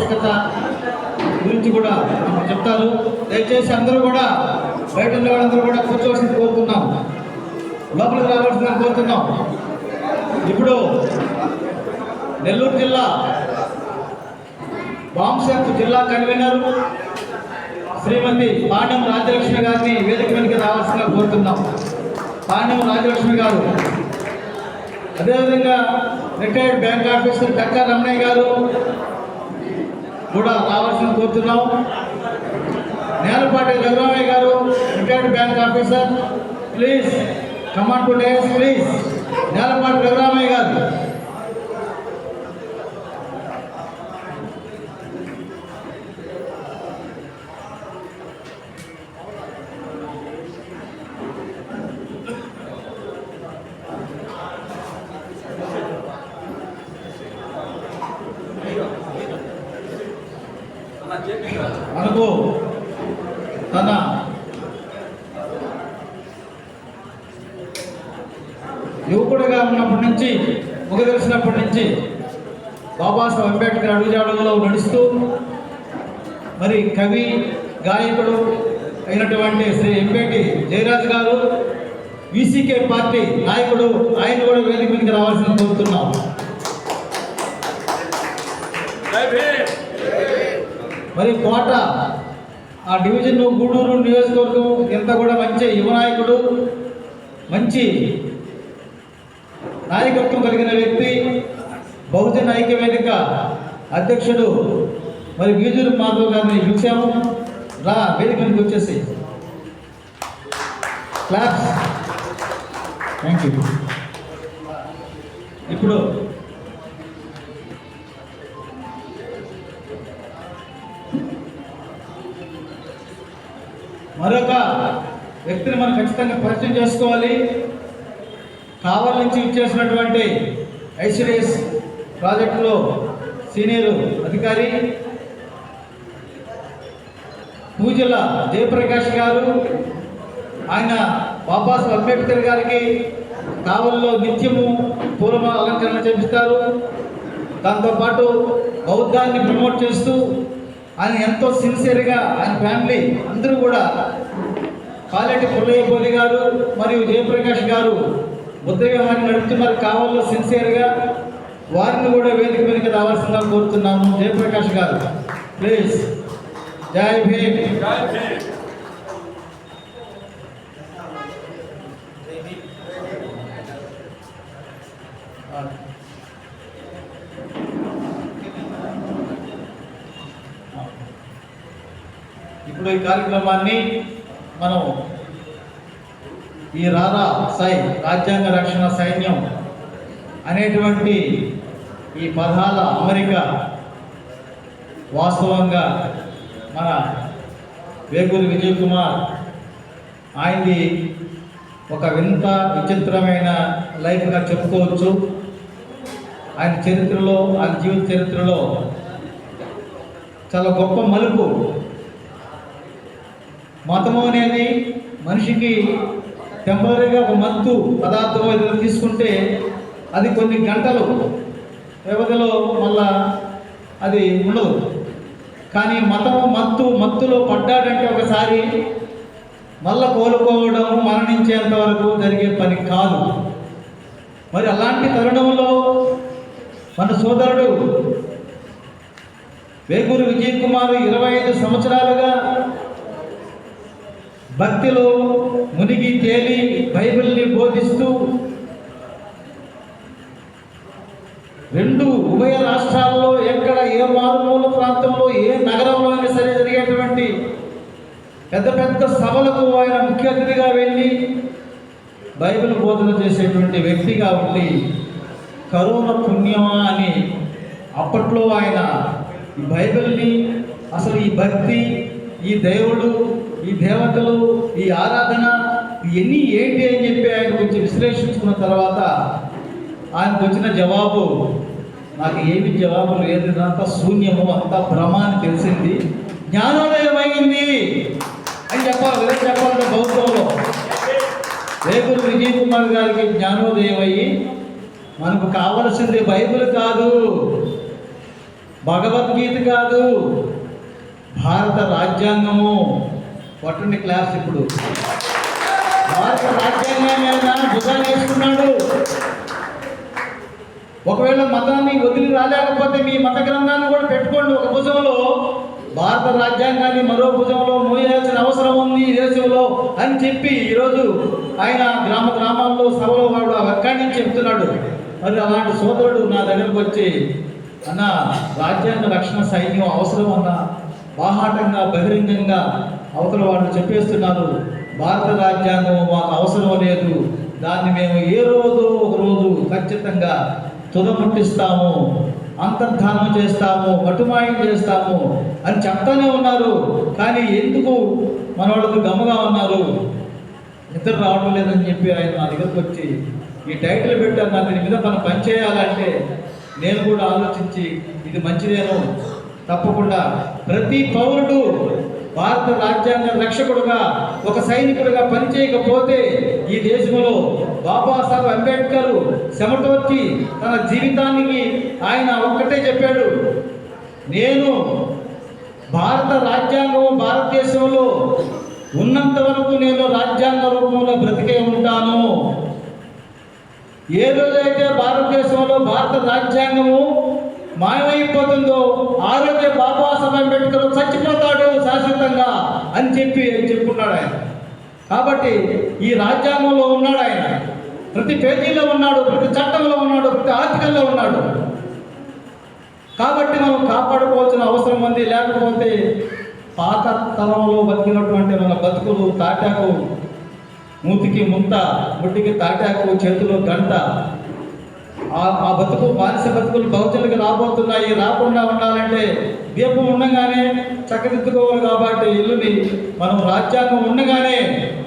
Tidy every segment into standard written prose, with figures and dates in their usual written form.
ఆవశ్యకత గురించి కూడా చెప్తారు. దయచేసి అందరూ కూడా బయట ఉన్న వాళ్ళందరూ కూడా కూర్చోవలసింది కోరుతున్నాం, లోపలికి రావాల్సిందని కోరుతున్నాం. ఇప్పుడు నెల్లూరు జిల్లా బాంసెంట్ జిల్లా కన్వీనర్ శ్రీమతి పాండ్యం రాజ్యలక్ష్మి గారిని వేదిక మీదకి రావాల్సిందిగా కోరుతున్నాం. పాండ్యం రాజ్యలక్ష్మి గారు, అదేవిధంగా retired bank officer Dakka Ramanaiah garu కూడా రావాల్సింది కోరుతున్నాం. Nelapati Raghuramaiah garu, retired bank officer, please command to dais please. Nelapati Raghuramaiah garu. మనకు తన యువకుడిగా ఉన్నప్పటి నుంచి, ముగ తెలిసినప్పటి నుంచి బాబాసాహెబ్ అంబేద్కర్ అడుగుజాడల్లో నడుస్తూ మరి కవి గాయకుడు అయినటువంటి శ్రీ ఎంపేటి జయరాజ్ గారు, వీసీకే పార్టీ నాయకుడు, ఆయన కూడా వేదిక మీదకి రావాల్సింది కోరుతున్నాం. మరి కోట ఆ డివిజన్ గూడూరు నియోజకవర్గం ఎంత కూడా మంచి యువ నాయకుడు, మంచి నాయకత్వం కలిగిన వ్యక్తి, బహుజన ఐక్య వేదిక అధ్యక్షుడు మరి బీజూరు మాధవ్ గారిని చూసాము. రా వేదిక మీదకి వచ్చేసి క్లాప్స్. Thank you. ఇప్పుడు మరొక వ్యక్తిని మనం ఖచ్చితంగా పరిచయం చేసుకోవాలి. కావలి నుంచి ఇచ్చేసినటువంటి ఐసిడిఎస్ ప్రాజెక్టులో సీనియర్ అధికారి పూజల జయప్రకాష్ గారు. ఆయన బాబాసాహెబ్ అంబేద్కర్ గారికి కావలిలో నిత్యము పూలమాల అలంకరణ చేపిస్తారు. దాంతోపాటు బౌద్ధాన్ని ప్రమోట్ చేస్తూ ఆయన ఎంతో సిన్సియర్గా, ఆయన ఫ్యామిలీ అందరూ కూడా పాలెటి పుల్లయ్య బోధి గారు మరియు జయప్రకాష్ గారు బుద్ధ విహారాన్ని నడుపుతున్నారు కావలిలో సిన్సియర్గా. వారిని కూడా వేదిక మీదకి రావాల్సిందిగా కోరుతున్నాము. జయప్రకాష్ గారు ప్లీజ్. జై భీమ్. ఇప్పుడు ఈ కార్యక్రమాన్ని మనం ఈ రారా సాయి రాజ్యాంగ రక్షణ సైన్యం అనేటువంటి ఈ పదాల అమరిక వాస్తవంగా మన వేగూరి విజయ్ కుమార్ ఆయనది ఒక వింత విచిత్రమైన లైఫ్గా చెప్పుకోవచ్చు. ఆయన చరిత్రలో, ఆయన జీవిత చరిత్రలో చాలా గొప్ప మలుపు. మతము అనేది మనిషికి టెంపరీగా ఒక మత్తు పదార్థం ఏదైనా తీసుకుంటే అది కొన్ని గంటలు వ్యవధిలో మళ్ళా అది ఉండదు. కానీ మతము మత్తులో పడ్డాడంటే ఒకసారి మళ్ళా కోలుకోవడం, మరణించేంత వరకు జరిగే పని కాదు. మరి అలాంటి తరుణంలో మన సోదరుడు వేగూరి విజయ్ కుమార్ 25 సంవత్సరాలుగా భక్తిలో మునిగి తేలి బైబిల్ని బోధిస్తూ ఉభయ రాష్ట్రాల్లో ఎక్కడ ఏ మారుమూల ప్రాంతంలో ఏ నగరంలో అయినా సరే జరిగేటువంటి పెద్ద పెద్ద సభలకు ఆయన ముఖ్య అతిథిగా వెళ్ళి బైబిల్ బోధన చేసేటువంటి వ్యక్తిగా ఉండి కరోనా పుణ్యమా అని అప్పట్లో ఆయన ఈ బైబిల్ని, అసలు ఈ భక్తి, ఈ దేవుడు, ఈ దేవతలు, ఈ ఆరాధన ఇవన్నీ ఏంటి అని చెప్పి ఆయన గురించి విశ్లేషించుకున్న తర్వాత ఆయనకు వచ్చిన జవాబు, నాకు ఏమి జవాబు లేదు, అంతా శూన్యము, అంతా భ్రమ అని తెలిసింది, జ్ఞానోదయం అయింది అని చెప్పాలి. చెప్పాలంటే బౌద్ధంలో వేగూరి విజయ్ కుమార్ గారికి జ్ఞానోదయం అయ్యి మనకు కావలసింది బైబిల్ కాదు, భగవద్గీత కాదు, భారత రాజ్యాంగము. కొట్టండి క్లాస్ ఇప్పుడు. భారత రాజ్యాంగం మీద భుజాలు వేసుకున్నాడు. ఒకవేళ మతాన్ని వదిలి రాలేకపోతే మీ మత గ్రంథాన్ని కూడా పెట్టుకోండి ఒక భుజంలో, భారత రాజ్యాంగాన్ని మరో భుజంలో మోయాల్సిన అవసరం ఉంది ఈ దేశంలో అని చెప్పి ఈరోజు ఆయన గ్రామాల్లో సభలో వాడు అక్కడి నుంచి చెప్తున్నాడు. మరి అలాంటి సోదరుడు నా దగ్గరకు వచ్చి, అన్న రాజ్యాంగ రక్షణ సైన్యం అవసరం అన్న, బాహాటంగా బహిరంగంగా అవతల వాళ్ళు చెప్పేస్తున్నారు, భారత రాజ్యాంగం మాకు అవసరం లేదు, దాన్ని మేము ఏ రోజు ఒక రోజు ఖచ్చితంగా తుదముట్టిస్తాము, అంతర్ధానం చేస్తాము, మటుమాయం చేస్తాము అని చెప్తానే ఉన్నారు. కానీ ఎందుకు మన వాళ్ళకు గమగా ఉన్నారు, నిద్ర రావడం లేదని చెప్పి ఆయన నా దగ్గరకు వచ్చి ఈ టైటిల్ పెట్టారు. నా దీని మీద మనం పనిచేయాలంటే నేను కూడా ఆలోచించి ఇది మంచిదేను, తప్పకుండా ప్రతి పౌరుడు భారత రాజ్యాంగ రక్షకుడుగా ఒక సైనికుడిగా పనిచేయకపోతే ఈ దేశంలో బాబాసాహెబ్ అంబేద్కర్ చెమటోర్చి తన జీవితానికి ఆయన ఒక్కటే చెప్పాడు, నేను భారత రాజ్యాంగం భారతదేశంలో ఉన్నంత వరకు నేను రాజ్యాంగ రూపంలో బ్రతికే ఉంటాను. ఏ రోజైతే భారతదేశంలో భారత రాజ్యాంగము మాయమైపోతుందో ఆ రోజే బాబాసాహెబ్ అంబేద్కర్ చచ్చిపోతాడు శాశ్వతంగా అని చెప్పుకున్నాడు ఆయన. కాబట్టి ఈ రాజ్యాంగంలో ఉన్నాడు ఆయన, ప్రతి పేజీలో ఉన్నాడు, ప్రతి చట్టంలో ఉన్నాడు, ప్రతి ఆర్టికల్లో ఉన్నాడు. కాబట్టి మనం కాపాడుకోవాల్సిన అవసరం ఉంది. లేకపోతే పాత తరంలో బతికినటువంటి మన బతుకులు తాటాకు, మూతికి ముంత, ముట్టికి తాటాకు, చేతిలో గంట, ఆ బతుకు బానిస బతుకులు భవిష్యత్తుకి రాబోతున్నాయి. రాకుండా ఉండాలంటే దీపం ఉండగానే చక్కదిద్దుకోవాలి. కాబట్టి ఇల్లుని మనం రాజ్యాంగం ఉండగానే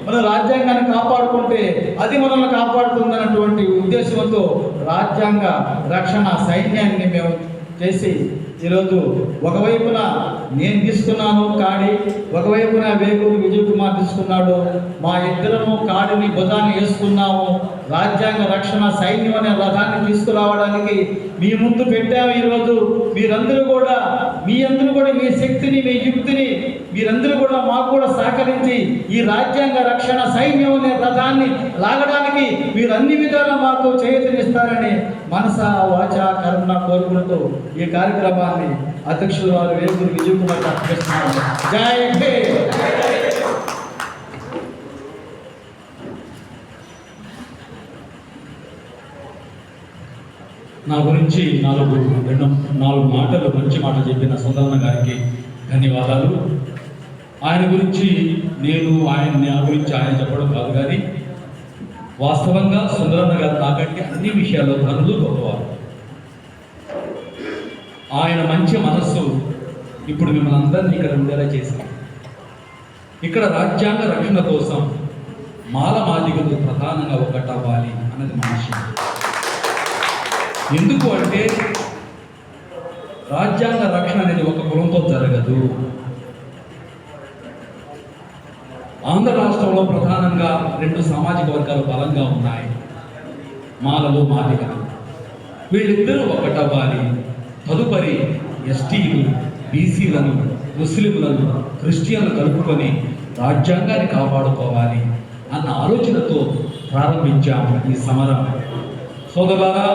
మనం రాజ్యాంగాన్ని కాపాడుకుంటే అది మనల్ని కాపాడుతుందన్నటువంటి ఉద్దేశంతో రాజ్యాంగ రక్షణ సైన్యాన్ని మేము చేసి ఈరోజు ఒకవైపున నేను తీసుకున్నాను కాడి, ఒకవైపున వేగూరు విజయ్ కుమార్ తీసుకున్నాడు. మా ఇద్దరము కాడిని భుజాన్ని వేసుకున్నాము. రాజ్యాంగ రక్షణ సైన్యం అనే రథాన్ని తీసుకురావడానికి మీ ముందు పెట్టాము. ఈరోజు మీరందరూ కూడా మీ శక్తిని, మీ యుక్తిని మీరందరూ కూడా మాకు కూడా సహకరించి ఈ రాజ్యాంగ రక్షణ సైన్యం అనే రథాన్ని లాగడానికి మీరు అన్ని విధాలా మాకు చేయూతనిస్తారని మనస వాచ కర్మ కోరుకుంటూ ఈ కార్యక్రమాన్ని అధ్యక్షులు వారు వేగూరు విజయ్ కుమార్ అర్పిస్తున్నారు. జై భీమ్. నా గురించి నాలుగు మాటలు, మంచి మాటలు చెప్పిన సుందరన్న గారికి ధన్యవాదాలు. ఆయన గురించి నా గురించి ఆయన చెప్పడం కాదు, కానీ వాస్తవంగా సుందరన్న గారు నాకంటే అన్ని విషయాల్లో ధనులు గొప్పవారు. ఆయన మంచి మనస్సు ఇప్పుడు మిమ్మల్ని అందరినీ ఇక్కడ ఉండేలా చేసింది. ఇక్కడ రాజ్యాంగ రక్షణ కోసం మాదిగలు ప్రధానంగా ఒకటవ్వాలి అన్నది మా విషయం. ఎందుకు అంటే రాజ్యాంగ రక్షణ అనేది ఒక కులంతో జరగదు. ఆంధ్ర రాష్ట్రంలో ప్రధానంగా 2 సామాజిక వర్గాలు బలంగా ఉన్నాయి, మాలలు, మాదిగలు. వీళ్ళిద్దరూ ఒకటవ్వాలి. తదుపరి ఎస్టీలు, బీసీలను, ముస్లింలను, క్రిస్టియన్లు కలుపుకొని రాజ్యాంగాన్ని కాపాడుకోవాలి అన్న ఆలోచనతో ప్రారంభించాము ఈ సమరం. సోదరులారా,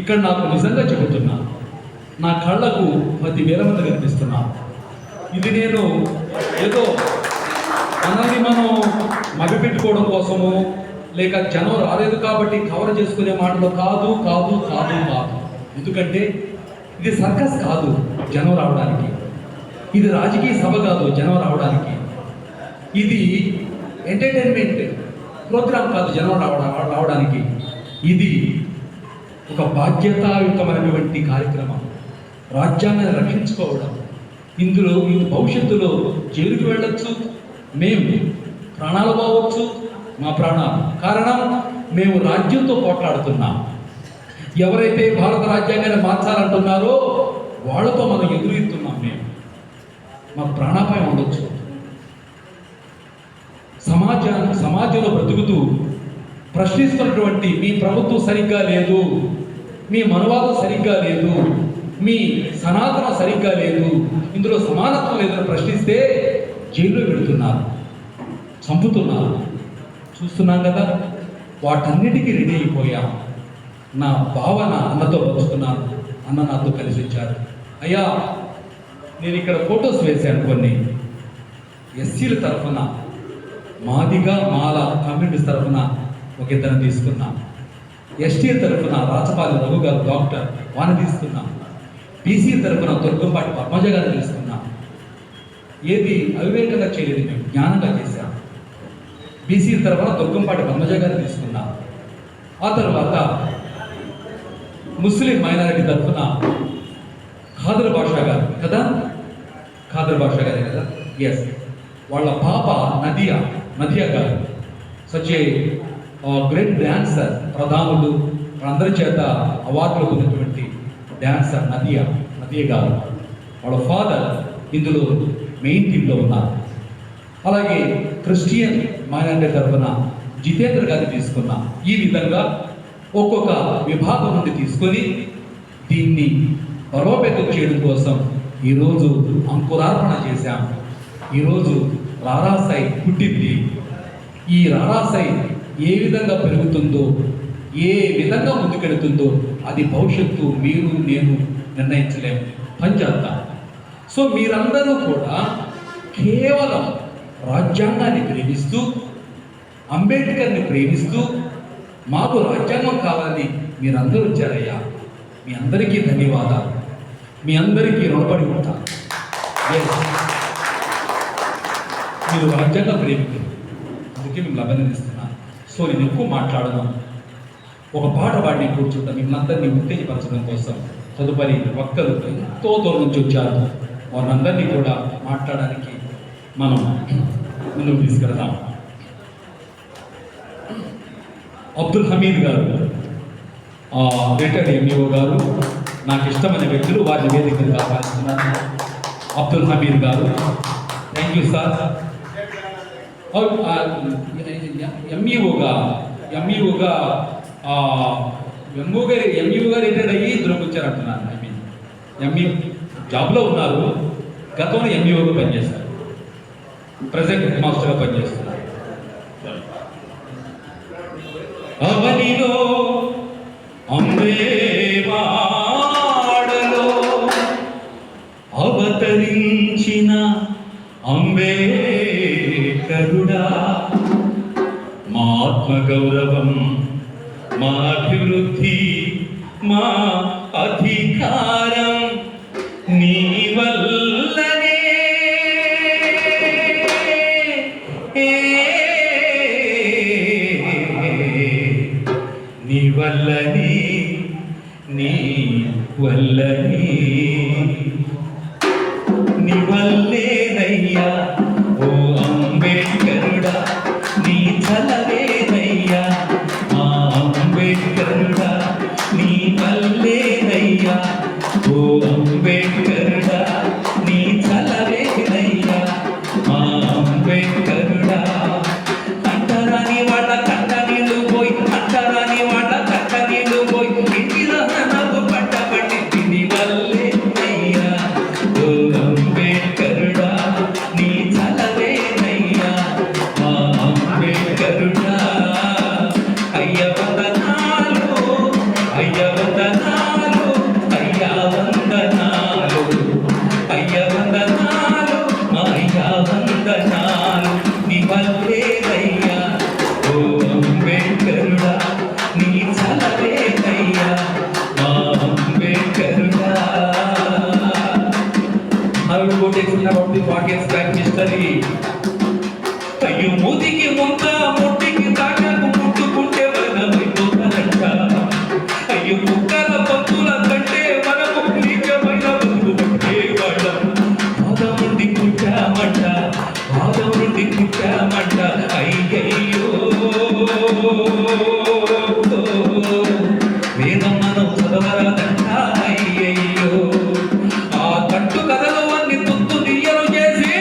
ఇక్కడ నాకు నిజంగా చెబుతున్నా, నా కళ్ళకు 10,000 మంది కనిపిస్తున్నా. ఇది నేను ఏదో మనల్ని మనం మభ్యపెట్టుకోవడం కోసము, లేక జనం రాలేదు కాబట్టి కవర్ చేసుకునే మాటలు కాదు కాదు కాదు కాదు. ఎందుకంటే ఇది సర్కస్ కాదు జనం రావడానికి, ఇది రాజకీయ సభ కాదు జనం రావడానికి, ఇది ఎంటర్టైన్మెంట్ ప్రోగ్రామ్ కాదు జనం రావడానికి. ఇది ఒక బాధ్యతాయుతమైనటువంటి కార్యక్రమం, రాజ్యాంగాన్ని రక్షించుకోవడం. ఇందులో భవిష్యత్తులో జైలుకి వెళ్ళొచ్చు, మేము ప్రాణాలు పోవచ్చు, మా ప్రాణాలు. కారణం మేము రాజ్యంతో పోట్లాడుతున్నాం. ఎవరైతే భారత రాజ్యాంగాన్ని మార్చాలంటున్నారో వాళ్ళతో మనం ఎదురుతున్నాం. మేము మాకు ప్రాణాపాయం ఉండొచ్చు. సమాజంలో బ్రతుకుతూ ప్రశ్నిస్తున్నటువంటి మీ ప్రభుత్వం సరిగ్గా లేదు, మీ మనవాదం సరిగ్గా లేదు, మీ సనాతన సరిగ్గా లేదు, ఇందులో సమానత్వం లేదని ప్రశ్నిస్తే జైల్లో పెడుతున్నారు, చంపుతున్నారు. చూస్తున్నాం కదా. వాటన్నిటికీ రెడీ అయిపోయాం. నా భావన అన్నతో పంచుకున్నాను. అన్న నాతో కలిసి వచ్చారు. అయ్యా, నేను ఇక్కడ ఫొటోస్ వేశాను కొన్ని. ఎస్సీల తరఫున, మాదిగా మాల కమ్యూనిటీస్ తరఫున ఒక ఇద్దరిని తీసుకున్నాం. ఎస్టీ తరఫున రాచపాలి రఘు గారు డాక్టర్, వారిని తీసుకున్నాం. బీసీ తరఫున దుర్గంపాటి పద్మజ గారిని తీసుకున్నాం. ఏది అవివేకంగా చేయలేదు, మేము జ్ఞానంగా చేశాం. బీసీ తరఫున దుర్గంపాటి పద్మజ గారిని తీసుకున్నాం. ఆ తర్వాత ముస్లిం మైనారిటీ తరఫున ఖాదర్ బాషా గారు కదా, ఖాదర్ బాషా గారే కదా, ఎస్. వాళ్ళ పాప నదియా గారు, సచ్ ఏ గ్రేట్ డాన్సర్, ప్రధానులు అందరి చేత అవార్డులు పొందినటువంటి డాన్సర్ నదియా గారు. వాళ్ళ ఫాదర్ ఇందులో మెయిన్ టీంలో ఉన్నారు. అలాగే క్రిస్టియన్ మైనారిటీ తరఫున జితేంద్ర గారిని తీసుకున్నాం. ఈ విధంగా ఒక్కొక్క విభాగం నుండి తీసుకొని దీన్ని బలోపేతం చేయడం కోసం ఈరోజు అంకురార్పణ చేశాం. ఈరోజు రారాసై పుట్టింది. ఈ రారాసై ఏ విధంగా పెరుగుతుందో, ఏ విధంగా ముందుకెడుతుందో అది భవిష్యత్తు మీరు నేను నిర్ణయించలేము, పనిచేస్తాం. సో మీరందరూ కూడా కేవలం రాజ్యాంగాన్ని ప్రేమిస్తూ, అంబేద్కర్ని ప్రేమిస్తూ, మాకు రాజ్యాంగం కావాలని మీరందరూ వచ్చారయ్యా. మీ అందరికీ ధన్యవాదాలు, మీ అందరికీ రుణపడి ఉంటాను. మీరు రాజ్యాంగ ప్రేమికులు, అందుకే మిమ్మల్ని అభినందిస్తున్నాను. సో నేను ఎక్కువ మాట్లాడను, ఒక పాట పాడి నేను కూర్చుంటాను మిమ్మల్ని అందరినీ ఉత్తేజపరచడం కోసం. తదుపరి వక్తలు ఎంతో దూరం నుంచి వచ్చారు, వారందరినీ కూడా మాట్లాడడానికి మనం ముందుకు తీసుకెళ్దాం. అబ్దుల్ హమీద్ గారు, రిటైర్డ్ ఎంఈఓ గారు, నాకు ఇష్టమైన వ్యక్తులు, వారిని వేదికలు కాపాడుతున్నాను. Abdul Hamid garu, thank you sir. ఎంఈఓగా retired అయ్యి ఇందులోకి వచ్చారంటున్నాను. ఎంఈ జాబ్లో ఉన్నారు, గతంలో ఎంఈఓగా పనిచేశారు, ప్రజెంట్ హెడ్ మాస్టర్గా పనిచేస్తున్నారు. అవనిలో అంబేవాడలో అవతరించిన అంబేద్కరుడా, మా ఆత్మగౌరవం, మా అభివృద్ధి, మా అధికారం నీ వల్లనే. నీ వల్లనే, నీ వల్లనే, నీ వల్లేనయ్యా ఓ అంబేద్కరుడా, నీ చలవేనయ్యా మా అంబేద్కరుడా, నీ వల్లేనయ్యా ఓ అంబేద్కరుడా, నీ చలవేనయ్యా మా అంబేద్కరుడా. అంటరాని వాట కంట నీళ్ళు పోయి, అంటరాని వాట కంట నీళ్ళు పోయి, ఇంటి నాకు పట్టబట్టి తిని వల్లేనయ్యా ఓ అంబేద్కరుడా, నీ చలవేనయ్యా మా అంబేద్కరుడా. అయ్య వందనాలు, అయ్య వందనాలు, అయ్య వందనాలు, అయ్య వందనాలు, మా అయ్య వందనాలు. నీ వల్లేనయ్యా ఓ అంబేద్కరుడా, నీ చలవేనయ్యా మా అంబేద్కరుడా. I will go take about the Pakistan back history. అయ్యో మూతికి ముంత ముట్టికి తాకకు ముట్టుకుంటే వనమైపోతానంట. అయ్యో కుక్కల పప్పుల కంటే మనకు నీచమైన బతుకు పట్టేవాళ్ళం. పాదం నుండి పుట్టామంట, పాదం నుండి పుట్టామంట. అయ్యయ్యో వేదం మనం చదవరాదంట. అయ్యయ్యో ఆ కట్టు కథలు అన్ని తుత్తు నీయలు చేసి,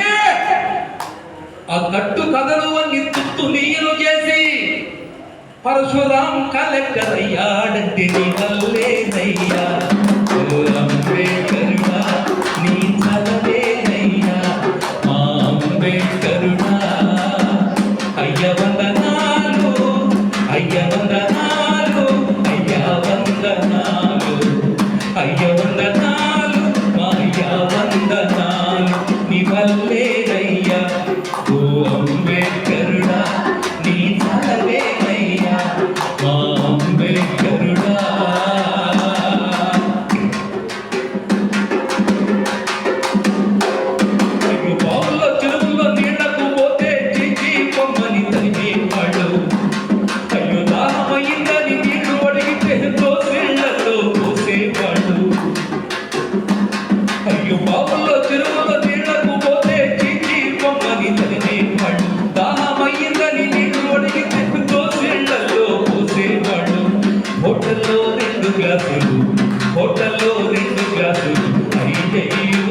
ఆ కట్టు కథలు అన్ని తుత్తు నీయలు చేసి పరశురాం కలెక్టర్ అయ్యాడంటే నీ వల్లేనయ్యా ఓ అంబేద్కరుడా నీ చలవేనయ్యా మా అంబేద్కరుడా అయ్య వందనాలు అయ్య వందనాలు అయ్య వందనాలు అయ్య వందనాలు మా అయ్య వందనాలు నీ వల్లేనయ్యా ఓ అంబేద్కరుడా నీ చలవేనయ్యా మా అంబేద్కరుడా బావుల్లో చెరువుల్లో నీళ్లకు పోతే చిచి పొమ్మని తరిమేవాడు అయ్యో దాహమయ్యిందని నీళ్లు అడిగితే దోసిళ్లలో పోసేవాడు అయ్యో బావుల్లో చెరువుల్లో నీళ్లకు పోతే చిచి పొమ్మని తరిమేవాడు దాహమయ్యిందని నీళ్లు అడిగితే దోసిళ్లలో పోసేవాడు హోటల్లో 2 గ్లాసులు హోటల్లో 2 గ్లాసులు అయ్యయ్యో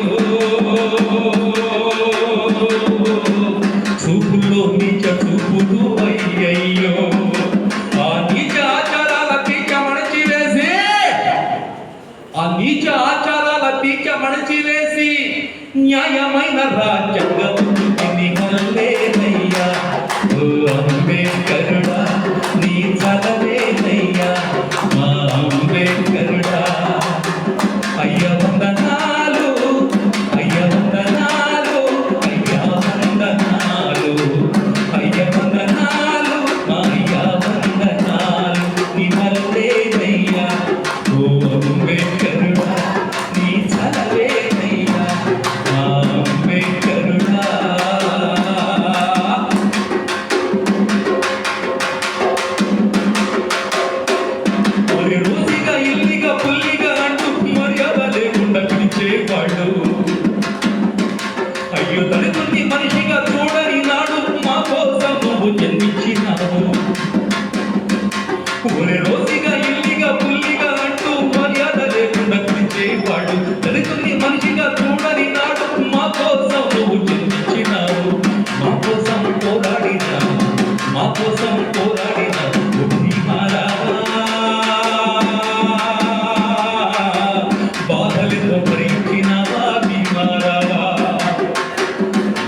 చూపుల్లో నీచ చూపులు అయ్యయ్యో ఆ నీచ ఆచారాల పీక మణిచివేసి ఆ నీచ ఆచారాల పీక మణిచివేసి న్యాయమైన రాజ్యాంగం ఇది వల్లేనయ్యా ఓ అంబేద్కరుడా నీ చలవేనయ్యా మా అంబేద్కరుడా అయ్య వందనాలు అయ్య వందనాలు అయ్య వందనాలు అయ్య వందనాలు మా అయ్య వందనాలు నీ వల్లేనయ్యా ఓ అంబేద్కరుడా నీ చలవేనయ్యా మా అంబేద్కరుడా మరి రోజుగా ఇల్లిగా పుల్లిగా అంటూ మర్యాద లేకుండా పిలిచేవాడు అయ్యో దళితుల్ని మనిషిగా చూడని నాడు మా కోసం నువ్వు జన్మించినావు ఒరే రోజుగా ఇల్లిగా పుల్లిగా అంటూ మర్యాద లేకుండా పిలిచేవాడు దళితుల్ని మనిషిగా చూడని నాడు మా కోసం నువ్వు జన్మించినావు మా కోసం పోరాడినావు మా కోసం పోరాడినావు బాధలతో భరించినావా భీమారావా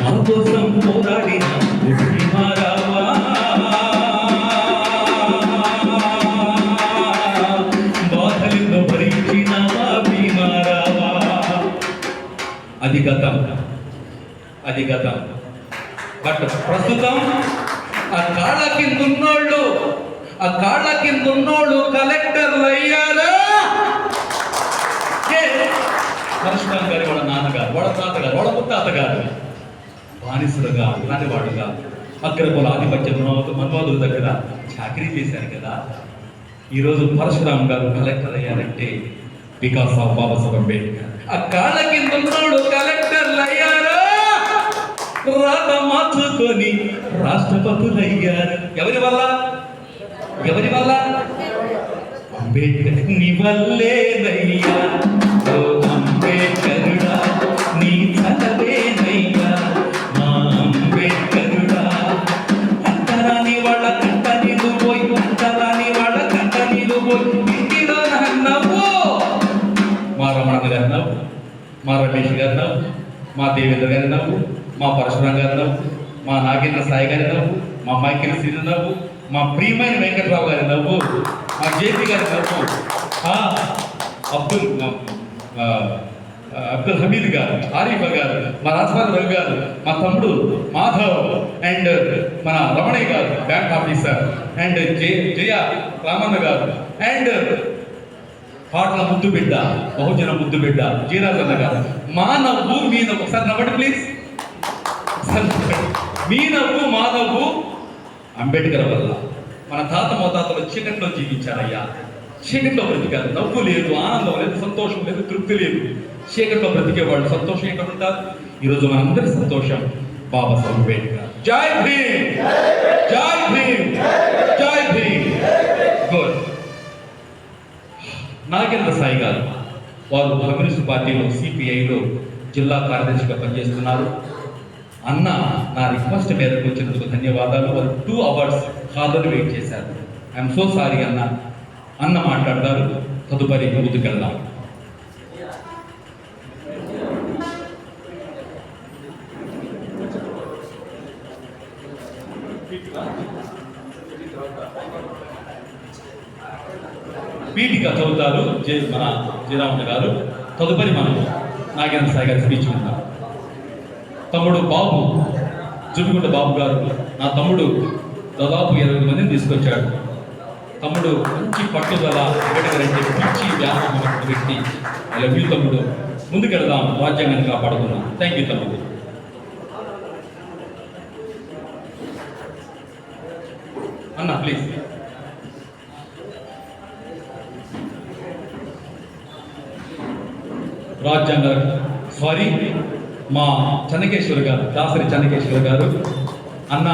మా కోసం పోరాడిన భీమారావా బాధలతో భరించినావా భీమారావా అది గతం బట్ ప్రస్తుతం ఆ కాళ్ళ కిందున్నోళ్ళు కలెక్టర్లు అయ్యారు పరశురాం గారి వాళ్ళ నాన్నగారు వాళ్ళ తాతగారు వాళ్ళ ముత్తాతగారు బానిసులుగా ఇలాంటివాడుగా అగ్రకుల ఆధిపత్యం మన్వాదుల దగ్గర చాకరీ చేశారు కదా. ఈరోజు పరశురాం గారు కలెక్టర్ అయ్యారంటే బికాస్ ఆఫ్ బాబాసాహెబ్ అంబేద్కర్. ఆ కాళ్ళ కింద ఉన్నోడు కలెక్టర్లు అయ్యారు, రాత మార్చుకొని రాష్ట్రపతులు అయ్యారు. ఎవరి వల్ల అంబేద్కర్ నీ వల్లేనయ్యా ఓ అంబేద్కరుడా నీ చలవేనయ్యా మా అంబేద్కరుడా. అంతరాని వాళ్ళ కంట నీళ్ళు పోయి ఇంటిలో నవ్వు మా రమణ గారి నవ్వు, మా రమేష్ గారి నవ్వు, మా దేవేంద్ర గారి నవ్వు, మా పరశురాం గారి నవ్వు, మా నాగేంద్ర సాయి గారి నవ్వు, మా మైకేల్ శ్రీధర్ నవ్వు, మా ప్రియమైన వెంకట్రావు గారి నవ్వు, మా జేపీ గారి నవ్వు, అబ్దుల్ హమీద్ గారు, ఆరిఫా గారు, మా రాజపాల్ రవి గారు, మా తమ్ముడు మాధవ్ అండ్ మన రమణయ్య గారు బ్యాంక్ ఆఫీసర్ అండ్ జయ రామన్న గారు అండ్ పాటల ముద్దు బిడ్డ బహుజన ముద్దు బిడ్డ జీరాజన్న గారు. మా నవ్వు మీ నవ్వు ఒకసారి నవ్వండి ప్లీజ్. మీ నవ్వు మా నవ్వు అంబేద్కర్ వల్ల. మన తాత మోతాతలు చీకట్లో జీవించారయ్యా, చీకట్లో బ్రతికారు. నవ్వు లేదు, ఆనందం లేదు, సంతోషం లేదు, తృప్తి లేదు. చీకట్లో బ్రతికే వాళ్ళు సంతోషం ఎక్కడ ఉంటారు? ఈరోజు మనందరి సంతోషం బాబాసాహెబ్ అంబేద్కర్. జై భీమ్, జై భీమ్, జై భీమ్. గుడ్. నాగేంద్ర సాయి గారు వారు కమ్యూనిస్ట్ పార్టీలో సిపిఐలో జిల్లా కార్యదర్శిగా పనిచేస్తున్నారు. అన్న నా రిక్వెస్ట్ మేరకు వచ్చినందుకు ధన్యవాదాలు. వారు 2 అవర్స్ హాజరు వెయిట్ చేశారు. ఐఎమ్ సో సారీ అన్న మాట్లాడతారు. తదుపరి ముందుకెళ్దాం. పీఠిక చదువుతారు మన జయరామన్న గారు. తదుపరి మనం నాగేంద్ర సాయి గారి స్పీచ్ విందాం. తమ్ముడు బాబు, జుబిగుంట బాబు గారు, నా తమ్ముడు దాదాపు 20 మందిని తీసుకొచ్చాడు. తమ్ముడు మంచి పట్టుదల, వెంకటగారంటే పిచ్చి వ్యాపారం వ్యక్తి. ఐ లవ్ యూ తమ్ముడు. ముందుకెళ్దాం, రాజ్యాంగాన్ని కాపాడుకుందాం. థ్యాంక్ యూ తమ్ముడు. అన్న ప్లీజ్. రాజ్యాంగ మా చెన్నకేశ్వర గారు, దాసరి చెన్నకేశ్వర గారు అన్న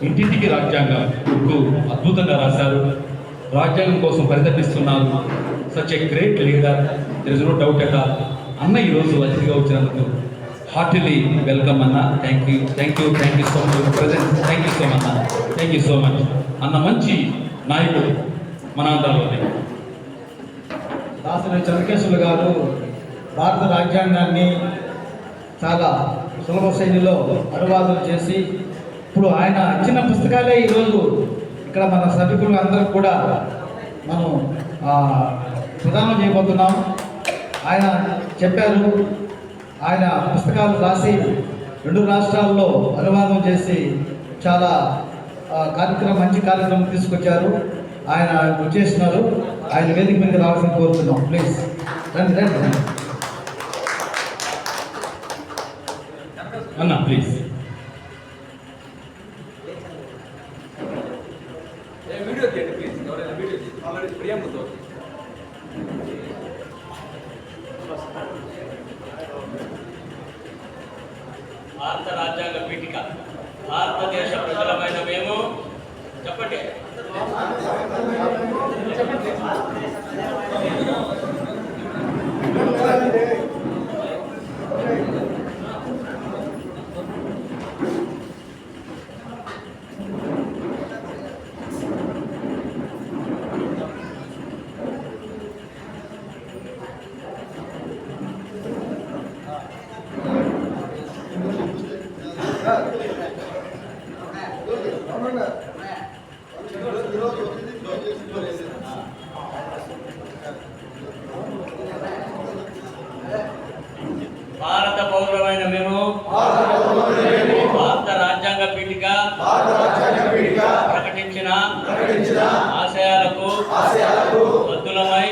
ఇంటింటికి రాజ్యాంగం బుక్కు అద్భుతంగా రాశారు. రాజ్యాంగం కోసం పరితపిస్తున్నారు. Such a great leader, there is no doubt at all. అన్న ఈరోజు అతిథిగా వచ్చినందుకు హార్టిలీ వెల్కమ్ అన్న. Thank you so much present. Thank you so much అన్న. థ్యాంక్ యూ సో మచ్ అన్న. మంచి నాయకుడు మన ఆంధ్రలోనే. దాసరి చెన్నకేశ్వర గారు భారత రాజ్యాంగాన్ని చాలా సులభ శైలిలో అనువాదం చేసి ఇప్పుడు ఆయన ఇచ్చిన పుస్తకాలే ఈరోజు ఇక్కడ మన సభికులు అందరూ కూడా మనం ప్రదానం చేయబోతున్నాం. ఆయన చెప్పారు, ఆయన పుస్తకాలు రాసి 2 రాష్ట్రాల్లో అనువాదం చేసి చాలా మంచి కార్యక్రమం తీసుకొచ్చారు. ఆయన వచ్చేస్తున్నారు. ఆయన వేదిక మీద రావాల్సిన కోరుతున్నాం. ప్లీజ్ రండి రండి రండి అన్న ప్లీజ్. భారత రాజ్యాంగ పీఠిక. భారతదేశ ప్రజలమైన మేము చెప్పండి. భారత పౌరులమైన మేము భారత రాజ్యాంగ పీఠిక ప్రకటించిన ఆశయాలకు బద్ధులమై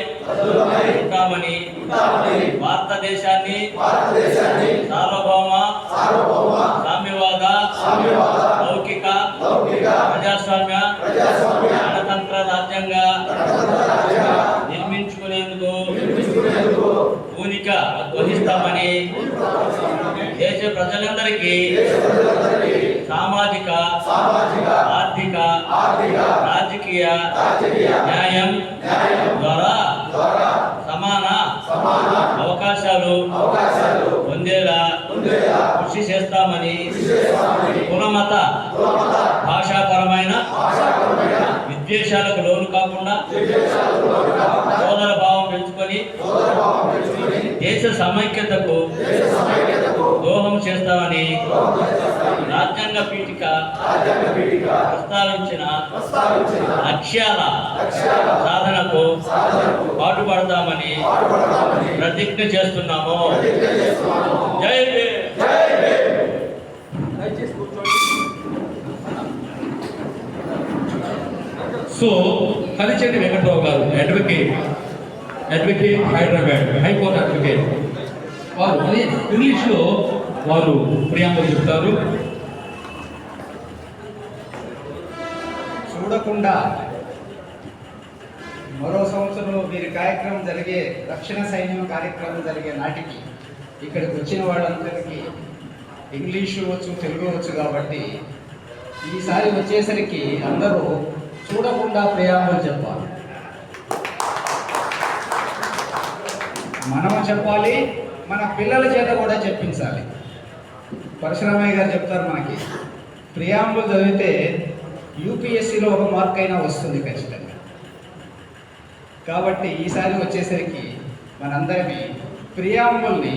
ఉంటామని భారతదేశాన్ని సార్వభౌమ సామ్యవాద లౌకిక ప్రజాస్వామ్య గణతంత్ర రాజ్యంగా నిర్మించుకునేందుకు భూమిక వహిస్తామని దేశ ప్రజలందరికీ సామాజిక ఆర్థిక రాజకీయ న్యాయం ద్వారా సమాన అవకాశాలు పొందేలా కృషి చేస్తామని కులమత భాషాపరమైన విద్వేషాలకు లోను కాకుండా సోదర భావం పెంచుకొని దేశ సమైక్యతకు దోహం చేస్తామని రాజ్యాంగ పీఠిక ప్రస్తావించిన లక్ష్యాల సాధనకు పాటుపడతామని ప్రతిజ్ఞ చేస్తున్నాము. జై భీమ్. సో కలిచెట్టి వెంకట్రావు గారు, అడ్వకేట్ హైదరాబాద్ హైకోర్టు అడ్వకేట్, వారు ఇంగ్లీష్లో వారు ప్రియాంబుల్ చెప్తారు. చూడకుండా మరో సంవత్సరం వీరి కార్యక్రమం జరిగే రక్షణ సైన్యం కార్యక్రమం జరిగే నాటికి ఇక్కడికి వచ్చిన వాళ్ళందరికీ ఇంగ్లీషు వచ్చు, తెలుగు వచ్చు కాబట్టి ఈసారి వచ్చేసరికి అందరూ చూడకుండా ప్రియాంబుల్ చెప్పాలి. మనం చెప్పాలి, మన పిల్లల చేత కూడా చెప్పించాలి. పరశురామయ్య గారు చెప్తారు, మనకి ప్రియాంబుల్ చదివితే యూపీఎస్సీలో 1 మార్క్ అయినా వస్తుంది ఖచ్చితంగా. కాబట్టి ఈసారి వచ్చేసరికి మనందరినీ ప్రియాంబుల్ని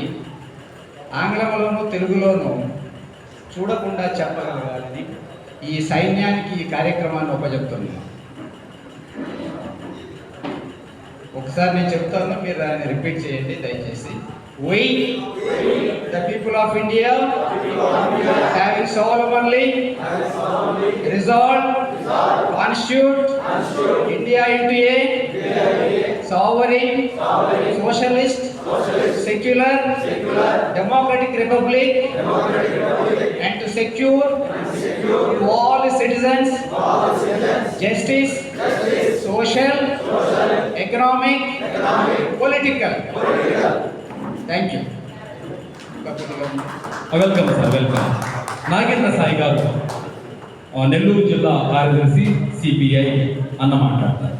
ఆంగ్లంలోనూ తెలుగులోనూ చూడకుండా చెప్పగలగాలని ఈ సైన్యానికి ఈ కార్యక్రమాన్ని ఉపజెప్తున్నాను. ఒకసారి నేను చెప్తాను, మీరు దాన్ని రిపీట్ చేయండి దయచేసి. We, the people of India, having solemnly resolved, constitute India into a sovereign, socialist, secular, democratic republic, and to secure to all citizens justice, social, economic, political. Thank you. Welcome sir, welcome. Nagendra Sai గారు నెల్లూరు జిల్లా కార్యదర్శి CPI అన్న మాట్లాడతారు.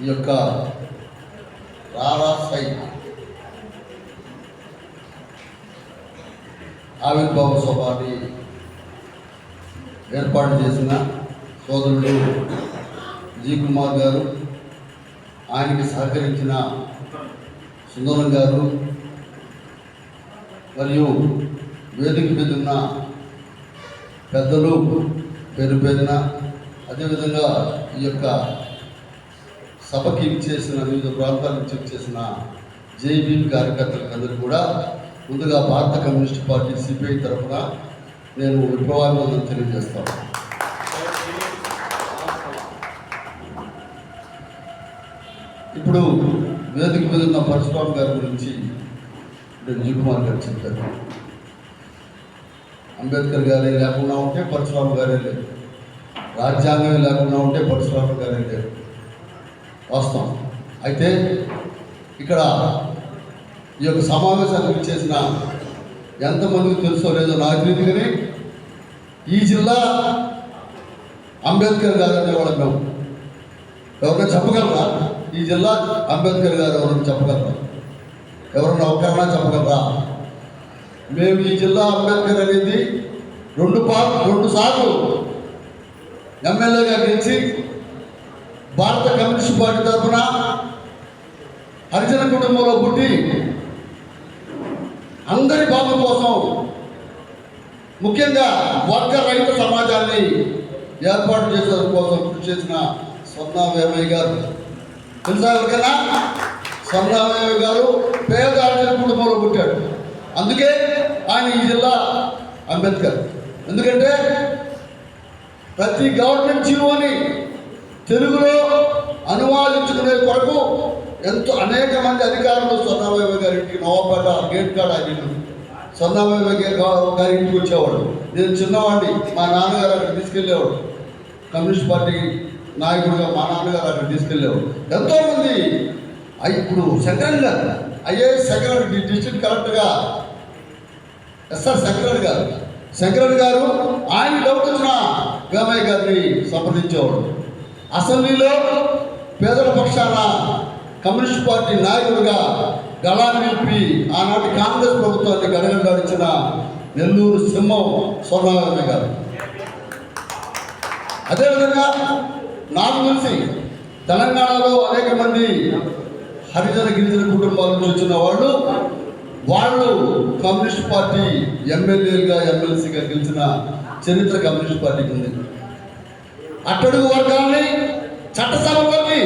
ఈ యొక్క రారాసై ఆవిర్భావ సభని ఏర్పాటు చేసిన సోదరుడు జీ కుమార్ గారు, ఆయనకి సహకరించిన సుందరం గారు మరియు వేదిక మీద ఉన్న పెద్దలు పేరు పేరున, అదేవిధంగా ఈ యొక్క సభకి ఇచ్చేసిన వివిధ ప్రాంతాల నుంచి ఇచ్చేసిన జేబీ కార్యకర్తలకు అందరూ కూడా ముందుగా భారత కమ్యూనిస్ట్ పార్టీ సిపిఐ తరఫున నేను విప్లవాభివందనం తెలియజేస్తాను. ఇప్పుడు వేదిక మీద ఉన్న పరశురామ్ గారి గురించి జీ కుమార్ గారు చెప్పారు. అంబేద్కర్ గారే లేకుండా ఉంటే పరశురామ్ గారే లేరు, రాజ్యాంగమే లేకుండా ఉంటే పరశురామ్ గారే లేరు. వాస్తవం. అయితే ఇక్కడ ఈ యొక్క సమావేశానికి చేసిన ఎంతమందికి తెలుసో లేదో నాకు తెలియదుగానే ఈ జిల్లా అంబేద్కర్ గారు అనేవాళ్ళం మేము. ఎవరైనా చెప్పగలరా? ఈ జిల్లా అంబేద్కర్ గారు ఎవరైనా చెప్పగలరా? ఎవరన్నా ఒక్కరన్నా చెప్పగలరా? మేము ఈ జిల్లా అంబేద్కర్ అనేది రెండు సార్లు ఎమ్మెల్యేగా గెలిచి భారత కమ్యూనిస్ట్ పార్టీ తరఫున హరిజన కుటుంబంలో పుట్టి అందరి బాగు కోసం, ముఖ్యంగా వర్గ రహిత సమాజాన్ని ఏర్పాటు చేసే కోసం కృషి చేసిన స్వర్ణావేమయ్య గారు తెలుసా ఎవరికైనా? స్వర్ణావేమయ్య గారు పేద హరిజన కుటుంబంలో పుట్టాడు. అందుకే ఆయన ఈ జిల్లా అంబేద్కర్. ఎందుకంటే ప్రతి గవర్నమెంట్ జీవోని తెలుగులో అనువాదించుకునే కొరకు ఎంతో అనేక మంది అధికారులు స్వర్ణావేమయ్య గారింటికి నవాపేట గేట్ కాడ ఆయన స్వర్ణావేమయ్య గారి ఇంటికి వచ్చేవాడు. నేను చిన్నవాడిని, మా నాన్నగారు అక్కడికి తీసుకెళ్ళేవాడు. కమ్యూనిస్ట్ పార్టీ నాయకుడిగా మా నాన్నగారు అక్కడికి తీసుకెళ్ళేవాడు. ఎంతోమంది ఇప్పుడు శంకరన్ గారు ఐఏఎస్ సెక్రటరీ, డిస్ట్రిక్ట్ కలెక్టర్గా ఎస్ఆర్ శంకరన్ గారు ఆయన డౌట్ వచ్చిన వేమయ్య గారిని సంప్రదించేవాడు. అసెంబ్లీలో పేదల పక్షాన కమ్యూనిస్ట్ పార్టీ నాయకుడిగా గళాన్ని నిలిపి ఆనాటి కాంగ్రెస్ ప్రభుత్వాన్ని గడగడాడించిన నెల్లూరు సింహం స్వర్ణావేమయ్య గారు. అదేవిధంగా నాకు తెలిసి తెలంగాణలో అనేక మంది హరిజన గిరిజన కుటుంబాల నుంచి వచ్చిన వాళ్ళు కమ్యూనిస్ట్ పార్టీ ఎమ్మెల్యేలుగా ఎమ్మెల్సీగా గెలిచిన చరిత్ర కమ్యూనిస్ట్ పార్టీకి ఉంది. అట్టడుగు వర్గాన్ని చట్టసభలోకి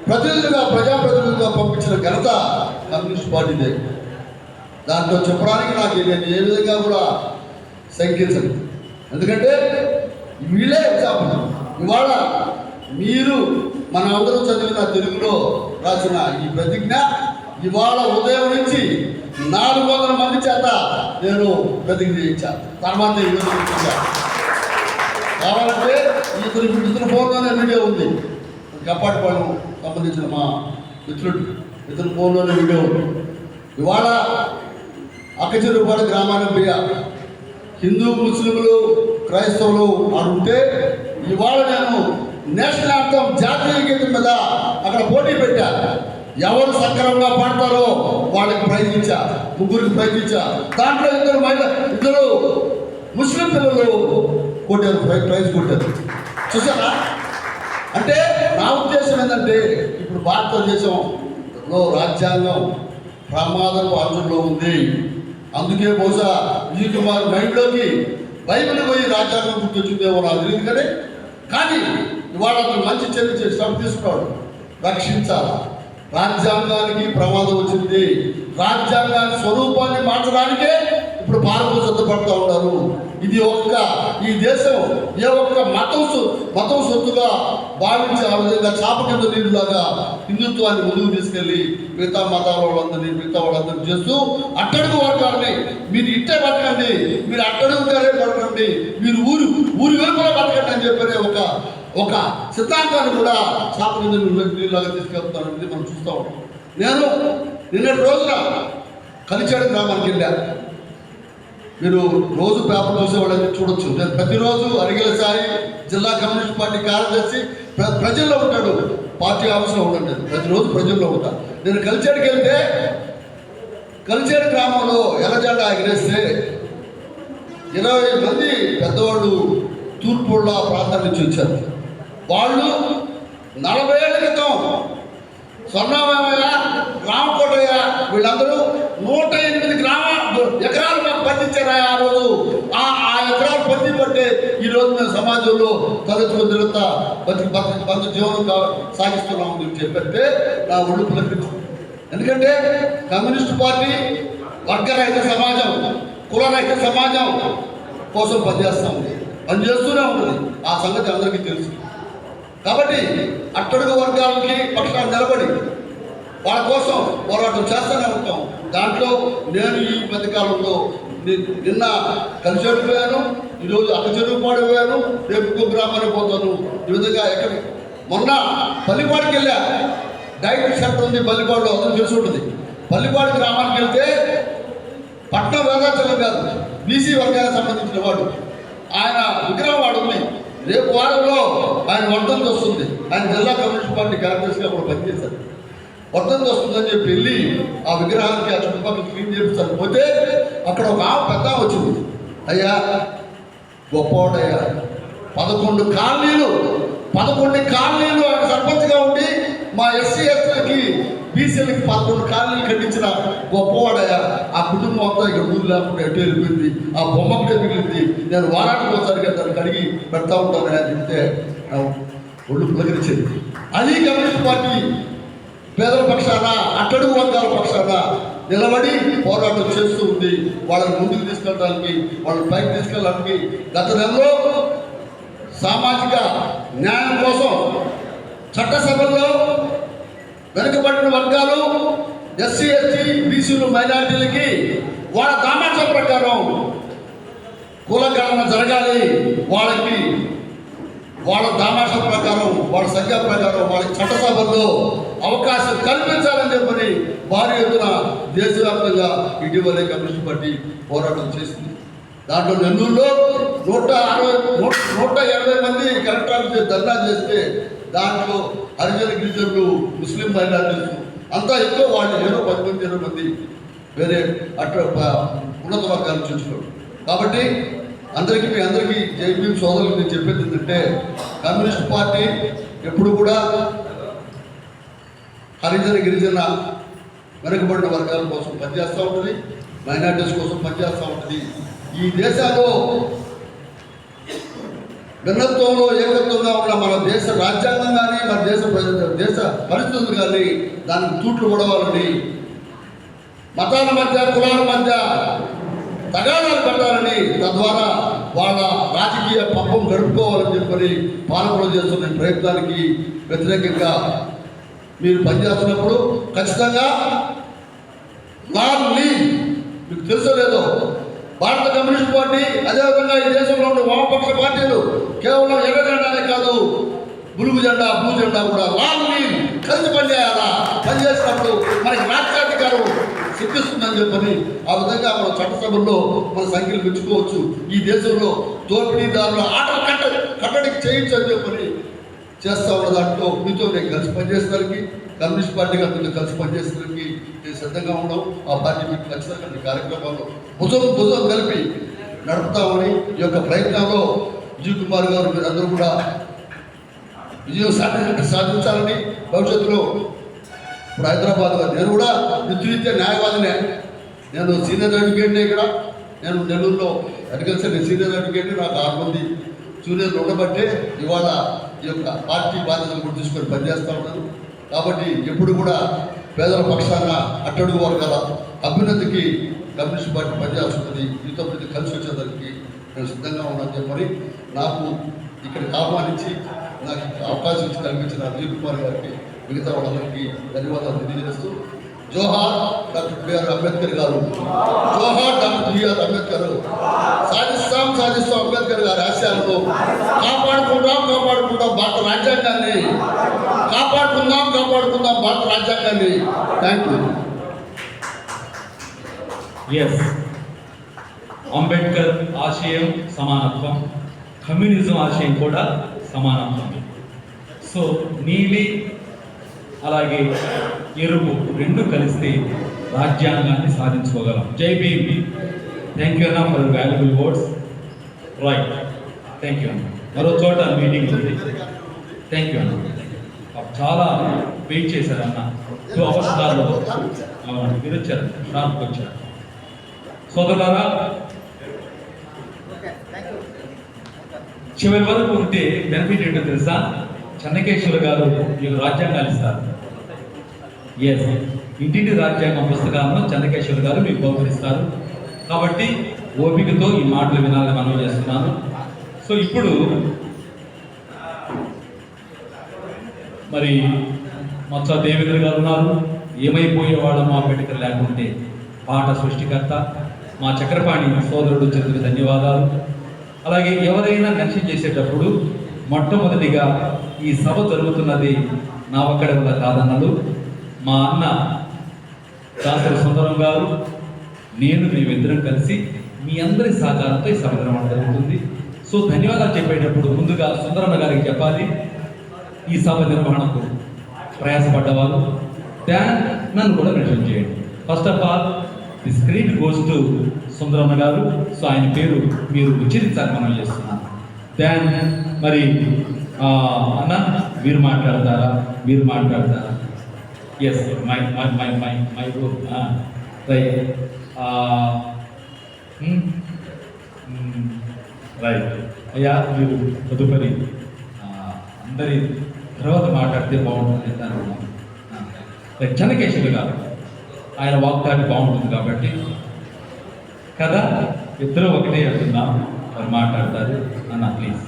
ప్రజాప్రతినిధులుగా పంపించిన ఘనత కమ్యూనిస్ట్ పార్టీదే. దాంట్లో చెప్పడానికి నాకు నేను ఏ విధంగా కూడా శంకించను. ఎందుకంటే వీళ్ళే ఎగ్జాంపుల్. ఇవాళ మీరు మన అందరూ చదివిన తెలుగులో రాసిన ఈ ప్రతిజ్ఞ ఇవాళ ఉదయం నుంచి 400 మంది చేత నేను ప్రతిజ్ఞ చేయించాను. తర్వాత ఈరోజు కావాలంటే ఇతని ఫోన్లోనే వీడియో ఉంది. కప్పాటిపాలెం సంబంధించిన మా ఇతని ఫోన్లోనే వీడియో ఉంది. ఇవాళ అక్కచెరుపాడు గ్రామానికి పోయా, హిందూ ముస్లింలు క్రైస్తవులు ఆడుంటే ఇవాళ నేను నేషనల్ యాంథమ్ జాతీయ గీతం మీద అక్కడ పోటీ పెట్టా. ఎవరు సక్రమంగా పాడతారో వాళ్ళకి ప్రైజ్ ఇచ్చా, ముగ్గురికి ప్రైజ్ ఇచ్చా. దాంట్లో ఇద్దరు ముస్లిం పిల్లలు కొట్టారు, ప్రైజ్ కొట్టారు. చూసారా? అంటే నా ఉద్దేశం ఏంటంటే ఇప్పుడు భారతదేశంలో రాజ్యాంగం ప్రమాదపు అంచుల్లో ఉంది. అందుకే బహుశా విజయ్ కుమార్ మైండ్లోకి బైబిల్ పోయి రాజ్యాంగం గుర్తొచ్చిందేమో నాకు తెలియదు కానీ ఇవాళ అతను మంచి చర్య స్టెప్ తీసుకున్నాడు. రక్షించాలి. రాజ్యాంగానికి ప్రమాదం వచ్చింది. రాజ్యాంగాన్ని స్వరూపాన్ని మార్చడానికే ఇప్పుడు పాలకులు సిద్ధపడుతూ ఉన్నారు. ఇది ఈ దేశం ఏ ఒక్క మతం సొత్తుగా భావించి ఆ విధంగా చాప కింద నీళ్ళలాగా హిందుత్వాన్ని ముందుకు తీసుకెళ్ళి మిగతా మతాల వాళ్ళందరినీ చేస్తూ అట్టడుగు వర్గాలని మీరు ఇట్టే బతకండి, మీరు అట్టడుగుగానే బతకండి, మీరు ఊరి వెలుపల బతకండి అని చెప్పనే ఒక సిద్ధాంతాన్ని కూడా చాప కింద నీళ్ళలాగా తీసుకెళ్తానని మనం చూస్తూ ఉంటాం. నేను నిన్నటి రోజున కలిచేడు గ్రామానికి వెళ్ళాను. మీరు రోజు పేపర్ చూసేవాళ్ళని చూడొచ్చు. నేను ప్రతిరోజు అరిగెల సాయి జిల్లా కమ్యూనిస్ట్ పార్టీ కార్యదర్శి ప్రజల్లో ఉంటాడు, పార్టీ ఆఫీస్లో ఉండండి. ప్రతిరోజు ప్రజల్లో ఉంటాను. నేను కలిచేడుకి వెళ్తే కలిచేడు గ్రామంలో ఎర్రజెండా ఎగిరేస్తే 20 మంది పెద్దవాళ్ళు తూర్పుళ్ళ ప్రాంతం నుంచి వచ్చారు. వాళ్ళు 40 ఏళ్ల క్రితం స్వర్ణమయ్య, రామకోటయ్య వీళ్ళందరూ 108 ఎకరాలు మాకు పండించారా ఆ రోజు. ఆ ఎకరాలు పంచి పట్టే ఈరోజు మేము సమాజంలో తలెత్తుకుని తిరుగుతా బతికి జీవనం సాగిస్తున్నామని చెప్పంటే నా ఒళ్ళు పులకరించింది. ఎందుకంటే కమ్యూనిస్ట్ పార్టీ వర్గరహిత సమాజం, కులరహిత సమాజం కోసం పనిచేస్తూనే ఉంటుంది. ఆ సంగతి అందరికీ తెలుసు. కాబట్టి అట్టడుగు వర్గాలకి పక్షాన్ని నిలబడి వాళ్ళ కోసం పోరాటం చేస్తూనే ఉంటాం. దాంట్లో నేను ఈ మధ్యకాలంలో నిన్న కలిసేడు పోయాను, ఈరోజు అక్కచెరువు పాడిపోయాను, రేపు ఇంకో గ్రామానికి పోతాను. ఈ విధంగా మొన్న పల్లిపాడికి వెళ్ళా. డైట్ సెంటర్ ఉంది పల్లిపాడులో, అందరూ తెలిసి ఉంటుంది. పల్లిపాడు గ్రామానికి వెళ్తే పట్నం వేదాచలం గారు బీసీ వర్గానికి సంబంధించిన వాడు, ఆయన విగ్రహం వాడు ఉంది. రేపు వారంలో ఆయన వర్ధంతి వస్తుంది. ఆయన జిల్లా కమ్యూనిస్ట్ పార్టీ కార్యదర్శిగా కూడా పనిచేశారు. వర్ధంతి వస్తుందని చెప్పి వెళ్ళి ఆ విగ్రహానికి ఆ చుట్టుపక్కల క్లీన్ చేపిస్తాను. పోతే అక్కడ ఒక పెద్ద వచ్చింది. అయ్యా గొప్పవాడయ్యా, 11 కాలనీలు ఆయన సర్పంచ్గా ఉండి మా ఎస్సీ ఎస్టీలకి బీసీలకి 11 కాలనీలు కట్టించిన గొప్పవాడయ్యా. ఆ కుటుంబం అంతా ఇక్కడ ఊరు లేకుండా ఎటు వెళ్ళిపోయింది. ఆ బొమ్మ కూడా మిగిలింది. నేను వారానికి ఒకసారిగా దాన్ని కడిగి పెడతా ఉంటాను అని చెప్తే ఒళ్ళు పులకరించింది. అది కమ్యూనిస్ట్ పార్టీ పేదల పక్షాన, అట్టడుగు వర్గాల పక్షాన నిలబడి పోరాటం చేస్తూ ఉంది. వాళ్ళని ముందుకు తీసుకెళ్ళడానికి, వాళ్ళని పైకి తీసుకెళ్ళడానికి గత నెలలో సామాజిక న్యాయం కోసం చట్టసభల్లో వెనుకబడిన వర్గాలు, ఎస్సీ ఎస్టీ బీసీలు మైనారిటీలకి వాళ్ళ దామాషా ప్రకారం కులగణన జరగాలి. వాళ్ళ దామాషా ప్రకారం, వాళ్ళ సంఖ్య ప్రకారం వాళ్ళకి చట్టసభల్లో అవకాశం కల్పించాలని చెప్పని భారీ ఎత్తున దేశవ్యాప్తంగా ఇటీవలే కమ్యూనిస్ట్ పార్టీ పోరాటం చేసింది. దాంట్లో నెల్లూరులో 180 మంది కలెక్టర్ ఆఫీస్ ధర్నా చేస్తే దాంట్లో హరిజన గిరిజనులు, ముస్లిం మైనారిటీలు అంతా ఎక్కువ వాళ్ళు 10 మంది వేరే ఉన్నత వర్గాల నుంచి వచ్చినారు. కాబట్టి మీ అందరికీ జైభీం సోదరులకు నేను చెప్పేది ఏంటంటే, కమ్యూనిస్ట్ పార్టీ ఎప్పుడు కూడా హరిజన గిరిజన వెనుకబడిన వర్గాల కోసం పనిచేస్తూ ఉంటుంది, మైనారిటీస్ కోసం పనిచేస్తూ ఉంటుంది. ఈ దేశాల్లో భిన్నత్వంలో ఏకత్వంగా ఉన్న మన దేశ రాజ్యాంగం కానీ, మన దేశ పరిస్థితులు కానీ దానికి తూట్లు పడవాలని, మతాల మధ్య కులాల మధ్య తగాదాలు పెట్టాలని, తద్వారా వాళ్ళ రాజకీయ పబ్బం గడుపుకోవాలని చెప్పని పాలకులు చేస్తున్న ప్రయత్నానికి వ్యతిరేకంగా మీరు పనిచేస్తున్నప్పుడు ఖచ్చితంగా మీకు తెలుసో లేదో భారత కమ్యూనిస్ట్ పార్టీ, అదేవిధంగా ఈ దేశంలో ఉన్న వామపక్ష పార్టీలు కేవలం ఎర్ర జెండానే కాదు, బులుగు జెండా, బ్లూ జెండా కూడా కలిసి పనిచేసినప్పుడు మనకి రాజ్యాధికారం సిద్ధిస్తుందని చెప్పని ఆ విధంగా మన చట్టసభల్లో మన సంఖ్యలు పెంచుకోవచ్చు. ఈ దేశంలో దోపిడీదారుల ఆటలు కట్టడికి చేయించని చెప్పని చేస్తూ ఉన్న దాంట్లో మీతో నేను కలిసి పనిచేసేదానికి, కమ్యూనిస్ట్ పార్టీగా మీతో కలిసి పనిచేసేదానికి నేను సిద్ధంగా ఉన్నాం. ఆ పార్టీ మీకు ఖచ్చితంగా కార్యక్రమాల్లో భుజం కలిపి నడుపుతామని, ఈ యొక్క ప్రయత్నంలో విజయ్ కుమార్ గారు మీరందరూ కూడా విజయం సాధించాలని, భవిష్యత్తులో ఇప్పుడు హైదరాబాద్ నేను కూడా వృత్తిరీత్యా న్యాయవాదినే, నేను సీనియర్ అడ్వకేట్ని ఇక్కడ, నేను నెల్లూరులో అగ్రికల్చర్ సీనియర్ అడ్వకేట్ని. నాకు 6 మంది జూనియర్లు ఉండబట్టే ఇవాళ ఈ యొక్క పార్టీ బాధ్యతలు కూడా తీసుకొని పనిచేస్తూ ఉన్నాను. కాబట్టి ఎప్పుడు కూడా పేదల పక్షాన అట్టడుగు వర్గాల అభ్యున్నతికి కమ్యూనిస్ట్ పార్టీ పనిచేస్తుంది. మీతో ప్రతి కలిసి వచ్చేదానికి నేను సిద్ధంగా ఉన్నాను చెప్పని నాకు ఇక్కడికి ఆహ్వానించి నాకు అవకాశం ఇచ్చి కల్పించిన అజయ్ కుమార్ గారికి, మిగతా వాళ్ళందరికీ ధన్యవాదాలు తెలియజేస్తూ, జోహార్ డాక్టర్ బిఆర్ అంబేద్కర్ గారు, జోహార్ డాక్టర్ బిఆర్ అంబేద్కర్. సాధిస్తాం అంబేద్కర్ గారి ఆశయాలను కాపాడుకుందాం భారత రాజ్యాంగాన్ని, కాపాడుకుందాం భారత రాజ్యాంగాన్ని. Thank you. ఎస్, అంబేద్కర్ ఆశయం సమానత్వం, కమ్యూనిజం ఆశయం కూడా సమానత్వం. సో నీలి అలాగే ఎరుపు రెండు కలిస్తే రాజ్యాంగాన్ని సాధించుకోగలం. జై భీమ్. థ్యాంక్ యూ అన్న for valuable words. Right, thank you అన్న. మరో చోట మీటింగ్ ఉంది. థ్యాంక్ యూ అన్న. చాలా వెయిట్ చేశారు అన్న. 2 hours అవును, మీరు వచ్చారు, షార్ప్కి వచ్చారు. సోదరులారా, చివరి వరకు ఉంటే బెనిఫిట్ ఏంటో తెలుసా? చెన్నకేశ్వర గారు మీకు రాజ్యాంగాలు ఇస్తారు. ఎస్, ఇంటింటి రాజ్యాంగం పుస్తకాలను చెన్నకేశ్వర గారు మీకు బహుకరిస్తారు. కాబట్టి ఓపికతో ఈ మాటలు వినాలని మనం చేస్తున్నాను. సో ఇప్పుడు మరి మత్స దేవేంద్ర గారు ఉన్నారు. ఏమైపోయేవాళ్ళము అంబేద్కర్ లేకుంటే పాట సృష్టికర్త మా చక్రపాణి సోదరుడు చంద్రుడికి ధన్యవాదాలు. అలాగే ఎవరైనా మెన్షన్ చేసేటప్పుడు మొట్టమొదటిగా ఈ సభ జరుగుతున్నది నా ఒక్కడి వల్ల కాదన్నలు మా అన్న దాసరి సుందరం గారు, మేమిద్దరం కలిసి మీ అందరి సహకారంతో ఈ సభ నిర్వహణ జరుగుతుంది. సో ధన్యవాదాలు చెప్పేటప్పుడు ముందుగా సుందరన్న గారికి చెప్పాలి, ఈ సభ నిర్వహణకు ప్రయాసపడ్డవారు. నన్ను కూడా మెన్షన్ చేయండి. First of all the screen goes to సుందరన్న గారు. సో ఆయన పేరు మీరు ఉచ్చరించాలని మనం చేస్తున్నాను. మరి అన్న మీరు మాట్లాడతారా? Yes, my room right. Right అయ్యా, మీరు తదుపరి అందరి తర్వాత మాట్లాడితే బాగుంటుంది అనుకున్నాను. చెన్నకేశ్వర గారు ఆయన వాగ్దాన్ని బాగుంటుంది కాబట్టి కదా, ఇద్దరు ఒకటే అంటున్నాం, వారు మాట్లాడతారు అన్న ప్లీజ్.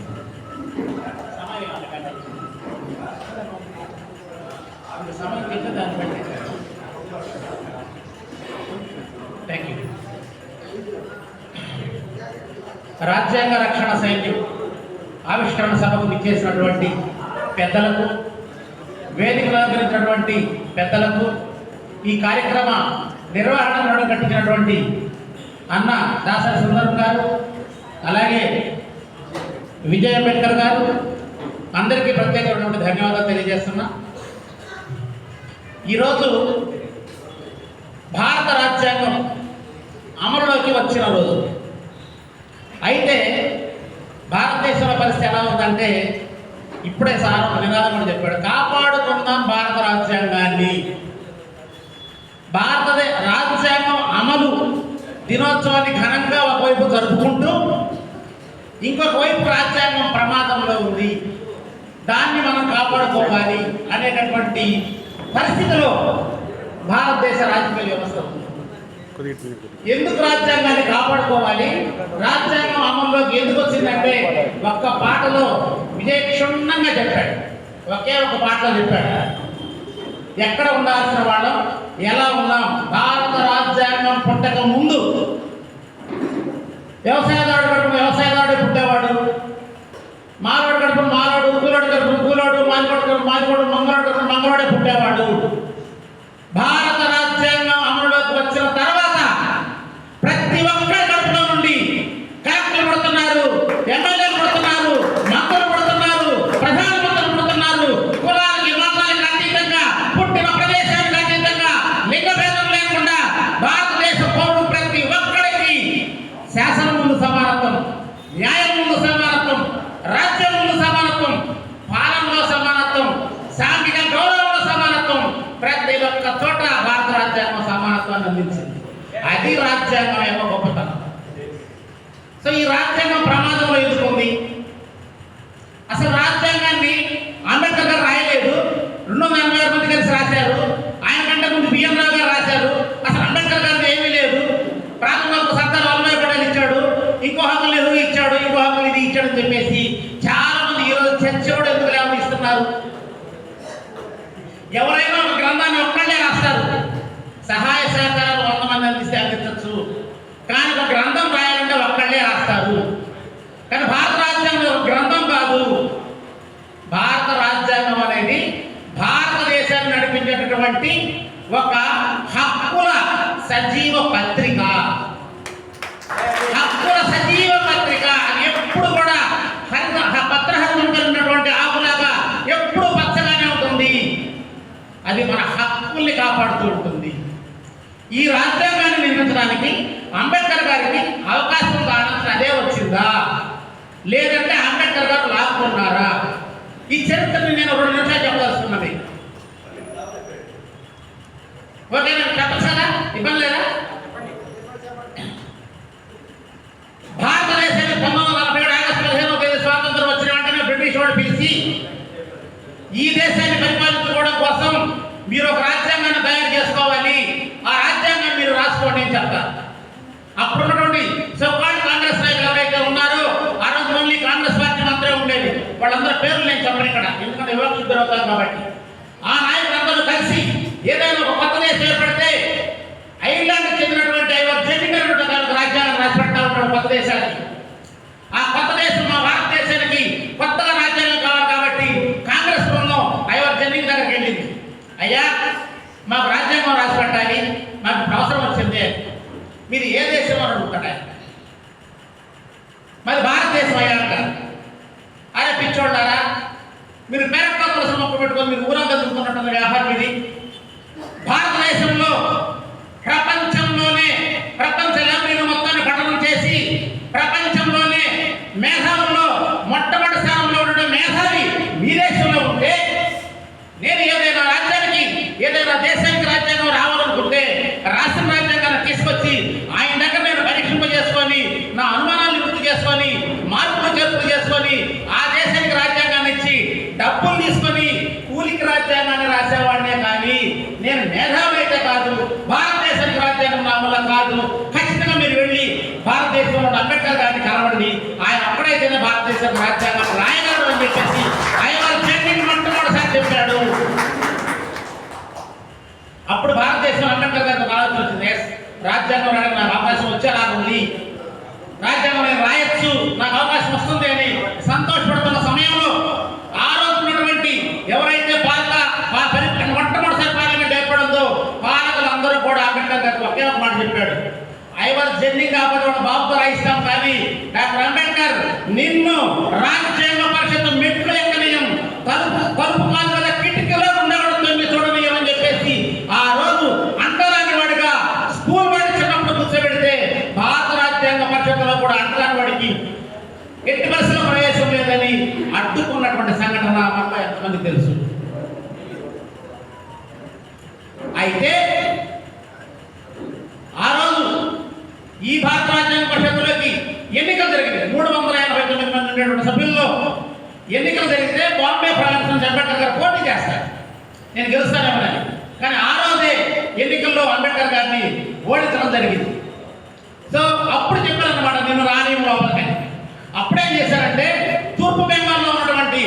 Thank you. రాజ్యాంగ రక్షణ సైన్యం ఆవిష్కరణ సభకు విచ్చేసినటువంటి పెద్దలకు, వేదికలు అలంకరించినటువంటి పెద్దలకు, ఈ కార్యక్రమ నిర్వహణను కట్టించినటువంటి అన్న దాసరి సుందరం గారు, అలాగే విజయ్ అంబేద్కర్ గారు, అందరికీ ప్రత్యేకమైనటువంటి ధన్యవాదాలు తెలియజేస్తున్నా. ఈరోజు భారత రాజ్యాంగం అమలులోకి వచ్చిన రోజు. అయితే భారతదేశంలో పరిస్థితి ఎలా ఉందంటే, ఇప్పుడే సార్ ఒక నినాదం కూడా చెప్పాడు, కాపాడుకుందాం భారత రాజ్యాంగాన్ని. భారతదేశ రాజ్యాంగం అమలు దినోత్సవాన్ని ఘనంగా ఒకవైపు జరుపుకుంటూ ఇంకొక వైపు రాజ్యాంగం ప్రమాదంలో ఉంది, దాన్ని మనం కాపాడుకోవాలి అనేటటువంటి పరిస్థితిలో భారతదేశ రాజకీయ వ్యవస్థ ఉంది. ఎందుకు రాజ్యాంగాన్ని కాపాడుకోవాలి, రాజ్యాంగం అమల్లోకి ఎందుకు వచ్చిందంటే ఒక్క పాటలో విజయ్ క్షుణ్ణంగా చెప్పాడు. ఒకే ఒక పాటలో చెప్పాడు, ఎక్కడ ఉండాల్సిన వాళ్ళం, ఎలా ఉన్నాం. భారత రాజ్యాంగం పుట్టక ముందు వ్యవసాయదారుడు కడుపు వ్యవసాయదారుడే పుట్టేవాడు, మాలోడు కడుపు మాలోడు, కూలోడు కడుపు కూలోడు, మాదికోడు కడుపు మాదికోడు, మంగళోడు కడుపు మంగళోడే పుట్టేవాడు. భారత రాజ్యాంగం అమలులోకి వచ్చిన తర్వాత ప్రతి ఒక్కరి కడుపులో నుండి కలెక్టర్లు పుడుతున్నారు, ఎమ్మెల్యేలు పుడుతున్నారు, మంత్రులు పుడుతున్నారు, ప్రధానమంత్రులు పుడుతున్నారు. కులాలకి మతాలకు అతీతంగా, పుట్టిన ప్రదేశానికి అతీతంగా, లింగ భేదం లేకుండా భారతదేశ పౌరుడు ప్రతి ఒక్కరికి శాసనం ముందు సమానత్వం, న్యాయం ముందు సమానత్వం, రాజ్యం ముందు సమానత్వం, పాలనలో సమానత్వం, సాంఘిక గౌరవంలో సమానత్వం, ప్రతి ఒక్క చోట భారత రాజ్యాంగం సమానత్వాన్ని అందించింది. అది రాజ్యాంగం యొక్క గొప్పతనం. సో ఈ రాజ్యాంగం ప్రమాదంలో ఎదుర్కొంది. అసలు రాజ్యాంగాన్ని అంబేద్కర్ గారు రాయలేదు, 246 మంది కలిసి రాశారు. ఆయన కంటే ముందు బిఎన్ రావు గారు రాశారు. అసలు అంబేద్కర్ గారికి ఏమీ లేదు. ప్రాథమిక సర్దార్ వల్లభాయ్ పటేల్ ఇచ్చాడు, ఇంకో హక్కులు నెహ్రూ ఇచ్చాడు, ఇంకో హక్కులు ఇది ఇచ్చాడు అని చెప్పేసి చాలా మంది ఈరోజు చర్చ కూడా ఎందుకు లేవనిస్తున్నారు. ఎవరైనా ఒక గ్రంథాన్ని ఒక్కళ్ళే రాస్తారు, సహాయ సహకారాలు 100 మంది అందిస్తే అందించవచ్చు, కానీ ఒక గ్రంథం రాయాలంటే ఒక్కళ్ళే రాస్తారు. కానీ భారత రాజ్యాంగం ఒక గ్రంథం కాదు. భారత రాజ్యాంగం అనేది భారతదేశాన్ని నడిపించేటటువంటి ఒక హక్కుల సజీవ పత్రిక. హక్కుల సజీవ పత్రిక. అది ఎప్పుడు కూడా పత్రహరితం కలిగినటువంటి ఆకులాగా ఎప్పుడు పచ్చగానే ఉంటుంది. అది మన హక్కుల్ని కాపాడుతూ ఉంటుంది. ఈ రాజ్యాంగాన్ని నిర్మించడానికి అంబేద్కర్ గారికి అవకాశం కావాల్సిన అదే వచ్చిందా, లేదంటే అంబేద్కర్ గారు లాక్కున్నారా? ఈ చరిత్రని నేను 2 నిమిషాలు చెప్పదలుచుకున్నది. ఓకే, నేను చెప్పచ్చా? ఇబ్బంది లేదా? భారతదేశానికి 1947 ఆగస్టు 15వ తేదీ స్వాతంత్రం వచ్చిన వెంటనే బ్రిటిష్ వాడు పిలిచి ఈ దేశాన్ని పరిపాలించుకోవడం కోసం మీరు ఒక రాజ్యాంగాన్ని తయారు చేసుకోవాలి, ఆ రాజ్యాంగాన్ని మీరు రాసుకోండి అని చెప్తారు. అప్పుడున్నటువంటి సోకాల్డ్ కాంగ్రెస్ నాయకులు ఎవరైతే ఉన్నారో ఆ రోజు ఓన్లీ కాంగ్రెస్ పార్టీ మాత్రమే ఉండేది. వాళ్ళందరి పేర్లు నేను చెప్పను ఇక్కడ, ఎందుకంటే వివక్ష దొరుకుతారు కాబట్టి. ఆ నాయకులందరూ కలిసి ఏదైనా ఒక కొత్త దేశం ఏర్పడితే ఐర్లాండ్కి చెందినటువంటి ఐవర్ జెన్నింగ్ రాజ్యాంగం రాసి పెడతా ఉంటాడు కొత్త దేశానికి. ఆ కొత్త దేశం మా భారతదేశానికి కొత్తగా రాజ్యాంగం కావాలి కాబట్టి కాంగ్రెస్ బృందం ఐవర్ జెన్నింగ్ దగ్గరికి వెళ్ళింది. అయ్యా, మాకు రాజ్యాంగం రాసి పెట్టాలి, మాకు అవసరం వచ్చింది, మీరు ఏ దేశం అని అడుగుతాడా? మరి భారతదేశం అయ్యాక అరే పిచ్చోళ్ళారా, మీరు పేరట్ల కోసం మొక్క పెట్టుకొని మీరు ఊరంతా తిరుగుతున్నట్టుంది వ్యాపారం ఇది. భారతదేశంలో ప్రపంచంలోనే ప్రపంచ ల్యాబ్లను మొత్తాన్ని పఠనం చేసి ప్రపంచంలోనే మేధావుల్లో మొట్టమొదటి స్థానంలో ఉన్న మేధావి మీ దేశంలో ఉంటే, నేను ఏదైనా రాజ్యానికి ఏదైనా దేశానికి రాజ్యాంగం రావాలనుకుంటే రాష్ట్ర రాజ్యాంగాన్ని తీసుకొచ్చి ఆయన దగ్గర నేను పరీక్షింపజేసుకొని నా అనుమానాలు నివృత్తి చేసుకొని మార్పులు చేర్పులు చేసుకొని ఆ దేశానికి రాజ్యాంగాన్ని ఇచ్చి డబ్బులు తీసుకొని కూలికి రాజ్యాంగాన్ని రాసేవాడినే కానీ నేను మేధావి అయితే కాదు, భారతదేశానికి రాజ్యాంగం నా వల్ల కాదు. ఖచ్చితంగా మీరు వెళ్ళి భారతదేశంలో అంబేద్కర్ గారిని కలవండి, ఆయన అప్పుడైతేనే భారతదేశానికి రాజ్యాంగం రాయగలరు అని చెప్పేసి ఆయన జెన్నింగ్ మొట్టమొదటిసారి చెప్పాడు. అప్పుడు భారతదేశం అంబేద్కర్ గారికి ఆలోచన వచ్చింది, రాజ్యాంగం రాయడానికి నాకు అవకాశం వచ్చేలా ఉంది, రాజ్యాంగం నేను రాయొచ్చు, నాకు అవకాశం వస్తుంది అని సంతోషపడుతున్న సమయంలో ఆ రోజు ఉన్నటువంటి ఎవరైతే మొట్టమొదటిసారి పార్లమెంట్ ఏర్పడిందో పాలకులందరూ కూడా అంబేద్కర్ గారికి ఒకే ఒక మాట చెప్పాడు, ఐవర్ జెన్నింగ్ కాకపోతే బాబుతో రాయిస్తాం, కానీ డాక్టర్ అంబేద్కర్ నిన్ను రాజ్యాంగ పరిషత్ మెట్లు ఎక్కనీయం, తలుపు కాదు కదా కిటికీలో ఉండేవాడు తొమ్మిది చూడనీయమని చెప్పేసి ఆ రోజు అంటరాని వాడిగా స్కూల్ వాడి చిన్నప్పుడు కూర్చోబెడితే భారత రాజ్యాంగ పరిషత్తులో కూడా అంటరాని వాడికి ఎట్టి పరిస్థితుల్లో ప్రవేశం లేదని అడ్డుకున్నటువంటి సంఘటన మనలో ఎంతమంది తెలుసు. అయితే ఆ రోజు ఈ భారత రాజ్యాంగ పరిషత్తులోకి ఎన్నికలు జరిగింది. 389 మంది ఉండేటువంటి సభ్యుల్లో ఎన్నికలు జరిగితే బాంబే ప్రొవిన్స్ అంబేద్కర్ గారు పోటీ చేస్తారు, నేను గెలుస్తానేమని. కానీ ఆ రోజే ఎన్నికల్లో అంబేద్కర్ గారిని ఓడించడం జరిగింది. సో అప్పుడు చెప్పారన్నమాట, నేను రాని లోపలికి. అప్పుడేం చేశారంటే తూర్పు బెంగాల్లో ఉన్నటువంటి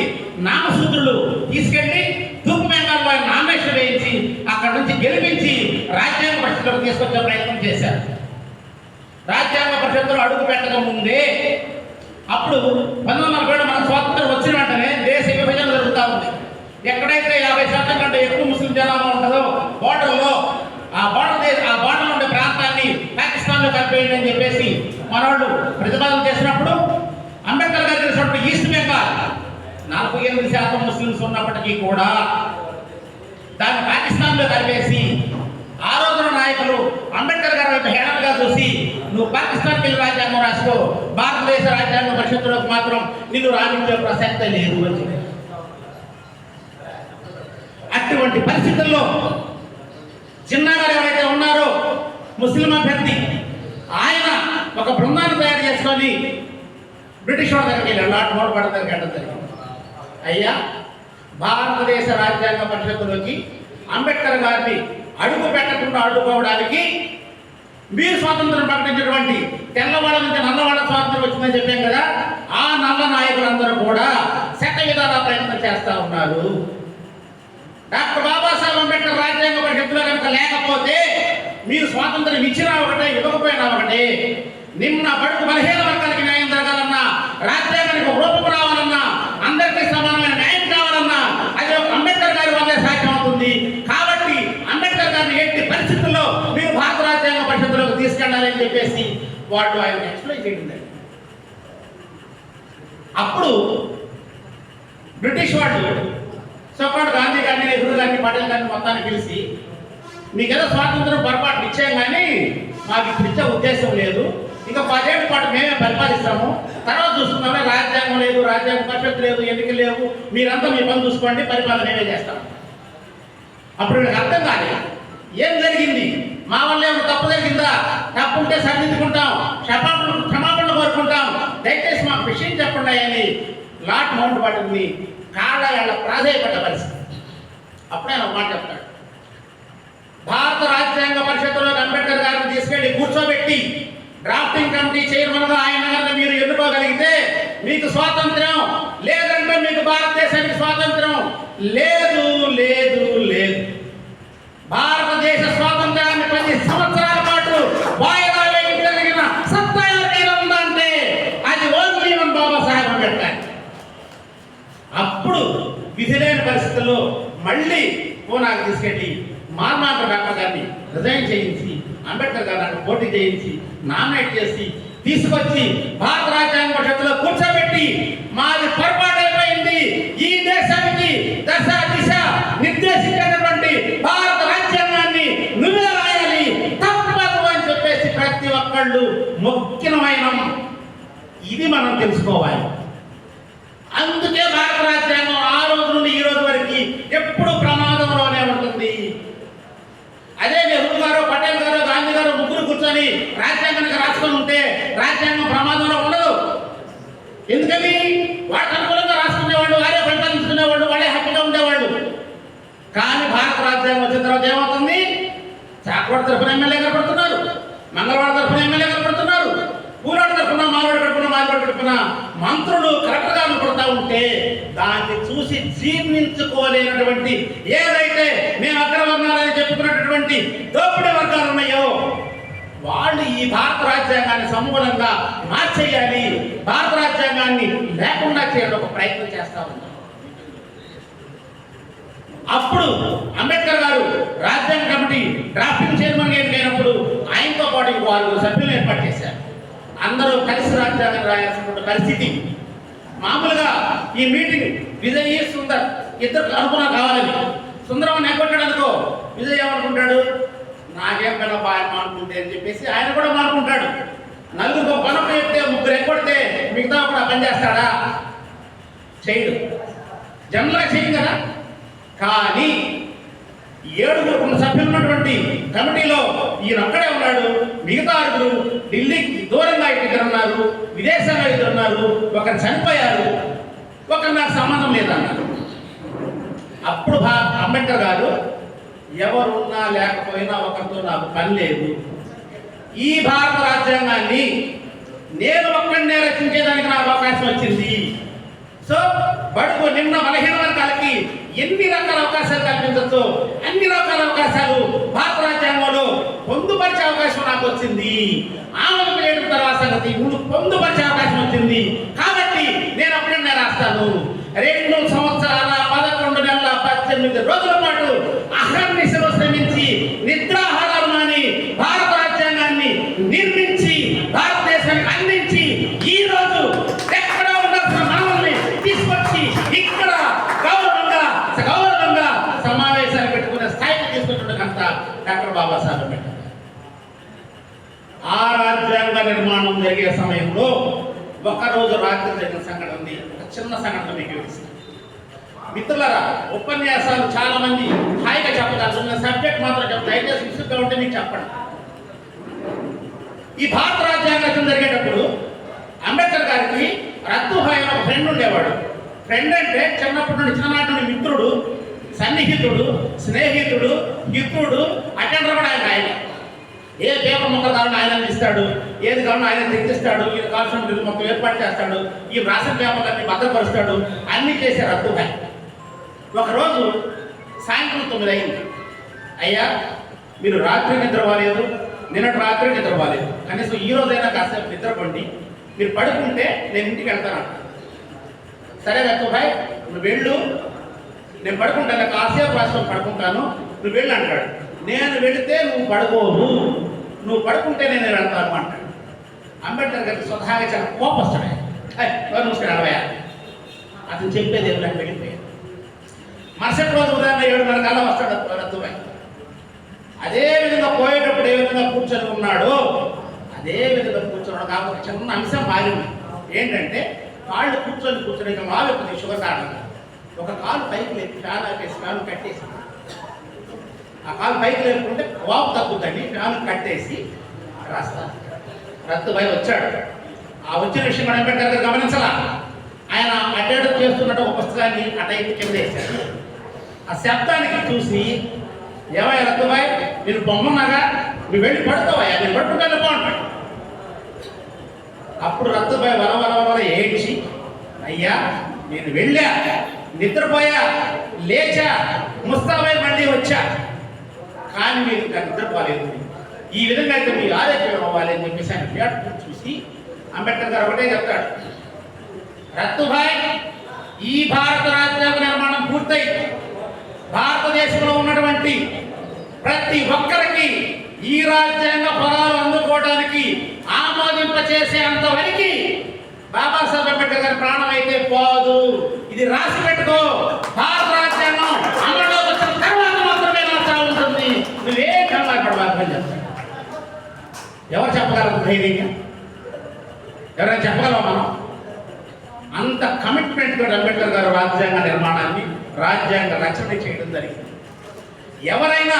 నామసూత్రులు తీసుకెళ్లి తూర్పు బెంగాల్లో నామినేషన్ వేయించి అక్కడ నుంచి గెలిపించి రాజ్యాంగ పరిషత్తులకు తీసుకొచ్చే ప్రయత్నం చేశారు. రాజ్యాంగ పరిషత్తులో అడుగు పెట్టక ముందే అప్పుడు 1947 మనకు స్వాతంత్రం వచ్చిన వెంటనే దేశ విభజన జరుగుతూ ఉంది. ఎక్కడైతే 50% కంటే ఎక్కువ ముస్లిం జనాభా ఉంటుందో బోర్డర్లో ఆ బోర్డర్లో ఉండే ప్రాంతాన్ని పాకిస్తాన్లో కలిపేయండి అని చెప్పేసి మనవాళ్ళు ప్రతిపాదన చేసినప్పుడు అంబేద్కర్ గారు చేసినప్పుడు ఈస్ట్ బెంగాల్ 48% ముస్లింస్ ఉన్నప్పటికీ కూడా దాన్ని పాకిస్తాన్లో కలిపేసి ఆ రోజున నాయకులు అంబేద్కర్ గారి వైపు హేళనగా చూసి నువ్వు పాకిస్తాన్కి వెళ్ళి రాజ్యాంగం రాసుకో, భారతదేశ రాజ్యాంగ పరిషత్తులకు మాత్రం నిన్ను రాణించే ప్రసక్తే లేదు అని చెప్పారు. అటువంటి పరిస్థితుల్లో చిన్నగారు ఎవరైతే ఉన్నారో ముస్లిం అభ్యర్థి. ఆయన ఒక బృందాన్ని తయారు చేసుకొని బ్రిటిష్ వాళ్ళ దగ్గరికి వెళ్ళాడు. లార్డ్ మౌంట్ బాటన్ దగ్గరికి వెళ్ళడం జరిగింది. అయ్యా, భారతదేశ రాజ్యాంగ పరిషత్తులోకి అంబేద్కర్ గారిని అడుగు పెట్టకుండా అడ్డుకోవడానికి మీరు స్వాతంత్రం ప్రకటించినటువంటి తెల్లవాళ్ళ నుంచి నల్లవాళ్ళ స్వాతంత్రం వచ్చిందని చెప్పాం కదా, ఆ నల్ల నాయకులందరూ కూడా శత విధాల ప్రయత్నం చేస్తూ ఉన్నారు. డాక్టర్ బాబాసాహెబ్ అంబేద్కర్ రాజ్యాంగ పరిషత్తులో కనుక లేకపోతే మీరు స్వాతంత్రం ఇచ్చినా ఒకటే, ఇవ్వకపోయినా ఒకటే. నిన్న బడుగు బలహీన వర్గానికి న్యాయం జరగాలన్నా, రాజ్యాంగానికి రూపం రావాలన్నా, అందరికీ సమానమైన న్యాయం కావాలన్నా అది ఒక అంబేద్కర్ గారి వల్లే సాధ్యం అవుతుంది. కాబట్టి అంబేద్కర్ గారిని ఎట్టి పరిస్థితుల్లో మీరు భారత రాజ్యాంగ పరిషత్తులోకి తీసుకెళ్లాలని చెప్పేసి వాళ్ళు ఆయన ఎక్స్ప్లెయిన్ చేయడం. అప్పుడు బ్రిటిష్ వాళ్ళు సోకాడు గాంధీ గారిని, నెహ్రూ గారిని, పటేల్ గారిని మొత్తాన్ని పిలిచి, మీకేదో స్వాతంత్రం పొరపాటు ఇచ్చాం కానీ మాకు ఇప్పుడు ఇచ్చే ఉద్దేశం లేదు, ఇంకా 10 ఏళ్ల పాటు మేమే పరిపాలిస్తాము, తర్వాత చూస్తున్నామే, రాజ్యాంగం లేదు, రాజ్యాంగ పరిషత్ లేదు, ఎన్నికలు లేవు, మీరంతా మీ పని చూసుకోండి, పరిపాలన మేమే చేస్తాం. అప్పుడు వీళ్ళకి అర్థం కాదు ఏం జరిగింది, మా వల్ల ఏమైనా తప్పు జరిగిందా, తప్పు ఉంటే సరిదిద్దుకుంటాం, క్షమాపణలు కోరుకుంటాం, దయచేసి మాకు విషయం చెప్పండి అని లార్డ్ మౌంట్ బాటన్ని కాళ్ళ ప్రాధాయపడ్డ పరిస్థితి. అప్పుడే ఆయన ఒక మాట చెప్తాడు, భారత రాజ్యాంగ పరిషత్తులో అంబేద్కర్ గారిని తీసుకెళ్లి కూర్చోబెట్టి డ్రాఫ్టింగ్ కమిటీ చైర్మన్ గా ఆయన గారిని మీరు ఎన్నుకోగలిగితే మీకు స్వాతంత్రం, లేదంటే మీకు భారతదేశానికి స్వాతంత్రం లేదు లేదు లేదు. భారతదేశ స్వాతంత్రాన్ని 10 సంవత్సరాల పాటు వాయిదా వేయగలిగిన సత్తా ఎవరికైనా ఉందంటే అది ఓన్లీ వన్ బాబాసాహెబ్ అంబేద్కర్. అప్పుడు విధి లేని పరిస్థితుల్లో మళ్ళీ పూనాకు తీసుకెళ్లి మార్మాంక డాక్టర్ గారిని రిజైన్ చేయించి అంబేద్కర్ గారిని అక్కడ పోటీ చేయించి నామినేట్ చేసి తీసుకొచ్చి భారత రాజ్యాంగ పరిషత్తులో కూర్చోబెట్టి మాది పొరపాటు అయిపోయింది, ఈ దేశానికి దశ దిశ నిర్దేశించినటువంటి భారత రాజ్యాంగాన్ని నువ్వే రాయాలి, తప్పదు అని చెప్పేసి ప్రతి ఒక్కళ్ళు మొక్కినమైన ఇది మనం తెలుసుకోవాలి. అందుకే భారత రాజ్యాంగం ఆ రోజు నుండి ఈ రోజు వరకు ఎప్పుడు ప్రమాదంలోనే ఉంటుంది. అదే నెహ్రూ గారు, పటేల్ గారు, గాంధీ గారు ముగ్గురు కూర్చొని రాజ్యాంగానికి రాసుకొని ఉంటే రాజ్యాంగం ప్రమాదంలో ఉండదు. ఎందుకని వాటికి అనుకూలంగా రాసుకునేవాళ్ళు, వారే పరిపాలించుకునేవాళ్ళు, వాళ్ళే హ్యాపీగా ఉండేవాళ్ళు. కానీ భారత రాజ్యాంగం వచ్చిన తర్వాత ఏమవుతుంది, చాకవాడ తరఫున ఎమ్మెల్యే కనపడుతున్నారు, మంగళవాడ తరఫున ఎమ్మెల్యే కనపడుతున్నారు, పూనాడు తరఫున, మాలవాడ తరఫున, మాలవాడ తరఫున మంత్రులు కరెక్ట్గా పడుతూ ఉంటే దాన్ని చూసి జీర్ణించుకోలేనటువంటి ఏదైతే మేము అగ్రవర్ణాలని చెప్పుకున్నటువంటి దోపిడీ వర్గాలు ఉన్నాయో వాళ్ళు ఈ భారత రాజ్యాంగాన్ని సమూలంగా మార్చేయాలి, భారత రాజ్యాంగాన్ని లేకుండా చేయడం ఒక ప్రయత్నం చేస్తా ఉన్నారు. అప్పుడు అంబేద్కర్ గారు రాజ్యాంగ కమిటీ డ్రాఫ్టింగ్ చైర్మన్ ఎన్నికైనప్పుడు ఆయనతో పాటు 6 సభ్యులు ఏర్పాటు చేశారు. అందరూ కలిసి రాజ్యాంగం రాయాల్సినటువంటి పరిస్థితి. మామూలుగా ఈ మీటింగ్ విజయ్ సుందర్ ఇద్దరు అనుకున్నా కావాలని, సుందరం ఎగ్గొట్టాడు అనుకో, విజయ్ ఏమనుకుంటాడు, నాకేం పని బాగా మానుకుంటే అని చెప్పేసి ఆయన కూడా మానుకుంటాడు. నలుగురు పనులు చెప్తే 3 ఎగ్గొడితే మిగతా కూడా పని చేస్తాడా, చేయడు, జనరల్గా చేయడు కదా. కానీ 7 సభ్యులు ఉన్నటువంటి కమిటీలో ఈయన ఒక్కడే ఉన్నాడు, మిగతా 6 ఢిల్లీకి దూరంగా 2 ఉన్నారు, విదేశాల్లో 2 ఉన్నారు, ఒకరు చనిపోయారు, ఒకరు నాకు సంబంధం లేదన్నారు. అప్పుడు అంబేద్కర్ గారు ఎవరున్నా లేకపోయినా ఒకరితో నాకు పని లేదు, ఈ భారత రాజ్యాంగాన్ని నేను ఒక్కడినే రచించేదానికి నాకు అవకాశం వచ్చింది. సో బడుగు నిమ్న బలహీన వర్గాలకి ఎన్ని రకాల అవకాశాలు కల్పించవచ్చు, అన్ని రకాల అవకాశాలు భారత రాజ్యాంగంలో పొందుపరిచే అవకాశం నాకు వచ్చింది. ఆమెను చేయడం తర్వాత సంగతి ముందు పొందుపరిచే అవకాశం వచ్చింది. కాబట్టి నేను అప్పుడే రాస్తాను. 2 సంవత్సరాల 11 నెలల 18 రోజుల పాటు అహర్నిశలు శ్రమించి నిద్రాహారాలు మాని భారత రాజ్యాంగాన్ని నిర్మించి భారతదేశానికి అందించి ఈ రోజు ఎక్కడ ఉండాల్సిన మనల్ని తీసుకొచ్చి ఇక్కడ గౌరవంగా సమావేశాలు పెట్టుకునే స్థాయికి తీసుకొచ్చినటువంటి డాక్టర్ బాబాసాహెబ్ అంబేద్కర్. ఆ రాజ్యాంగ నిర్మాణం జరిగే సమయంలో ఒకరోజు రాత్రి జరిగిన సంఘటన ఉంది. ఒక చిన్న సంఘటన మీకు వివరిస్తాను. మిత్రులారా, ఉపన్యాసాలు చాలా మంది హాయిగా చెప్పగలరు, సబ్జెక్ట్ మాత్రం చెప్తాను. దయచేసి విసుగ్గా ఉంటే మీకు చెప్పండి. ఈ భారత రాజ్యాంగ రచన జరిగేటప్పుడు అంబేద్కర్ గారికి రత్తుభాయ్ అనే ఒక ఫ్రెండ్ ఉండేవాడు. ఫ్రెండ్ అంటే చిన్నప్పటి నుండి చిన్ననాటి నుండి మిత్రుడు, సన్నిహితుడు, స్నేహితుడు, మిత్రుడు, అటెండర్ కూడా ఆయన. ఏ పేపర్ మొక్క కావాలని ఆయన ఇస్తాడు, ఏది కావాలని ఆయన తెచ్చిస్తాడు, ఇది కావాల్సిన బిల్లు మొత్తం ఏర్పాటు చేస్తాడు, ఈ రాసిన పేపర్లన్నీ భద్రపరుస్తాడు, అన్నీ చేసే రత్తుభాయ్. ఒకరోజు సాయంత్రం 9 అయింది. అయ్యా, మీరు రాత్రి నిద్రపోలేదు, నిన్నటి రాత్రి నిద్రపోలేదు, కనీసం ఈ రోజైనా కాసేపు నిద్రపోండి, మీరు పడుకుంటే నేను ఇంటికి వెళ్తాను. సరే రత్తుభాయ్, నువ్వు వెళ్ళు, నేను పడుకుంటాను, కాసేపు రాష్ట్రం పడుకుంటాను, నువ్వు వెళ్ళు అంటాడు. నేను వెళితే నువ్వు పడుకోవు, నువ్వు పడుకుంటే నేను వెళ్తాను అంటాడు. అంబేద్కర్ గారికి స్వతహాగా చాలా కోపం వస్తాడు. నమస్కారం అడవయ్యా, అతను చెప్పేది ఏమి నాకు వెళ్ళిపోయాడు. మరుసటి రోజు ఉదయం 7:30 కల్లా వస్తాడు రత్తుభాయ్. అదే విధంగా పోయేటప్పుడు ఏ విధంగా కూర్చొని ఉన్నాడో అదే విధంగా కూర్చోవడం కాకపోతే చిన్న అంశం మారింది. ఏంటంటే కాళ్ళు కూర్చొని ఇంకా మావేస్తుంది షుగర్ కారణంగా. ఒక కాలు పైకి లేపి ఫ్యాన్ ఆపేసి ఫ్యాన్ కట్టేసి, ఆ కాలు పైకి లేపుకుంటే వాపు తగ్గుతుంది, ఫ్యాన్ కట్టేసి రాస్తారు. రత్తుభాయ్ వచ్చాడు. ఆ వచ్చిన విషయం కూడా అంబేద్కర్ గారు గమనించాల. ఆయన అడ్డాడు చేస్తున్నట్టు ఒక పుస్తకాన్ని అటైపు కింద వేశాడు. ఆ శబ్దానికి చూసి, ఏమయ్యా రత్తుభాయ్, నేను బొమ్మన్నాగా, నువ్వు వెళ్ళి పడుకోవయ్యా, నేను పట్టుకుంటాను బాగుంటాడు. అప్పుడు రత్తుభాయ్ వర ఏడ్చి, అయ్యా నేను వెళ్ళా, నిద్రపోయా, లేచా, ముస్తాబాయ్ మళ్ళీ వచ్చా, కానీ మీరు ఇంకా నిద్రపోలేదు, ఈ విధంగా అయితే మీ ఆరోగ్యం అవ్వాలి అని చెప్పేసి ఆయన వేడుకుని చూసి అంబేద్కర్ గారు ఒకటే చెప్తాడు, రత్తుభాయ్, ఈ భారత రాజ్యాంగ నిర్మాణం పూర్తయి భారతదేశంలో ఉన్నటువంటి ప్రతి ఒక్కరికి ఈ రాజ్యాంగ ఫలాలు అందుకోవడానికి ఆమోదింపచేసే అంతవరకు బాబాసాహెబ్ అంబేద్కర్ గారి ప్రాణం అయితే పోదు. ఇది రాసి పెట్టుకో, భారత రాజ్యాంగం అమలులోకి వచ్చిన తర్వాత మాత్రమే నా చావు ఉంటుంది, నువ్వే కంగారు పడవాలి చెప్తాడు. ఎవరు చెప్పగలరు ధైర్యంగా? ఎవరైనా చెప్పగలవా మనం? అంత కమిట్మెంట్ తోటి అంబేద్కర్ గారు రాజ్యాంగ నిర్మాణాన్ని, రాజ్యాంగ రచన చేయడం జరిగింది. ఎవరైనా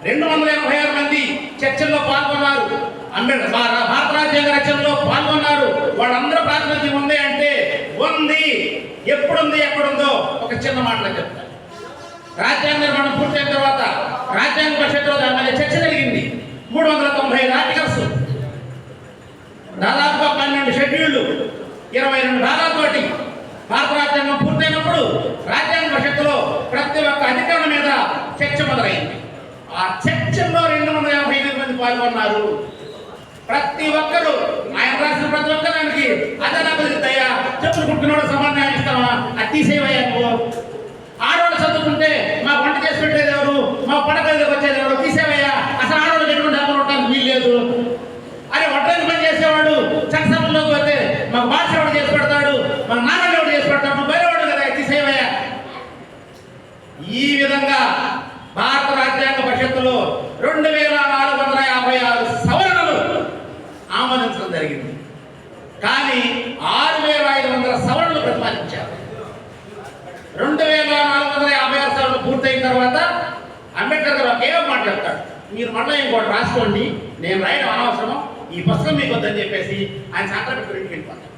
286 మంది చర్చల్లో పాల్గొన్నారు, భారత రాజ్యాంగ రచనలో పాల్గొన్నారు, వాళ్ళందరూ ప్రాతినిధ్యం ఉంది అంటే ఉంది. ఎప్పుడుంది, ఎక్కడుందో ఒక చిన్న మాటలో చెప్తారు. రాజ్యాంగ నిర్మాణం పూర్తయిన తర్వాత రాజ్యాంగ పరిషత్తులో దాని మీద చర్చ జరిగింది. 395 ఆర్టికల్స్, దాదాపుగా 12 షెడ్యూళ్లు, 22 భాగాలతోటి భారత రాజ్యాంగం పూర్తయినప్పుడు రాజ్యాంగ పరిషత్తులో ప్రతి ఒక్క అధికారం మీద చర్చ మొదలైంది. ఆ చర్చల్లో 258 మంది పాల్గొన్నారు. ప్రతి ఒక్కరు ఆయన రాసిన ప్రతి ఒక్కరికి అదే కుదురుతాయా, చెప్పులు కుట్టుకున్నాడు సమాధానం ఇస్తావా, అది తీసేవయ్యా నువ్వు, ఆడవాళ్ళు చదువుకుంటే మా వంట చేసి పెట్టేది ఎవరు, మా పడకలకు వచ్చేది ఎవరు, తీసేవయ్యా, అసలు ఆడవాళ్ళు ఎటువంటి డబ్బులు ఉండడానికి వీల్లేదు. అరే వడ్డానికి పని చేసేవాడు చట్టసభల్లోకి పోతే మాకు బాధ్యత చేసి పెడతాడు, మా నాన్నగారు చేసి పెడతాడు, నువ్వు బయటవాడు కదా, తీసేవయ్యా. ఈ విధంగా భారత రాజ్యాంగ పరిషత్తులో 2456 సవరణలు ఆమోదించడం జరిగింది. కానీ 6500 సవరణలు ప్రతిపాదించారు. 2456 సవరణలు పూర్తయిన తర్వాత అంబేద్కర్ గారు ఒకే మాట చెప్తాడు, మీరు మళ్ళీ ఇంకోటి రాసుకోండి, నేను రాయడం అనవసరం, ఈ పుస్తకం మీకు వద్దని చెప్పేసి ఆయన సాయంత్రం ఇంటికి వెళ్ళిపోతాడు.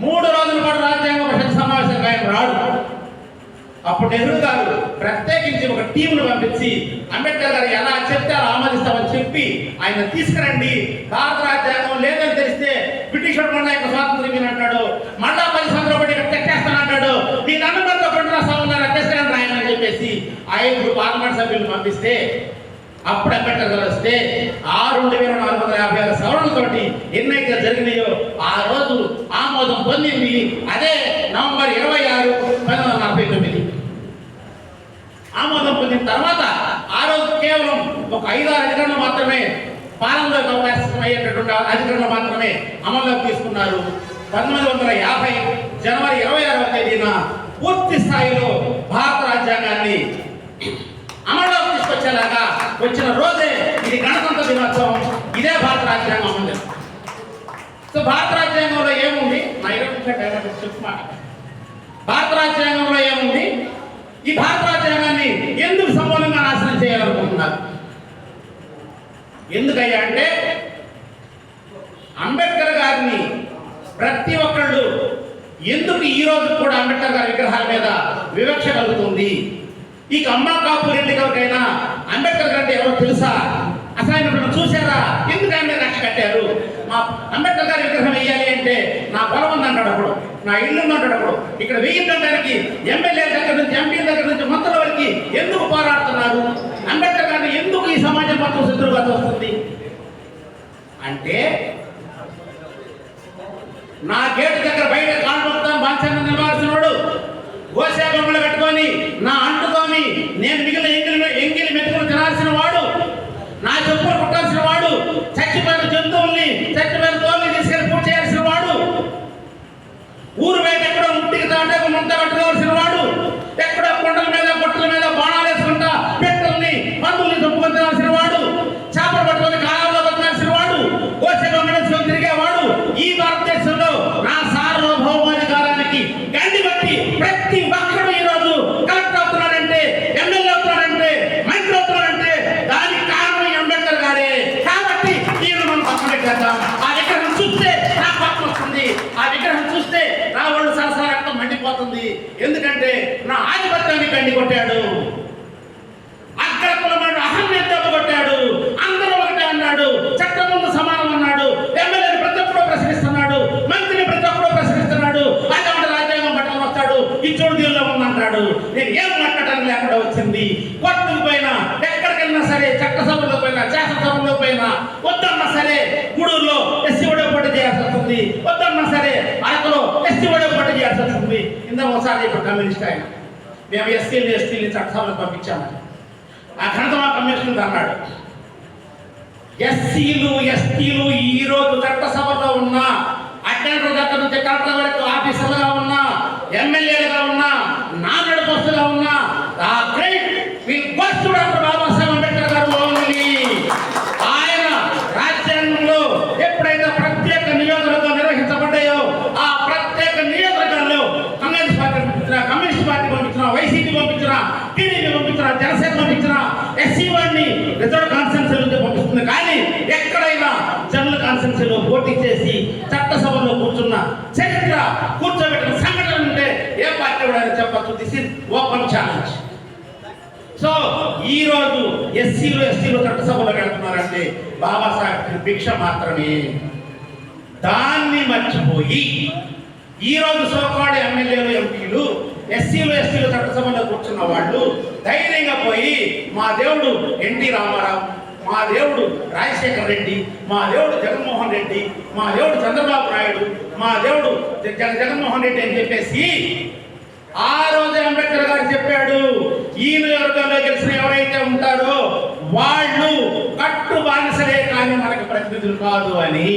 3 రోజుల పాటు రాజ్యాంగ పరిషత్ సమావేశానికి ఆయన రాడు. అప్పుడు నెహ్రూ గారు ప్రత్యేకించి ఒక టీంను పంపించి అంబేద్కర్ గారు ఎలా చెప్తే అలా ఆమోదిస్తామని చెప్పి ఆయన తీసుకురండి, భారత రాజ్యాంగం లేదని తెలిస్తే బ్రిటిష్ వాడు యొక్క స్వాతంత్రం అంటాడు, మళ్ళా 10 సంవత్సరాలు బట్టి తెచ్చేస్తానంటాడు, మీ నమ్మకంతో 2 రాష్ట్రాలు రద్దేస్తానని రాయని చెప్పేసి 5 పార్లమెంట్ సభ్యులు పంపిస్తే అప్పుడు అంబేద్కర్ గారు వస్తే ఆ 2456 సవరణలతోటి ఎన్నైతే జరిగినాయో ఆ రోజు ఆమోదం పొందింది. అదే నవంబర్ 26, 1949 ఆమోదం పొందిన తర్వాత ఆ రోజు కేవలం ఒక 5-6 అధికారులు మాత్రమే పాలనలోకి అవకాశం అయ్యేటటువంటి అధికారులు మాత్రమే అమల్లోకి తీసుకున్నారు. 1950 జనవరి 26వ తేదీన పూర్తి స్థాయిలో భారత రాజ్యాంగాన్ని అమల్లోకి తీసుకొచ్చేలాగా వచ్చిన రోజే ఇది గణతంత్ర దినోత్సవం. ఇదే భారత రాజ్యాంగం ఉంది. సో భారత రాజ్యాంగంలో ఏముంది, నా 20 నిమిషాలు చెప్పుమాట. భారత రాజ్యాంగంలో ఏముంది, ఈ భారత రాజ్యాంగాన్ని ఎందుకు సమూలంగా నాశనం చేయాలనుకుంటున్నారు? ఎందుకయ్యా అంటే అంబేద్కర్ గారిని ప్రతి ఒక్కళ్ళు ఎందుకు ఈ రోజు కూడా అంబేద్కర్ గారి విగ్రహాల మీద వివక్ష కలుగుతుంది? ఈ అమ్మ కాపు రెడ్డి ఎవరికైనా అంబేద్కర్ గారు అంటే ఎవరో తెలుసా? అసలు ఆయన చూసారా? ఎందుకు ఆయన మీద కక్ష కట్టారు? మా అంబేద్కర్ గారి విగ్రహం వేయాలి అంటే నా పొలం ఉంది అంటాడు అప్పుడు, నా ఇల్లు ఉంది అంటాడు అప్పుడు. ఇక్కడ వెయ్యించడానికి ఎమ్మెల్యే దగ్గర నుంచి, ఎంపీ దగ్గర నుంచి మంత్రుల వరకు ఎందుకు పోరాడుతున్నారు? అంబేద్కర్ గారిని ఎందుకు ఈ సమాజం మొత్తం శత్రువుగా వస్తుంది అంటే, నా గేటు దగ్గర బయట కాండొస్తాం బాంఛన్న నిలవాల్సిన వాడు, గోసే బొమ్మలు కట్టుకొని నా అంటుతోని నేను మిగిలిన ఎంగిలి మెతుకులు తినాల్సిన వాడు, నా చెప్పులు కుట్టాల్సిన వాడు, చచ్చిపోయిన జంతువుల్ని చచ్చిపోయిన తోల్ని తీసుకెళ్లి పూర్తి చేయాల్సిన వాడు, ఊరు బయట ఎక్కడో ముట్టికి తాటాకు ముంత కట్టుకోవాల్సిన వాడు, ఎక్కడో కొండల మీద బొట్టల మీద బాణాలు వేసుకుంటా పెట్టల్ని పందుల్ని తప్పుకొని తినాల్సిన వాడు, చేపలు పట్టుకొని కాలంలో బతకాల్సిన వాడు, గోసే బొమ్మలు తిరిగేవాడు. ఈ భారతదేశంలో నా సార్వభౌమాధికారానికి గండి బట్టి ప్రతి ఒక్కరు ఈ రోజు కలెక్టర్ అవుతున్నాడంటే, ఎమ్మెల్యే అవుతున్నాడంటే, మంత్రి అవుతున్నాడంటే దానికి కారణం అంబేద్కర్ గారే. కాబట్టి ఈయన మనం పక్కన పెట్టేద్దాం. ఆ విగ్రహం చూస్తే నా పక్కన వస్తుంది, ఆ విగ్రహం చూస్తే నా వాళ్ళు సరసర రక్తం మండిపోతుంది. ఎందుకంటే నా ఆధిపత్యాన్ని గండి కొట్టాడు, అగ్రకులమైన అహమ్యం దెబ్బకొట్టాడు, అందరూ ఒకటే అన్నాడు, చట్టం ముందు సమానం అన్నాడు, ఎమ్మెల్యేని ప్రతి ఒక్కడూ ప్రశ్నిస్తున్నాడు, మంత్రిని ప్రతి ఒక్కడూ ప్రశ్నిస్తున్నాడు, అటువంటి రాజ్యాంగం పట్టుకొని వస్తాడు, ఈ చోటు దీనిలో ఉందంటాడు. నేను ఏం మాట్లాడడానికి లేకుండా వచ్చింది. కోర్టుకు పోయినా, ఎక్కడికెళ్ళినా సరే, చట్టసభలో పోయినా, శాసనసభలో పోయినా, వద్దన్నా సరే గూడూరులో ఎస్సీ ఓడే పోటీ చేయాల్సి వస్తుంది, వద్దన్నా సరే అరకులో ఎస్సీ ఓడే పోటీ చేయాల్సి వస్తుంది. ఇందాక ఒకసారి ఇప్పుడు కమ్యూనిస్ట్ ఆయన మేము ఎస్టీని చట్టసభలకు పంపించామని ఆ ఘనతమా కమిషన్ అన్నాడు. ఎస్సీలు ఎస్టీలు ఈ రోజు చట్టసభలో ఉన్న అటెండర్ దగ్గర నుంచి కలెక్టర్ వరకు ఆఫీసర్లుగా ఉన్నా, ఎమ్మెల్యేలుగా ఉన్నా, నాన్నడు పోస్టుగా ఉన్నా, ఆ great ghost doctor Babasaheb Ambedkar గారు ఓన్లీ. ఆయన రాజ్యాంగంలో ఎప్పుడైతే ప్రత్యేక నియోజకవర్గం నిర్వహించబడ్డాయో ఆ ప్రత్యేక నియోజకవర్గాల్లో కమ్యూనిస్ట్ పార్టీ పంపించిన, వైసీపీ పంపించిన, టీడీపీ పంపించిన, జనసేన పంపించిన ఎస్సీ వాడిని రిజర్వ్ కాన్స్టిట్యూన్సీ నుంచి పంపిస్తుంది. కానీ ఎక్కడైనా జనరల్ కాన్స్టిట్యూన్సీలో పోటీ చేసి చట్టసభలో కూర్చున్న చరిత్ర, కూర్చోబెట్టిన సంఘటన ఉంటే ఏ పార్టీ కూడా చెప్పచ్చు. This is open challenge. So ఈ రోజు ఎస్సీలు ఎస్టీలు చట్టసభలో వెళ్తున్నారంటే బాబాసాహెబ్ భిక్ష మాత్రమే. దాన్ని మర్చిపోయి ఈ రోజు సోకాడు ఎమ్మెల్యేలు, ఎంపీలు, ఎస్సీలు ఎస్టీలు చట్టసభలో కూర్చున్న వాళ్ళు ధైర్యంగా పోయి మా దేవుడు ఎన్టీ రామారావు, మా దేవుడు రాజశేఖర్ రెడ్డి, మా దేవుడు జగన్మోహన్ రెడ్డి, మా దేవుడు చంద్రబాబు నాయుడు, మా దేవుడు జగన్మోహన్ రెడ్డి అని చెప్పేసి ఆ రోజు అంబేద్కర్ గారు చెప్పాడు, ఈ నియోజకవర్గంలో గెలిచిన ఎవరైతే ఉంటారో వాళ్ళు కట్టు బానిసలే కానీ మనకు ప్రతినిధులు కాదు అని.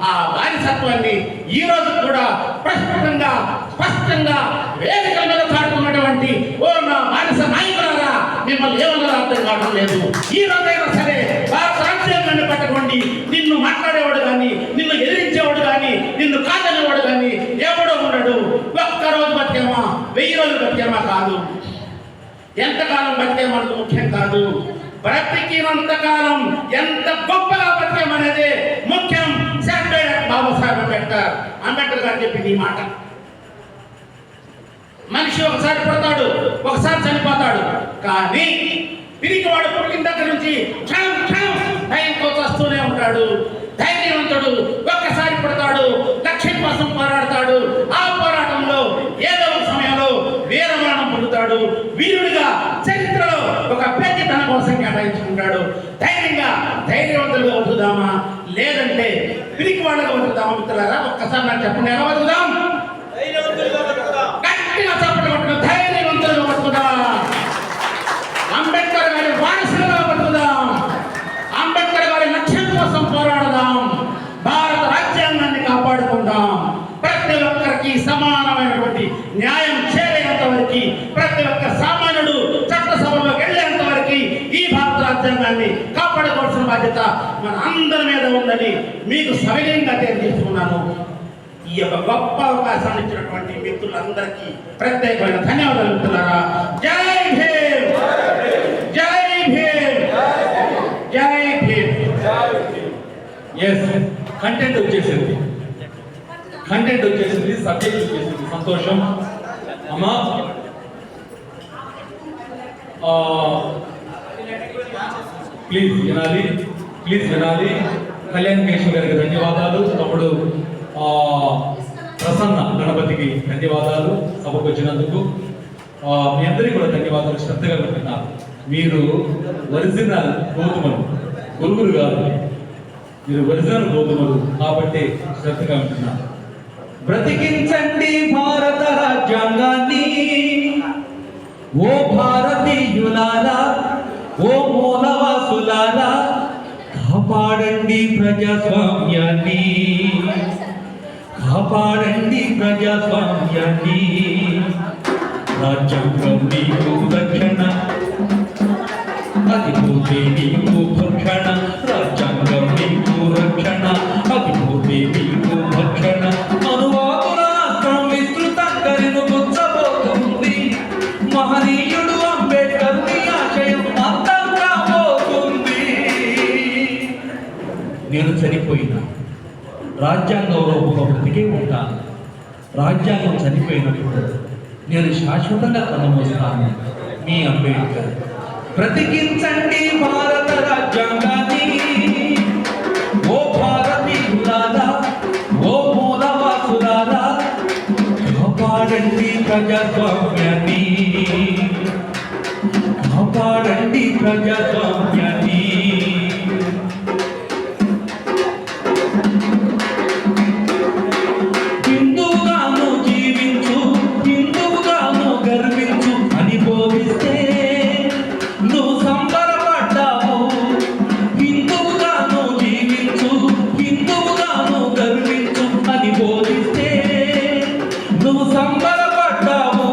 ఆ బానిసత్వాన్ని ఈ రోజు కూడా స్పష్టంగా వేదికల మీద చాటుకున్నటువంటి ఓ నా బానిస నాయకులారా, మిమ్మల్ని ఏమన్నా అర్థం కావడం లేదు. ఈ రోజైనా సరే భారత రాజ్యాంగాన్ని పట్టుకోండి. నిన్ను మాట్లాడేవాడు కానీ, నిన్ను ఎదిరించేవాడు కానీ, నిన్ను కాదనేవాడు కానీ ఎవడో ఉండడు. ఒక్కరోజు బతికేమా, 1000 రోజులు బతికేమా కాదు, ఎంతకాలం బతికేమన్నది ముఖ్యం కాదు. బ్రతికినంతకాలం ఎంత గొప్పగా బతికేమనేదే ముఖ్యం. బాబాసాహెబ్ అంబేద్కర్ గారు చెప్పింది ఈ మాట. మనిషి ఒకసారి పుడతాడు, ఒకసారి చనిపోతాడు, కానీ పిరికివాడు పుట్టిన దగ్గర నుంచి క్షణం భయంతో వస్తూనే ఉంటాడు. ధైర్యవంతుడు ఒక్కసారి పుడతాడు, లక్ష్యం కోసం పోరాడతాడు. ఆ పోరాటంలో ఏదో ఒక సమయంలో వీరమరణం పొందుతాడు. వీరుడిగా చరిత్రలో ఒక పేజీ తన కోసం కేటాయించుకుంటాడు. ధైర్యవంతులుగా బతుకుదామా, లేదంటే పిరికి వాళ్ళగా బతుకుదామా? మిత్రులారా, ఒక్కసారి నాకు చెప్పండి, ఎలా బతుకుదాం? గట్టిగా చెప్పండి, ధైర్యవంతులుగా బతుకుదాం. అంబేద్కర్ గారి వారసులుగా బతుకుదాం. అంబేద్కర్ గారి లక్ష్యం కోసం పోరాడదాం. భారత రాజ్యాంగాన్ని కాపాడుకుందాం. ప్రతి ఒక్కరికి సమానమైనటువంటి న్యాయం చేరేంత వరకు, ప్రతి ఒక్క సామాన్యుడు చట్టసభలోకి వెళ్ళేంత వరకు ఈ భారత రాజ్యాంగాన్ని కాపాడుకోవాల్సిన బాధ్యత మన అందరి మీద ఉందని మీకు సవినయంగా తెలియజేస్తున్నాను. ఈ యొక్క గొప్ప అవకాశాన్ని ఇచ్చినటువంటి మిత్రులందరికీ ప్రత్యేకమైన ధన్యవాదాలు. మిత్రులారా, జై భీమ్, జై భీమ్, జై భీమ్. ఎస్, కంటెంట్ వచ్చేసింది, సబ్జెక్ట్ వచ్చేసింది. సంతోషం అమ్మా. ప్లీజ్ వినాలి. కళ్యాణ్ కేశవ్ గారికి ధన్యవాదాలు. తమ్ముడు ప్రసన్న గణపతికి ధన్యవాదాలు సభకు వచ్చినందుకు. మీ అందరికీ కూడా ధన్యవాదాలు. శ్రద్ధగా వింటున్నారు. మీరు ఒరిజినల్ గోధుమలు, గురుగురు కాదు, మీరు ఒరిజినల్ గోధుమలు కాబట్టి శ్రద్ధగా వింటున్నారు. బ్రతికించండి భారత రాజ్యాంగాన్ని, ఓ భారతీయులారా, ఓ మూలవాసులారా, కాపాడండి ప్రజాస్వామ్యాన్ని, రాజ్యాంగం నీకు రక్షణ, అది పోతే నీకు భక్షణ, రాజ్యాంగం నీకు రక్షణ, అది పోతే నీకు భక్షణ. అనువాదుల రాష్ట్రం విస్తృత కరిను గుచ్చబోతుంది, మహనీయుడు అంబేద్కర్ ని ఆశయం అంతం కాబోతుంది. నేను చనిపోయినా రాజ్యాంగంలో ఒక బ్రతికే ఉంటాను. రాజ్యాంగం చనిపోయినప్పుడు నేను శాశ్వతంగా కన్నుమూస్తాను. మీ అంబేద్కర్. బ్రతికించండి భారత రాజ్యాంగాన్ని, ఓ భారతీయులారా, ఓ మూలవాసులారా, కాపాడండి ప్రజాస్వామ్యాన్ని, హిందువుగాను జీవించు, హిందువుగాను గర్వించు అని బోధిస్తే నువ్వు సంబరపడ్డావు. హిందువుగాను జీవించు, హిందువుగాను గర్వించు అని బోధిస్తే నువ్వు సంబరపడ్డావు.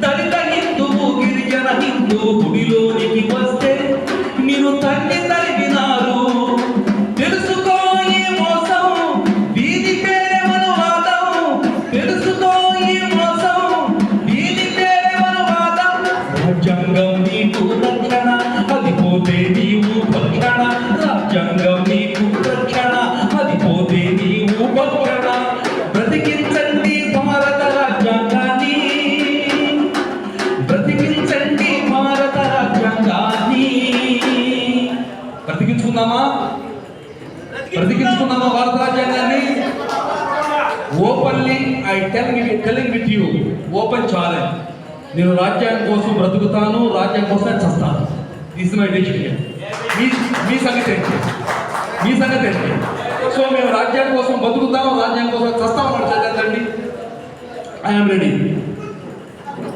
దళిత హిందువు, గిరిజన హిందువు గుడిలోనికి వస్తే మీరు తల్లి తరిగినారు. తెలుసుకో ఈ మోసం, దీని పేరే మనువాదం. తెలుసుకో ఈ మోసం, దీని పేరే మనువాదం. రాజ్యాంగం నీకు రక్షణ, అది పోతే నీవు భక్షణ, రాజ్యాంగం నీకు రక్షణ, అది పోతే నీవు భక్షణ. బ్రతికించండి భారత రాజ్యాంగాన్ని, బ్రతికించండి భారత రాజ్యాంగాన్ని. బ్రతికించుకుందామా భారత రాజ్యాంగాన్ని? Openly I telling with you, open challenge. నేను రాజ్యాంగం కోసం బ్రతుకుతాను, రాజ్యాంగం కోసం చస్తాను. This my decision. మీ సంగతి ఏంటి? సో మేము రాజ్యాంగం కోసం బతుకుతాము, రాజ్యాంగం కోసం చస్తాము అని చదివండి. ఐఎమ్ రెడీ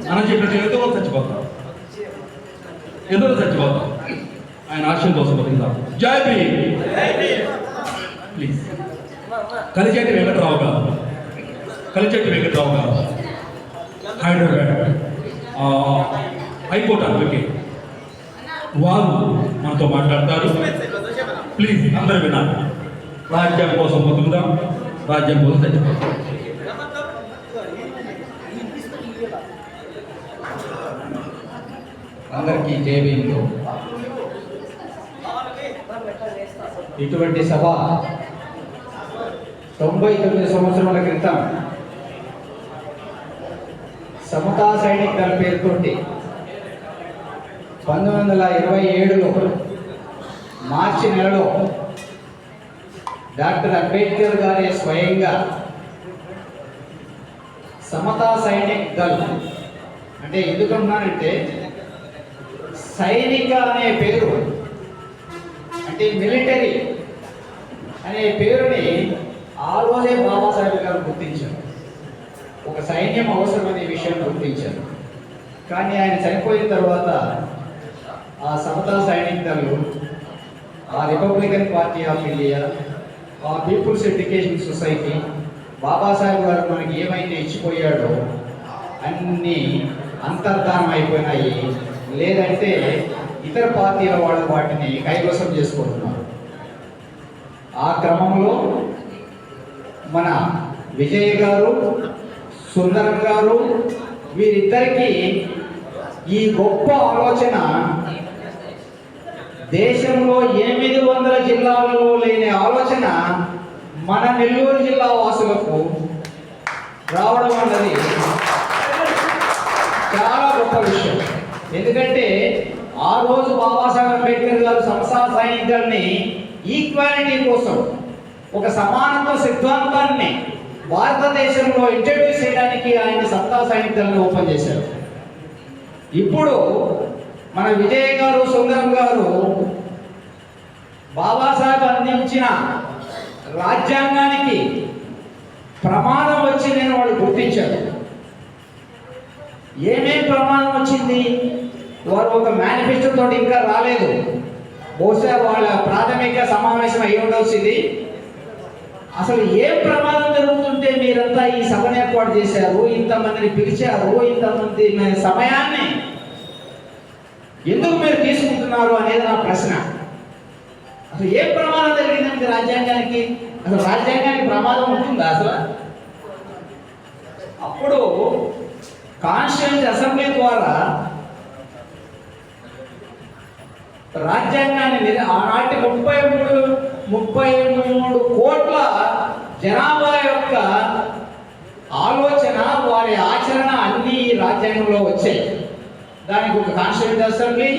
అని చెప్పినట్టు ఏదో చచ్చిపోతాం. ఆయన ఆశయం కోసం బతుకుతాం. జై భీమ్. ప్లీజ్. కలిచెట్టి వెంకట్రావు గారు, హైదరాబాద్ హైకోర్టు అడ్వకేట్, వారు మనతో మాట్లాడతారు. ప్లీజ్ అందరూ వినాలి. రాజ్యాంగం కోసం బతుకుదాం, రాజ్యాంగం కోసం చచ్చిపోతాం. అందరికీ జై భీములు. ఇటువంటి సభ 99 సంవత్సరాల క్రితం సమతా సైనిక్ దళ పేరుతోటి 1927లో మార్చి నెలలో డాక్టర్ అంబేద్కర్ గారే స్వయంగా సమతా సైనిక్ దళ్ అంటే ఎందుకన్నానంటే సైనిక అనే పేరు అంటే మిలిటరీ అనే పేరుని ఆ రోజే బాబాసాహెబ్ గారు గుర్తించారు. ఒక సైన్యం అవసరం అనే విషయం గుర్తించారు. కానీ ఆయన చనిపోయిన తర్వాత ఆ సమతా సైనిక్ దళ్, ఆ రిపబ్లికన్ పార్టీ ఆఫ్ ఇండియా, ఆ పీపుల్స్ ఎడ్యుకేషన్ సొసైటీ బాబాసాహెబ్ గారు మనకి ఏమైతే ఇచ్చిపోయాడో అన్నీ అంతర్ధానం అయిపోయినాయి. లేదంటే ఇతర పార్టీల వాళ్ళు వాటిని కైవసం చేసుకుంటున్నారు. ఆ క్రమంలో మన విజయ్ గారు, సుందరం గారు వీరిద్దరికీ ఈ గొప్ప ఆలోచన దేశంలో 800 జిల్లాలలో లేని ఆలోచన మన నెల్లూరు జిల్లా వాసులకు రావడం అన్నది చాలా గొప్ప విషయం. ఎందుకంటే ఆ రోజు బాబాసాహెబ్ అంబేద్కర్ గారు సమతా సైనికుల్ని ఈక్వాలిటీ కోసం ఒక సమానత్వ సిద్ధాంతాన్ని భారతదేశంలో ఇంట్రడ్యూస్ చేయడానికి ఆయన సమతా సైనికులను ఓపెన్ చేశారు. ఇప్పుడు మన విజయ్ గారు, సుందరం గారు బాబాసాహెబ్ అందించిన రాజ్యాంగానికి ప్రమాదం వచ్చిందని వాళ్ళు గుర్తించారు. ఏమేం ప్రమాదం వచ్చింది? వారు ఒక మేనిఫెస్టో తోటి ఇంకా రాలేదు. బహుశా వాళ్ళ ప్రాథమిక సమావేశం అయ్యి ఉండవలసింది. అసలు ఏం ప్రమాదం జరుగుతుంటే మీరంతా ఈ సభను ఏర్పాటు చేశారు, ఇంతమందిని పిలిచారు, ఇంతమంది సమయాన్ని ఎందుకు మీరు తీసుకుంటున్నారు అనేది నా ప్రశ్న. అసలు ఏం ప్రమాదం జరిగిందంటే రాజ్యాంగానికి? అసలు రాజ్యాంగానికి ప్రమాదం ఉంటుందా అసలు? అప్పుడు కాన్స్టిట్యూయెంట్ అసెంబ్లీ ద్వారా రాజ్యాంగాన్ని ఆనాటి 33 కోట్ల జనాభా యొక్క ఆలోచన, వారి ఆచరణ అన్ని రాజ్యాంగంలో వచ్చాయి. దానికి ఒక కాన్స్టిట్యూయెంట్ అసెంబ్లీ,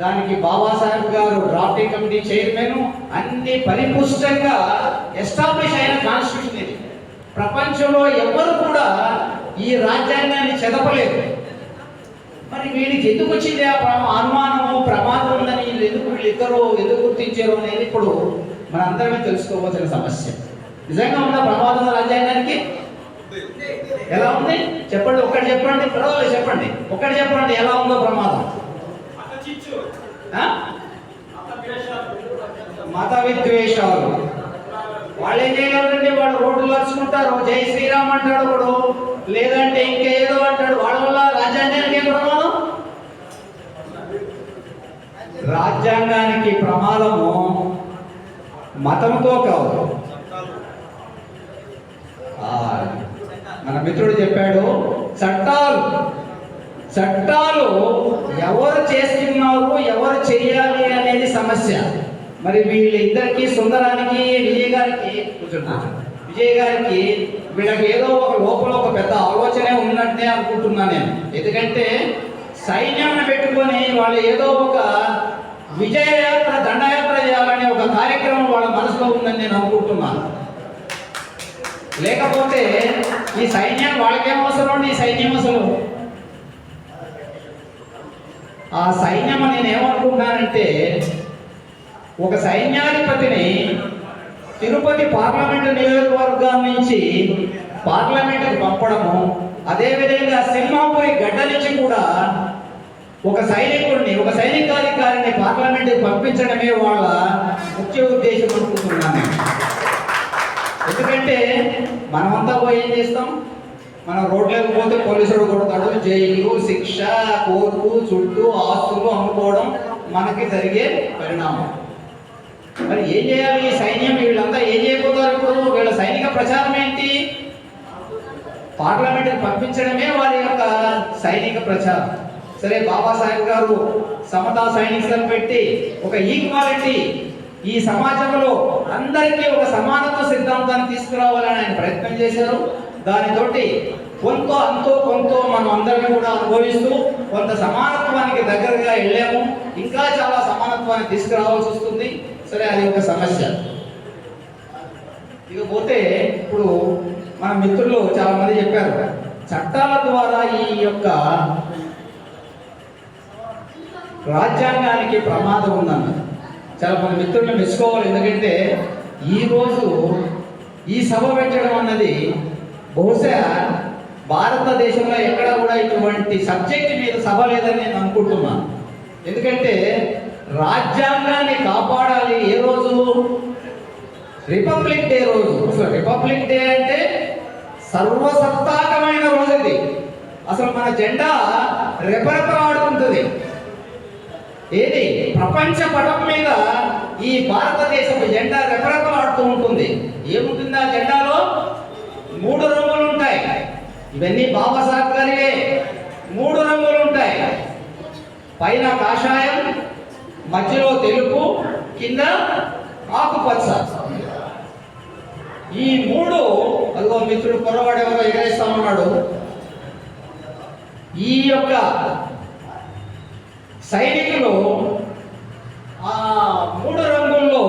దానికి బాబాసాహెబ్ గారు డ్రాఫ్టింగ్ కమిటీ చైర్మన్, అన్ని పరిపుష్టంగా ఎస్టాబ్లిష్ అయిన కాన్స్టిట్యూషన్ ఇది. ప్రపంచంలో ఎవరు కూడా ఈ రాజ్యాంగాన్ని చెదపలేదు. మరి వీడికి ఎందుకు వచ్చింది ఆ అనుమానము, ప్రమాదం ఉందని వీళ్ళిద్దరూ ఎందుకు గుర్తించారు అనేది ఇప్పుడు మనందరమే తెలుసుకోవాల్సిన సమస్య. నిజంగా ఉందా ప్రమాదం రాజ్యాంగానికి? ఎలా ఉంది చెప్పండి, ఒక్కటి చెప్పండి, పర్వాలేదు చెప్పండి, ఒక్కటి చెప్పండి ఎలా ఉందో ప్రమాదం. మత విద్వేషాలు. వాళ్ళు ఏం చేయగలరండి? వాళ్ళు రోడ్లు నడుచుకుంటారు, జై శ్రీరామ్ అంటాడు ఒకడు, లేదంటే ఇంకేదో అంటాడు. వాళ్ళ వల్ల రాజ్యాంగానికి ఏం ప్రమాదం? రాజ్యాంగానికి ప్రమాదము మతంతో కాదు. మన మిత్రుడు చెప్పాడు, చట్టాలు ఎవరు చేస్తున్నారు, ఎవరు చేయాలి అనేది సమస్య. మరి వీళ్ళిద్దరికి, సుందరానికి, విజయ్ గారికి వీళ్ళకి ఏదో ఒక లోపల ఒక పెద్ద ఆలోచనే ఉన్నట్టే అనుకుంటున్నాను నేను. ఎందుకంటే సైన్యాన్ని పెట్టుకొని వాళ్ళు ఏదో ఒక విజయయాత్ర, దండయాత్ర చేయాలనే ఒక కార్యక్రమం వాళ్ళ మనసులో ఉందని నేను అనుకుంటున్నాను. లేకపోతే ఈ సైన్యం వాళ్ళకేం అవసరం అండి? ఈ సైన్యం అసలు ఆ సైన్యం నేను ఏమనుకుంటున్నానంటే, ఒక సైన్యాధిపతిని తిరుపతి పార్లమెంటు నియోజకవర్గం నుంచి పార్లమెంటుకు పంపడము, అదేవిధంగా సింహాపురి గడ్డ నుంచి కూడా ఒక సైనికుడిని, ఒక సైనికాధికారిని పార్లమెంటుకు పంపించడమే వాళ్ళ ముఖ్య ఉద్దేశం అనుకుంటున్నాను. ఎందుకంటే మనమంతా పోయి ఏం చేస్తాం? మనం రోడ్లకు పోతే పోలీసుడు కొడతాడు, జైలు, శిక్ష, కోర్టు, చుట్టూ ఆస్తులు అమ్ముకోవడం మనకి జరిగే పరిణామం. మరి ఏం చేయాలి ఈ సైన్యం? వీళ్ళంతా ఏం చేయబోతారు ఇప్పుడు? వీళ్ళ సైనిక ప్రచారం ఏంటి? పార్లమెంట్కి పంపించడమే వారి యొక్క సైనిక ప్రచారం. సరే, బాబాసాహెబ్ గారు సమతా సైనికులను పెట్టి ఒక ఈక్వాలిటీ, ఈ సమాజంలో అందరికీ ఒక సమానత్వ సిద్ధాంతాన్ని తీసుకురావాలని ఆయన ప్రయత్నం చేశారు. దానితోటి కొంత మనం అందరినీ కూడా అనుభవిస్తూ కొంత సమానత్వానికి దగ్గరగా వెళ్ళాము. ఇంకా చాలా సమానత్వాన్ని తీసుకురావాల్సి వస్తుంది. సరే, అది ఒక సమస్య. ఇకపోతే ఇప్పుడు మన మిత్రులు చాలా మంది చెప్పారు, చట్టాల ద్వారా ఈ యొక్క రాజ్యాంగానికి ప్రమాదం ఉందన్నారు. చాలా మంది మిత్రులను మెచ్చుకోవాలి. ఎందుకంటే ఈరోజు ఈ సభ పెట్టడం అన్నది బహుశా భారతదేశంలో ఎక్కడ కూడా ఇటువంటి సబ్జెక్ట్ మీద సభ లేదని నేను అనుకుంటున్నాను. ఎందుకంటే రాజ్యాంగాన్ని కాపాడాలి. ఏ రోజు? రిపబ్లిక్ డే రోజు. అసలు రిపబ్లిక్ డే అంటే సర్వసత్తాకమైన రోజు ఇది. అసలు మన జెండా రెపరెపలాడుతుంటుంది. ఏది? ప్రపంచ పటం మీద ఈ భారతదేశపు జెండా రెపరెపలాడుతూ ఉంటుంది. ఏముంటుంది ఆ జెండాలో? 3 రంగులు ఉంటాయి. ఇవన్నీ బాబాసాహెబ్ గారివే. 3 రంగులు ఉంటాయి. పైన కాషాయం, మధ్యలో తెలుపు, కింద ఆకుపచ్చ. ఈ మూడు, అదిగో మిత్రుడు కుర్రవాడు ఎవరో ఎగరేస్తా ఉన్నాడు. ఈ యొక్క సైనికులు ఆ మూడు రంగుల్లో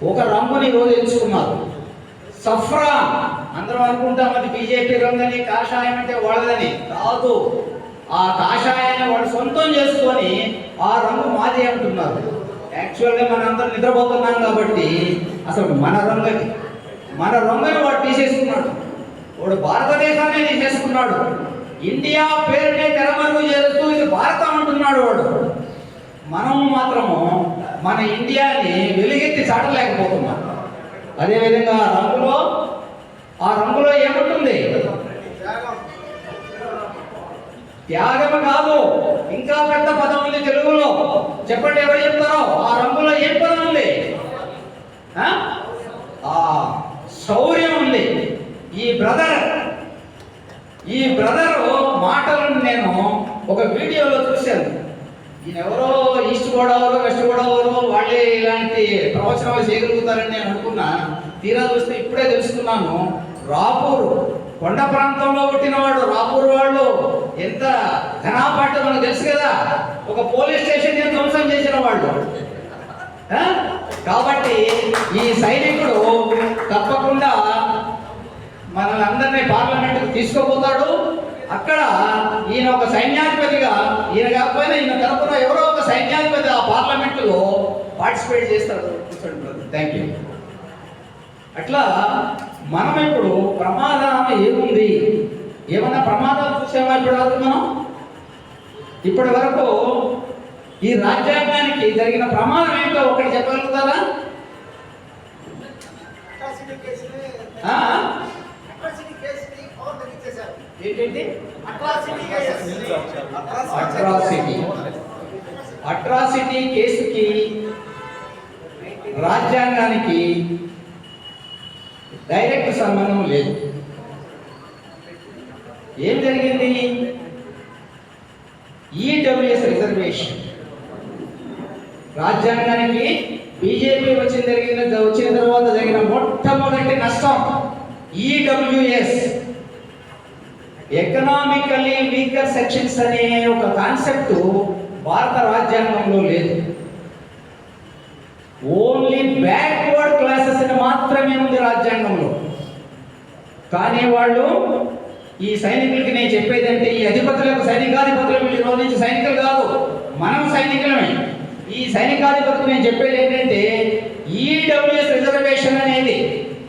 ఒక రంగుని ఈరోజు ఎంచుకున్నారు, సఫ్రాన్. అందరం అనుకుంటాం అది బీజేపీ రంగని, కాషాయం అంటే వాళ్ళదని. కాదు, ఆ కాషాయాన్ని వాళ్ళు సొంతం చేసుకొని ఆ రంగు మాది అంటున్నారు. యాక్చువల్గా మన అందరం నిద్రపోతున్నాం కాబట్టి అసలు మన రంగుని వాడు తీసేసుకున్నాడు. వాడు భారతదేశాన్ని తీసేసుకున్నాడు. ఇండియా పేరునే తెరమరుగు చేస్తూ ఇది భారతం అంటున్నాడు వాడు. మనం మాత్రము మన ఇండియాని వెలుగెత్తి చాటలేకపోతున్నాం. అదేవిధంగా ఆ రంగులో ఏముంటుంది? త్యాగం కాదు, ఇంకా పెద్ద పదం ఉంది తెలుగులో. చెప్పండి, ఎవరు చెప్తారో? ఆ రంగులో ఏం పదం ఉంది? శౌర్యం ఉంది. ఈ బ్రదర్ మాటలను నేను ఒక వీడియోలో చూశాను. ఈయన ఎవరో ఈస్ట్ గోదావరి, వెస్ట్ గోదావరి వాళ్ళే ఇలాంటి ప్రవచనాలు చేయగలుగుతారని నేను అనుకున్నా. తీరా చూస్తే ఇప్పుడే తెలుసుకున్నాను. రాపూర్ కొండ ప్రాంతంలో పుట్టినవాడు. రాపూర్ వాళ్ళు ఎంత ఘనాపాట మనకు తెలుసు కదా. ఒక పోలీస్ స్టేషన్ ధ్వంసం చేసిన వాళ్ళు. కాబట్టి ఈ సైనికుడు తప్పకుండా మనల్ని అందరినీ పార్లమెంట్కి తీసుకుపోతాడు. అక్కడ ఈయన ఒక సైన్యాధిపతిగా, ఈయన కాకపోయినా ఈయన తరపున ఎవరో ఒక సైన్యాధిపతి ఆ పార్లమెంటులో పార్టిసిపేట్ చేస్తాడు. Thank you. అట్లా మనం ఇప్పుడు ప్రమాదం ఏముంది? ఏమన్నా ప్రమాదాలు చూసామా ఇప్పటి వరకు ఈ రాజ్యాంగానికి జరిగిన ప్రమాదం ఏంటో ఒకటి చెప్పగలుగుతారా? ఏంటంటే అట్రాసిటీ కేసుకి రాజ్యాంగానికి డైరెక్ట్ సంబంధం లేదు. ఏం జరిగింది? ఈడబ్ల్యూఎస్ రిజర్వేషన్ రాజ్యాంగానికి బీజేపీ వచ్చిన తర్వాత జరిగిన మొట్టమొదటి నష్టం ఈడబ్ల్యూఎస్. ఎకనామికల్లీ వీకర్ సెక్షన్స్ అనే ఒక కాన్సెప్ట్ భారత రాజ్యాంగంలో లేదు. ఓన్లీ బ్యాక్వర్డ్ క్లాసెస్ అని మాత్రమే ఉంది రాజ్యాంగంలో. కానీ వాళ్ళు ఈ సైనికులకి నేను చెప్పేదంటే, ఈ అధిపతులకు, సైనికాధిపతులు, వీళ్ళు నుంచి సైనికులు కాదు, మనం సైనికులమే. ఈ సైనికాధిపతులకు నేను చెప్పేది ఏంటంటే, ఈడబ్ల్యూఎస్ రిజర్వేషన్ అనేది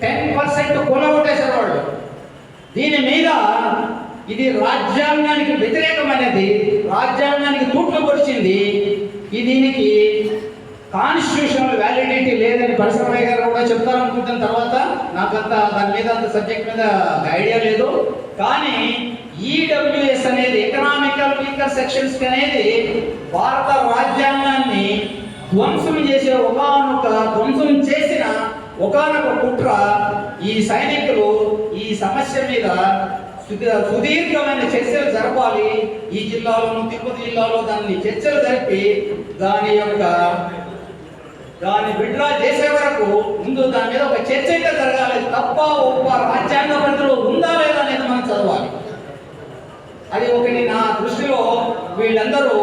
10% కూలగొట్టేశారు వాళ్ళు. దీని మీద ఇది రాజ్యాంగానికి వ్యతిరేకమైనది, రాజ్యాంగానికి తూట్లు పొడిచింది. దీనికి కాన్స్టిట్యూషనల్ వ్యాలిడిటీ లేదని పరిశ్రమయ్య గారు కూడా చెప్తారనుకుంటున్న తర్వాత నాకంత దాని మీద అంత సబ్జెక్ట్ మీద ఐడియా లేదు. కానీ ఈడబ్ల్యూఎస్ అనేది ఎకనామికల్ వీకర్ సెక్షన్స్ అనేది భారత రాజ్యాంగాన్ని ధ్వంసం చేసిన ఒకానొక కుట్ర. ఈ సైనికులు ఈ సమస్య మీద సుదీర్ఘమైన చర్చలు జరపాలి. ఈ జిల్లాలోను, తిరుపతి జిల్లాలో దాన్ని చర్చలు జరిపి దాన్ని విడ్రా చేసే వరకు ముందు దాని మీద ఒక చర్చ అయితే జరగాలి. తప్ప ఒప్ప రాజ్యాంగ పరిధిలో ఉందా లేదా అనేది మనం చదవాలి. అది ఒకటి నా దృష్టిలో. వీళ్ళందరూ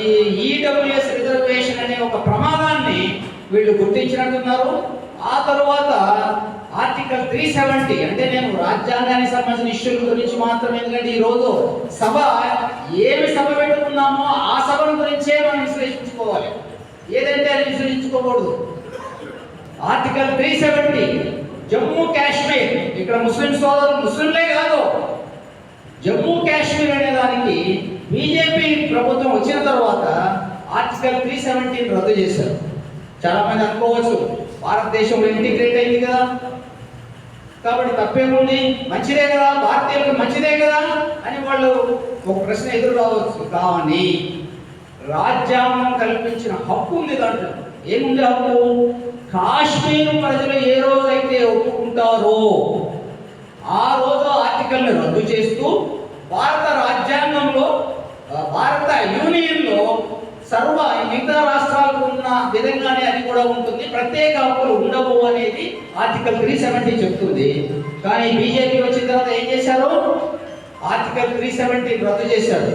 ఈ ఈడబ్ల్యూఎస్ రిజర్వేషన్ అనే ఒక ప్రమాదాన్ని వీళ్ళు గుర్తించినట్టున్నారు. ఆ తర్వాత ఆర్టికల్ 370, అంటే నేను రాజ్యాంగానికి సంబంధించిన ఇష్యూల గురించి మాత్రమే, ఎందుకంటే ఈరోజు సభ ఏమి సభ పెట్టుకున్నామో ఆ సభల గురించే మనం విశ్లేషించుకోవాలి, ఏదంటే అది విశ్లేషించుకోకూడదు. ఆర్టికల్ 370 జమ్మూ కాశ్మీర్, ఇక్కడ ముస్లిం సోదరులు ముస్లింలే కాదు, జమ్మూ కాశ్మీర్ అనే దానికి బీజేపీ ప్రభుత్వం వచ్చిన తర్వాత ఆర్టికల్ 370 రద్దు చేశారు. చాలా మంది అనుకోవచ్చు భారతదేశంలో ఇంటిగ్రేట్ అయింది కదా, కాబట్టి తప్పేముంది, మంచిదే కదా, భారతీయులకు మంచిదే కదా అని వాళ్ళు ఒక ప్రశ్న ఎదురు రావచ్చు. కానీ రాజ్యాంగం కల్పించిన హక్కు ఉంది దాంట్లో. ఏముంది హక్కు? కాశ్మీర్ ప్రజలు ఏ రోజైతే ఒప్పుకుంటారో ఆ రోజు ఆర్టికల్ని రద్దు చేస్తూ భారత రాజ్యాంగంలో, భారత యూనియన్లో మిగతా రాష్ట్రాలకు ఉన్న విధంగానే అది కూడా ఉంటుంది. ప్రత్యేక హక్కులు ఉండవు అనేది ఆర్టికల్ 370 చెప్తుంది. కానీ బీజేపీ వచ్చిన తర్వాత ఏం చేశారు? ఆర్టికల్ 370 రద్దు చేశారు.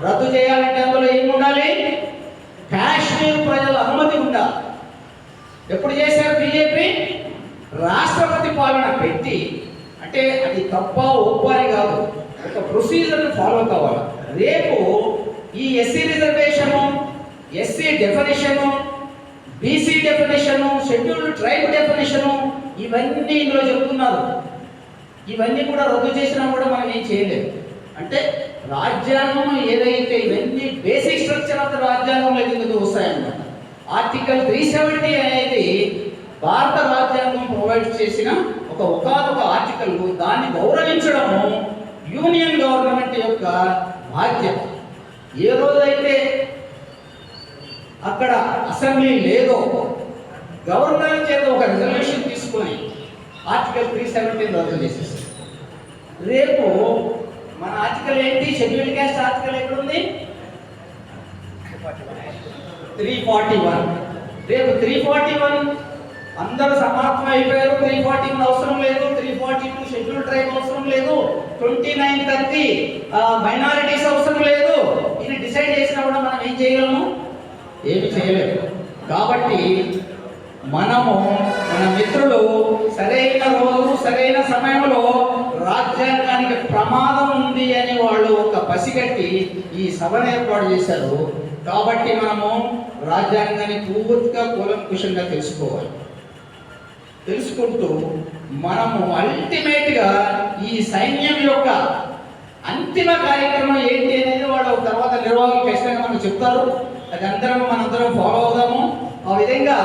రద్దు చేయాలంటే అందులో ఏముండాలి? కాశ్మీర్ ప్రజల అనుమతి ఉండాలి. ఎప్పుడు చేశారు బీజేపీ? రాష్ట్రపతి పాలన పెట్టి, అంటే అది తప్ప ఒప్ప అని కాదు, ఒక ప్రొసీజర్ని ఫాలో కావాలి. రేపు ఈ SC reservation, SC definition, BC definition, scheduled tribe definition, ఇవన్నీ ఇందులో చెప్తున్నారు. ఇవన్నీ కూడా రద్దు చేసినా కూడా మనం ఏం చేయలేము. అంటే రాజ్యాంగం ఏదైతే ఇవన్నీ బేసిక్ స్ట్రక్చర్ ఆఫ్ ద రాజ్యాంగంలో కిందకు వస్తాయన్నమాట. ఆర్టికల్ 370 అనేది భారత రాజ్యాంగం ప్రొవైడ్ చేసిన ఒకానొక ఆర్టికల్. దాన్ని గౌరవించడము యూనియన్ గవర్నమెంట్ యొక్క బాధ్యత. ఏ రోజైతే అక్కడ అసెంబ్లీ లేదో గవర్నర్ చేత ఒక రిజల్యూషన్ తీసుకొని ఆర్టికల్ 370 రద్దు చేసేస్తారు. రేపు మన ఆర్టికల్ ఏంటి? షెడ్యూల్ క్యాస్ట్ ఆర్టికల్ ఎక్కడుంది? 341. రేపు 341 అందరూ సమాప్తం అయిపోయారు. 341 అవసరం లేదు. 342 షెడ్యూల్ ట్రైబ్ అవసరం లేదు. 2930 మైనారిటీస్ అవసరం లేదు. ఇది డిసైడ్ చేసినా కూడా మనం ఏం చేయగలము? ఏమి చేయలేము. కాబట్టి మనము, మన మిత్రులు సరైన రోజు సరైన సమయంలో రాజ్యాంగానికి ప్రమాదం ఉంది అని వాళ్ళు ఒక పసిగట్టి ఈ సభను ఏర్పాటు చేశారు. కాబట్టి మనము రాజ్యాంగాన్ని పూర్తిగా కూలంకుషంగా తెలుసుకోవాలి. తెలుసుకుంటూ మనము అల్టిమేట్గా ఈ సైన్యం యొక్క అంతిమ కార్యక్రమం ఏంటి అనేది వాళ్ళు తర్వాత నిర్వాహకులు ఖచ్చితంగా మనకు చెప్తారు. అది మనందరం ఫాలో అవుదాము. ఆ విధంగా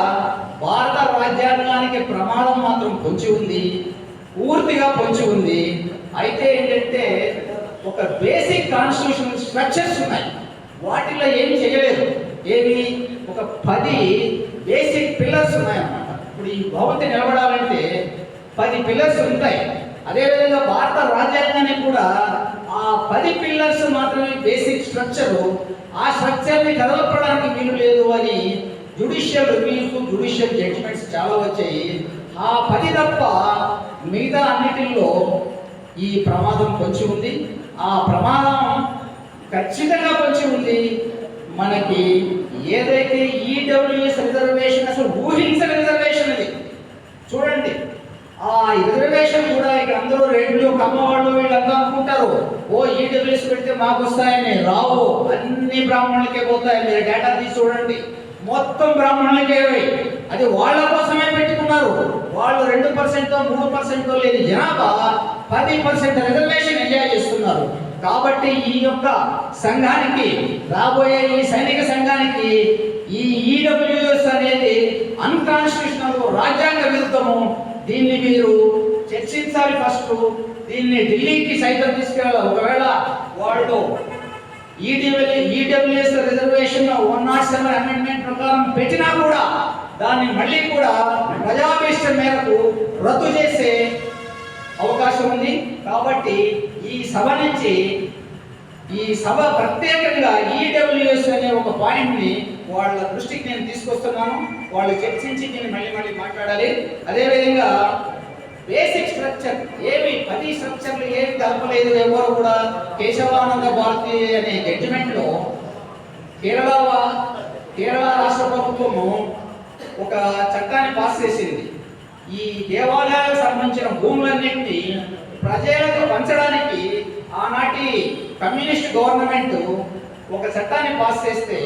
భారత రాజ్యాంగానికి ప్రమాదం మాత్రం పొంచి ఉంది, పూర్తిగా పొంచి ఉంది. అయితే ఏంటంటే ఒక బేసిక్ కాన్స్టిట్యూషనల్ స్ట్రక్చర్స్ ఉన్నాయి, వాటిలో ఏమి చేయలేదు. ఏమి? ఒక 10 బేసిక్ పిల్లర్స్ ఉన్నాయన్నమాట. ఇప్పుడు ఈ భవంతి నిలబడాలంటే 10 పిల్లర్స్ ఉంటాయి. అదేవిధంగా భారత రాజ్యాంగానికి కూడా ఆ 10 పిల్లర్స్ మాత్రమే బేసిక్ స్ట్రక్చరు. ఆ స్ట్రక్చర్ని కదలపడానికి వీలు లేదు అని జ్యుడిషియల్ రివ్యూస్, జ్యుడిషియల్ జడ్జిమెంట్స్ చాలా వచ్చాయి. ఆ 10 తప్ప మిగతా అన్నిటిల్లో ఈ ప్రమాదం పొంచి ఉంది. ఆ ప్రమాదం ఖచ్చితంగా పొంచి ఉంది. మనకి ఏదైతే ఈడబ్ల్యూఎస్ రిజర్వేషన్, అసలు ఊహించని రిజర్వేషన్ ఇది. చూడండి, ఆ రిజర్వేషన్ కూడా ఇక్కడ అందరూ రెడ్లు, కమ్మవాళ్ళు వీళ్ళంతా అనుకుంటారు, ఓ ఈడబ్ల్యూఎస్ పెడితే మాకు వస్తాయని. రావు, అన్ని బ్రాహ్మణులకే పోతాయి. మీరు డేటా తీసి చూడండి, మొత్తం బ్రాహ్మణులకే. అది వాళ్ళ కోసమే పెట్టుకున్నారు. వాళ్ళు 2%, 3% లేని జనాభా 10% రిజర్వేషన్ ఎంజాయ్ చేస్తున్నారు. కాబట్టి ఈ యొక్క సంఘానికి, రాబోయే ఈ సైనిక సంఘానికి ఈ ఈడబ్ల్యూఎస్ అనేది అన్కాన్స్టిట్యూషనల్, రాజ్యాంగ విరుద్ధము. దీన్ని మీరు చర్చించాలి. ఫస్ట్ దీన్ని ఢిల్లీకి సైతం తీసుకెళ్ళాలి. ఒకవేళ వాళ్ళు ఈడబ్ల్యూఎస్ రిజర్వేషన్ 107 అమెండ్మెంట్ ప్రకారం పెట్టినా కూడా దాన్ని మళ్ళీ కూడా ప్రజాభీష్టం మేరకు రద్దు చేసే అవకాశం ఉంది. కాబట్టి ఈ సభ నుంచి, ఈ సభ ప్రత్యేకంగా ఈడబ్ల్యూఎస్ అనే ఒక పాయింట్ని వాళ్ళ దృష్టికి నేను తీసుకొస్తున్నాను. వాళ్ళు చర్చించి దీన్ని మళ్ళీ మాట్లాడాలి. అదేవిధంగా బేసిక్ స్ట్రక్చర్ ఏమి 10 స్ట్రక్చర్లు ఏమి కలపలేదు ఎవరు కూడా. కేశవానంద భారతి అనే జడ్జిమెంట్లో కేరళ రాష్ట్ర ప్రభుత్వము ఒక చట్టాన్ని పాస్ చేసింది. ఈ దేవాలయాలకు సంబంధించిన భూములన్నింటినీ ప్రజలకు పంచడానికి ఆనాటి కమ్యూనిస్ట్ గవర్నమెంట్ ఒక చట్టాన్ని పాస్ చేస్తే,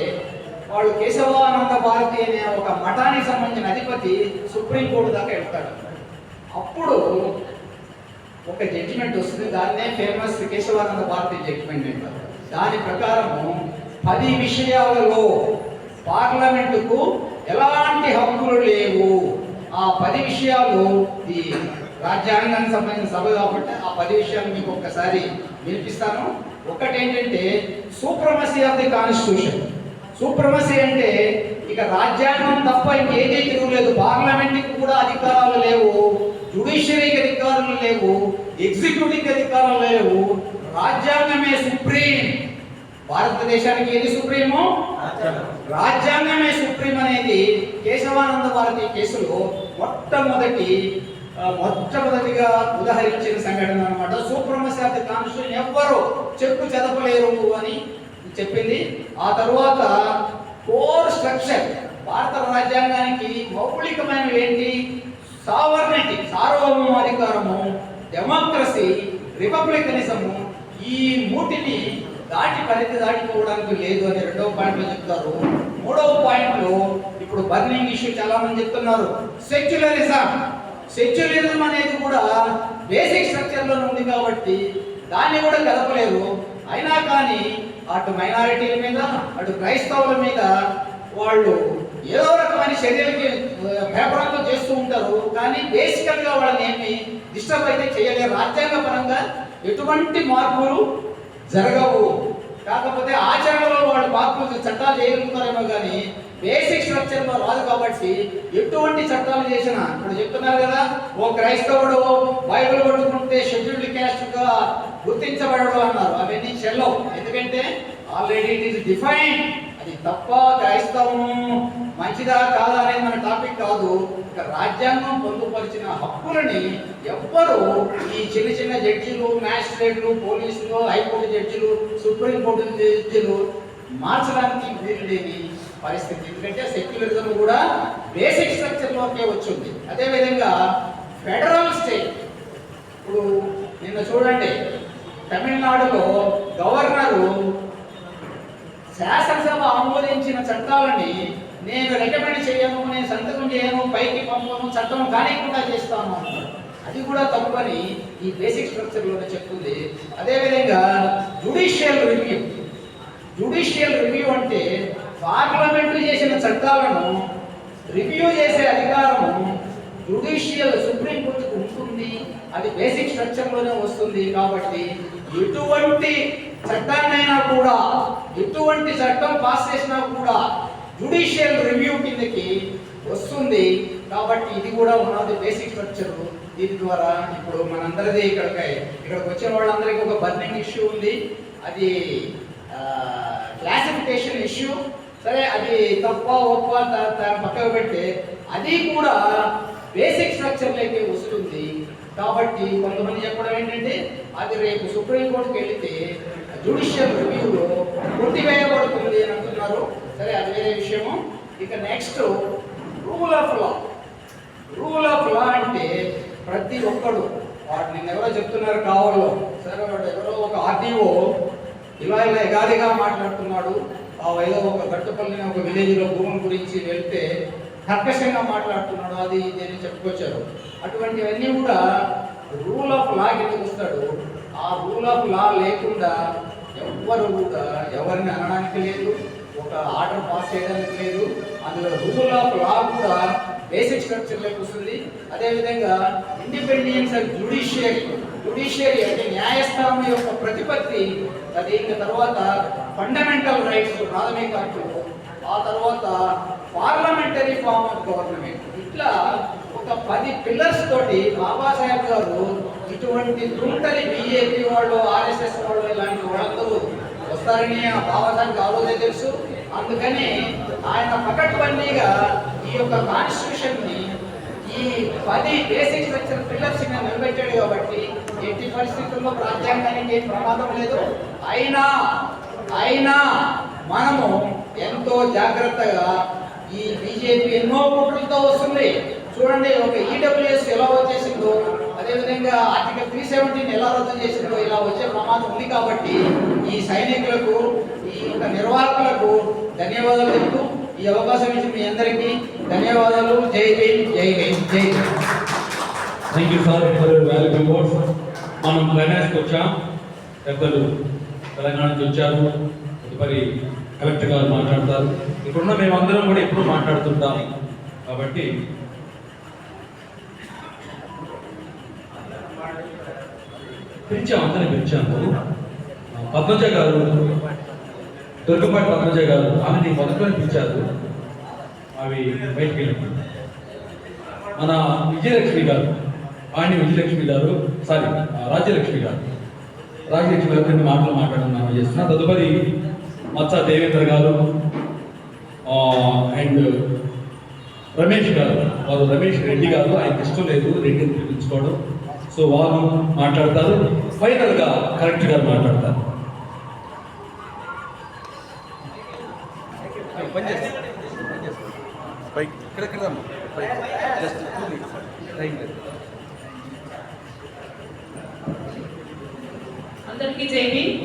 వాళ్ళు కేశవానంద భారతి అనే ఒక మఠానికి సంబంధించిన అధిపతి సుప్రీంకోర్టు దాకా వెళ్తాడు. అప్పుడు ఒక జడ్జిమెంట్ వస్తుంది. దాన్నే ఫేమస్ కేశవానంద భారతి జడ్జిమెంట్ అంటారు. దాని ప్రకారము 10 విషయాలలో పార్లమెంటుకు ఎలాంటి హక్కులు లేవు. ఆ 10 విషయాలు ఈ రాజ్యాంగానికి సంబంధించిన సభ కాబట్టి ఆ 10 విషయాలు మీకు ఒక్కసారి వినిపిస్తాను. ఒకటి ఏంటంటే సూప్రమసీ ఆఫ్ ది కాన్స్టిట్యూషన్. సూప్రమసీ అంటే ఇక రాజ్యాంగం తప్ప ఇంకేదీ తిరుగులేదు. పార్లమెంట్కి కూడా అధికారాలు లేవు, జుడిషియరీకి అధికారాలు లేవు, ఎగ్జిక్యూటివ్కి అధికారాలు లేవు. రాజ్యాంగమే సుప్రీం. భారతదేశానికి ఏది సుప్రీము? రాజ్యాంగమే సుప్రీం అనేది కేశవానంద భారతి కేసులో మొట్టమొదటిగా ఉదాహరించిన సంఘటన అన్నమాట. సూప్రమసీ ఆఫ్ ది కాన్స్టిట్యూషన్ ఎవ్వరు చెప్పు చెదపలేరు అని చెప్పింది. ఆ తర్వాత కోర్ స్ట్రక్చర్, భారత రాజ్యాంగానికి మౌలికమైనవి ఏంటి? సావర్నిటీ, సార్వభౌమాధికారము, డెమోక్రసీ, రిపబ్లికనిజము. ఈ మూటిని పరిధి దాటిపోవడానికి లేదు అని రెండవ పాయింట్లో చెప్తారు. మూడవ పాయింట్లో ఇప్పుడు బర్నింగ్ ఇష్యూ చాలా మంది చెప్తున్నారు, సెక్యులరిజం అనేది కూడా బేసిక్ స్ట్రక్చర్లో ఉంది కాబట్టి దాన్ని కూడా కలపలేరు. అయినా కానీ అటు మైనారిటీల మీద అటు క్రైస్తవుల మీద వాళ్ళు ఏదో రకమైన చర్యలకి పేపరంతో చేస్తూ ఉంటారు. కానీ బేసికల్గా వాళ్ళని ఏమి డిస్టర్బ్ అయితే చేయలేరు. రాజ్యాంగ పరంగా ఎటువంటి మార్పులు జరగవు. కాకపోతే ఆచరణలో వాళ్ళు మార్పులు చట్టాలు చేయగలుగుతారేమో కానీ బేసిక్ స్ట్రక్చర్లో రాదు. కాబట్టి ఎటువంటి చట్టాలు చేసినా ఇప్పుడు చెప్తున్నారు కదా, ఓ క్రైస్తవుడు బైబిల్ పట్టుకుంటే షెడ్యూల్డ్ క్యాస్ట్గా గుర్తించబడడు అన్నారు. అవన్నీ చెల్లవు. ఎందుకంటే ఆల్రెడీ ఇట్ ఈస్ డిఫైన్డ్. అది తప్ప క్రైస్తవం మంచిదా కాదా అనేది మన టాపిక్ కాదు. ఇక రాజ్యాంగం పొందుపరిచిన హక్కులని ఎవ్వరు ఈ చిన్న చిన్న జడ్జిలు, మ్యాజిస్ట్రేట్లు, పోలీసులు, హైకోర్టు జడ్జిలు, సుప్రీంకోర్టు జడ్జిలు మార్చడానికి వీలు లేని పరిస్థితి. ఎందుకంటే సెక్యులరిజం కూడా బేసిక్ స్ట్రక్చర్లోకే వచ్చింది. అదేవిధంగా ఫెడరల్ స్టేట్, ఇప్పుడు నిన్న చూడండి, తమిళనాడులో గవర్నరు శాసనసభ ఆమోదించిన చట్టాలని నేను రికమెండ్ చేయను, నేను సంతకం చేయను, పైకి పంపను, చట్టం కానికుండా చేస్తాను అంటారు. అది కూడా తప్పని ఈ బేసిక్ స్ట్రక్చర్లోనే చెప్తుంది. అదేవిధంగా జుడిషియల్ రివ్యూ అంటే పార్లమెంటు చేసిన చట్టాలను రివ్యూ చేసే అధికారము సుప్రీంకోర్టుకు ఉంటుంది. అది బేసిక్ స్ట్రక్చర్లోనే వస్తుంది. కాబట్టి ఎటువంటి చట్టాన్నైనా కూడా, ఎటువంటి చట్టం పాస్ చేసినా కూడా జుడిషియల్ రివ్యూ కిందకి వస్తుంది. కాబట్టి ఇది కూడా ఉన్నది బేసిక్ స్ట్రక్చర్. దీని ద్వారా ఇప్పుడు మనందరిది ఇక్కడికి వచ్చిన వాళ్ళందరికీ ఒక బర్నింగ్ ఇష్యూ ఉంది. అది క్లాసిఫికేషన్ ఇష్యూ. సరే, అది తప్ప ఒప్ప దాని పక్కకు పెడితే అది కూడా బేసిక్ స్ట్రక్చర్లోకి వస్తుంది. కాబట్టి కొంతమంది చెప్పడం ఏంటంటే అది రేపు సుప్రీంకోర్టుకి వెళితే జుడిషియల్ రివ్యూలో కొట్టివేయబడుతుంది అని అంటున్నారు. సరే, అది వేరే విషయము. ఇక నెక్స్ట్ రూల్ ఆఫ్ లా అంటే ప్రతి ఒక్కడు నిన్న ఎవరో చెప్తున్నారు కావాలో, సరే వాడు ఎవరో ఒక ఆర్టీఓ ఇలా ఎగాదిగా మాట్లాడుతున్నాడు. ఏదో ఒక గట్టుపల్లిని ఒక విలేజ్లో భూముల గురించి వెళ్తే కర్కశంగా మాట్లాడుతున్నాడు, అది ఇది అని చెప్పుకొచ్చారు. అటువంటివన్నీ కూడా రూల్ ఆఫ్ లా కిందకి వస్తాడు. ఆ రూల్ ఆఫ్ లా లేకుండా ఎవ్వరు కూడా ఎవరిని అనడానికి లేదు, ఒక ఆర్డర్ పాస్ చేయడానికి లేదు. అందులో రూల్ ఆఫ్ లా కూడా బేసిక్ స్ట్రక్చర్లోకి వస్తుంది. అదేవిధంగా ఇండిపెండెన్స్ ఆఫ్ జ్యుడిషియరీ అంటే న్యాయస్థానం యొక్క ప్రతిపత్తి. అది ఇంకా తర్వాత ఫండమెంటల్ రైట్స్, ప్రాథమిక హక్కులు, ఆ తర్వాత పార్లమెంటరీ ఫార్మ్ ఆఫ్ గవర్నమెంట్. ఇట్లా ఒక 10 పిల్లర్స్ తోటి బాబాసాహెబ్ గారు ఇటువంటి తుంటరి బీజేపీ వాళ్ళు, ఆర్ఎస్ఎస్ వాళ్ళు ఇలాంటి వాళ్ళందరూ వస్తారని ఆ బాబాసాహెబ్కి ఆ రోజే తెలుసు. అందుకని ఆయన పకడ్బందీగా ఈ యొక్క కాన్స్టిట్యూషన్ని ఈ 10 బేసిక్ స్ట్రక్చర్ పిల్లర్స్ నిలబెట్టాడు. కాబట్టి ఎట్టి పరిస్థితుల్లో రాజ్యాంగానికి ఏం ప్రమాదం లేదు. అయినా మనము ఎంతో జాగ్రత్తగా, ఈ బీజేపీ ఎన్నో కుట్రలతో వస్తుంది. చూడండి, ఒక ఈడబ్ల్యూఎస్ ఎలా వచ్చేసిందో, అదేవిధంగా ఆర్టికల్ 317 ఎలా రద్దు చేసిందో ఇలా వచ్చే ప్రమాదం ఉంది. కాబట్టి ఈ సైనికులకు, ఈ యొక్క నిర్వాహకులకు ధన్యవాదాలు చెప్తూ ఈ అవకాశం ఇచ్చిన మీ అందరికీ ధన్యవాదాలు. జై భీమ్, జై భీమ్, జై Bhim. Thank you sir for valuable words. మనం ఫైనాన్స్కి వచ్చాం, పెద్దలు తెలంగాణ నుంచి వచ్చారు, తదుపరి కలెక్టర్ గారు మాట్లాడతారు. ఇప్పుడున్న మేమందరం కూడా ఎప్పుడు మాట్లాడుతుంటాం. కాబట్టి అందరినీ పిలిచాము. పద్మజ గారు, దుర్గపాటి పద్మజ గారు, ఆమెని మొదట్లోనే పిలిచారు. అవి బయటికి వెళ్ళి మన విజయలక్ష్మి గారు, రాజ్యలక్ష్మి గారు కొన్ని మాటలు మాట్లాడడం చేస్తున్నా. తదుపరి మత్స దేవేంద్ర గారు, అండ్ రమేష్ గారు, వారు రమేష్ రెడ్డి గారు, ఆయనకి ఇష్టం లేదు రెడ్డిని పిలిపించుకోవడం, సో వారు మాట్లాడతారు. ఫైనల్గా కలెక్టర్ గారు మాట్లాడతారు. అందరికీ జై భీమ్.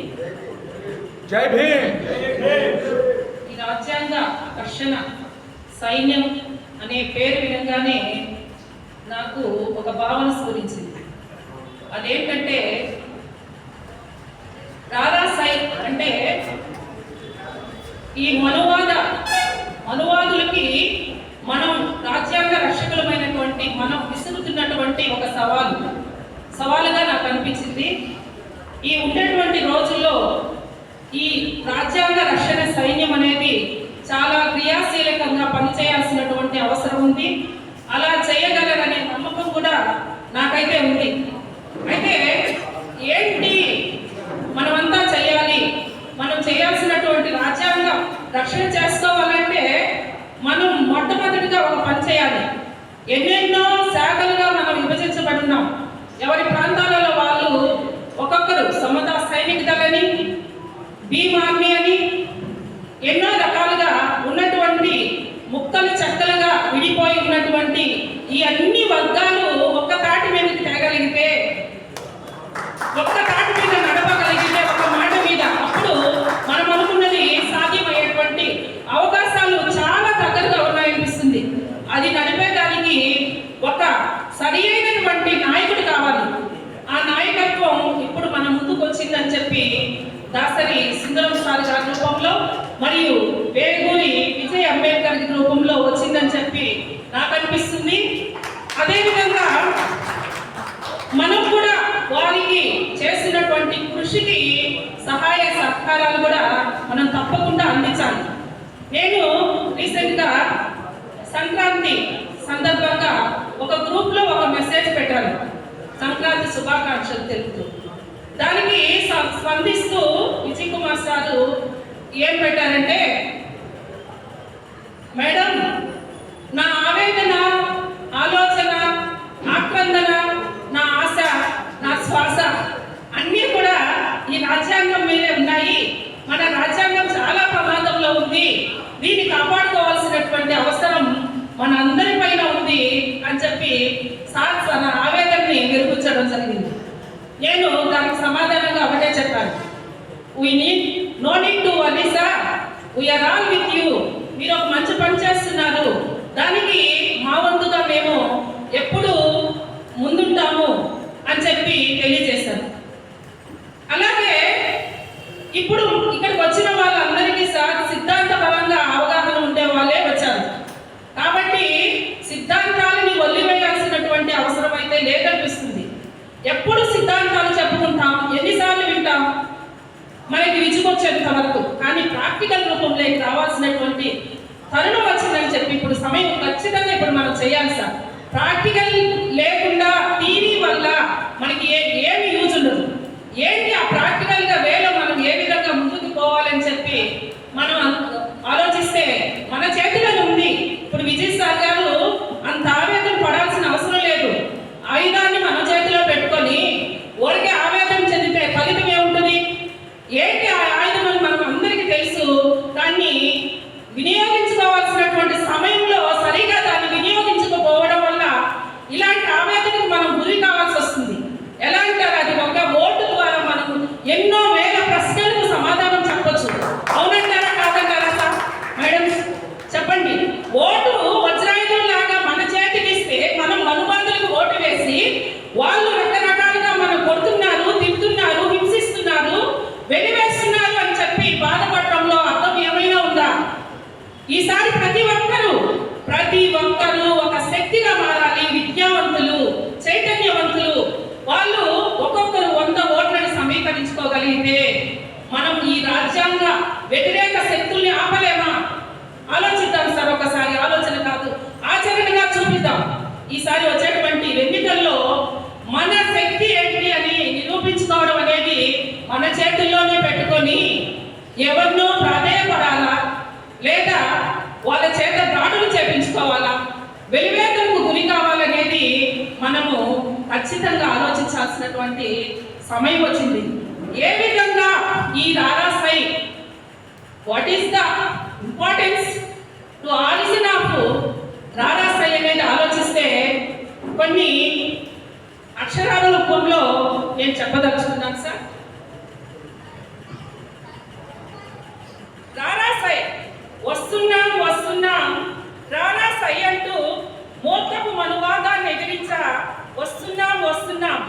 జై భీమ్. ఈ రాజ్యాంగ రక్షణ సైన్యం అనే పేరు వినగానే నాకు ఒక భావన స్ఫురించింది. అదేంటంటే రారా సైన్ అంటే ఈ మనువాదులకి మనం రాజ్యాంగ రక్షకులమైనటువంటి మనం విసురుతున్నటువంటి ఒక సవాలుగా నాకు అనిపించింది. ఈ ఉండేటువంటి రోజుల్లో ఈ రాజ్యాంగ రక్షణ సైన్యం అనేది చాలా క్రియాశీలకంగా పనిచేయాల్సినటువంటి అవసరం ఉంది. అలా చేయగలరనే నమ్మకం కూడా నాకైతే ఉంది. అయితే ఏంటి మనమంతా చేయాలి, మనం చేయాల్సినటువంటి రాజ్యాంగ రక్షణ చేసుకోవాలంటే మనం మొట్టమొదటిగా ఒక పని చేయాలి. ఎన్నెన్నో శాఖలుగా మనం విభజించబడున్నాం. ఎవరి ప్రాంతాలలో వాళ్ళు ఒక్కొక్కరు సమతా సైనిక దళని, భీమ్ ఆర్మీ అని ఎన్నో రకాలుగా ఉన్నటువంటి ముక్కలు చెక్కలుగా విడిపోయి ఉన్నటువంటి ఈ అన్ని వర్గాలు ఒక్క తాటి మీదకి తేగలిగితే, ఒక్క తాటి మీద నడపగలిగితే, ఒక మాట మీద, అప్పుడు మనం అనుకున్నది సాధ్యమయ్యేటువంటి అవకాశాలు చాలా దగ్గరగా ఉన్నాయనిపిస్తుంది. అది నడిపేదానికి ఒక సరి అయినటువంటి నాయకుడు కావాలి. ఆ నాయకత్వం ఇప్పుడు మన ముందుకు వచ్చిందని చెప్పి దాసరి సుందరం సార్ గారి రూపంలో మరియు వేగూరి విజయ్ అంబేద్కర్ రూపంలో వచ్చిందని చెప్పి నాకు అనిపిస్తుంది. అదేవిధంగా మనం కూడా వారికి చేసినటువంటి కృషికి సహాయ సహకారాలు కూడా మనం తప్పకుండా అందించాలి. నేను రీసెంట్గా సంక్రాంతి సందర్భంగా ఒక గ్రూప్లో ఒక మెసేజ్ పెట్టాను, సంక్రాంతి శుభాకాంక్షలు తెలుపుతూ. దానికి స్పందిస్తూ విజయ్ కుమార్ సారు ఏం పెట్టారంటే, మేడం నా ఆవేదన, ఆలోచన, ఆక్రందన, నా ఆశ, నా శ్వాస అన్నీ కూడా ఈ రాజ్యాంగం మీదే ఉన్నాయి. మన రాజ్యాంగం చాలా ప్రమాదంలో ఉంది, దీన్ని కాపాడుకోవాల్సినటువంటి అవసరం మన అందరిపైన ఉంది అని చెప్పి సార్ తన ఆవేదనని వెలిబుచ్చడం జరిగింది. నేను దానికి సమాధానంగా ఒకటే చెప్పాను, no need to worry sir, we are all with you. మీరు ఒక మంచి పని చేస్తున్నారు, దానికి మా వంతుగా మేము ఎప్పుడు ముందుంటాము అని చెప్పి తెలియజేశాను. అలాగే ఇప్పుడు ఇక్కడికి వచ్చిన వాళ్ళందరికీ సార్ సిద్ధాంతపరంగా అవగాహన ఉండే వాళ్ళే వచ్చారు. కాబట్టి సిద్ధాంతాలని వదిలివేయాల్సినటువంటి అవసరం అయితే లేదనిపిస్తుంది. ఎప్పుడు సిద్ధాంతాలు చెప్పుకుంటాం, ఎన్నిసార్లు వింటాం, మనకి విసుగొచ్చేంత వరకు. కానీ ప్రాక్టికల్ రూపంలోకి రావాల్సినటువంటి తరుణం వచ్చిందని చెప్పి ఇప్పుడు సమయం ఖచ్చితంగా ఇప్పుడు మనం చేయాలి సార్. ప్రాక్టికల్ లేకుండా థియరీ వల్ల మనకి ఏమి యూజ్ ఉండదు. ఏంటి ఆ ప్రాక్టికల్గా వేలో మనం ఏ విధంగా ముందుకు పోవాలని చెప్పి మనం ఆలోచిస్తే మన చేతిలో ఉంది. ఇప్పుడు విజయ్ సార్ గారు అంత ఆవేదన పడాల్సిన అవసరం లేదు. ఆయుధాన్ని మన చేతిలో పెట్టుకొని ఊరికే ఆవేదన చెందితే ఫలితం ఏముంటుంది? ఏంటి ఆ ఆయుధం అని మనం అందరికీ తెలుసు. దాన్ని వినియోగించుకోవాల్సినటువంటి సమయంలో సరిగా దాన్ని వినియోగించకపోవడం వల్ల ఇలాంటి ఆవేదనకు మనం గురి కావాల్సి వస్తుంది. ఎలా అంటారు, అది ఒక ఓటు ద్వారా మనం ఎన్నో వేల ప్రశ్నలకు సమాధానం చెప్పొచ్చు. అవునంటారా కాదంటారా సార్? మేడం చెప్పండి. ఓటు వజ్రాయుధం లాగా మన చేతికి ఇస్తే మనం మనువాదులకు ఓటు వేసి వాళ్ళు రకరకాలుగా మనం కొడుతున్నారు, తింటున్నారు, హింసిస్తున్నారు, వెలివేస్తున్నారు అని చెప్పి బాధపడటంలో అర్థం ఏమైనా ఉందా? ఈసారి ప్రతి ఒక్కరూ ఒక శక్తిగా మారాలి. విద్యావంతులు, చైతన్యవంతులు, వాళ్ళు ఒక్కొక్కరు 100 ఓట్లను సమీకరించుకోగలిగితే మనం ఈ రాజ్యాంగ వ్యతిరేక శక్తుల్ని ఆపలేమా? ఆలోచిద్దాం సార్. ఒకసారి ఆలోచన కాదు, ఆచరణగా చూపిద్దాం. ఈసారి వచ్చేటువంటి ఎన్నికల్లో మన శక్తి ఏంటి అని నిరూపించుకోవడం అనేది మన చేతుల్లోనే పెట్టుకొని ఎవరినో ప్రాధేయపడాలా లేదా వెలివేతలకు గురి కావాలనేది మనము ఖచ్చితంగా ఆలోచించాల్సినటువంటి సమయం వచ్చింది. ఏ విధంగా ఈ రారాసై what is the importance to origin of రారాసై అనేది ఆలోచిస్తే కొన్ని అక్షరాల రూపంలో నేను చెప్పదలుచుకున్నాను సార్. రారాసై వస్తున్నాం వస్తున్నాం రారాసై అంటూ మోత్రపు మనువాదాన్ని ఎదిరించా వస్తున్నాం వస్తున్నాం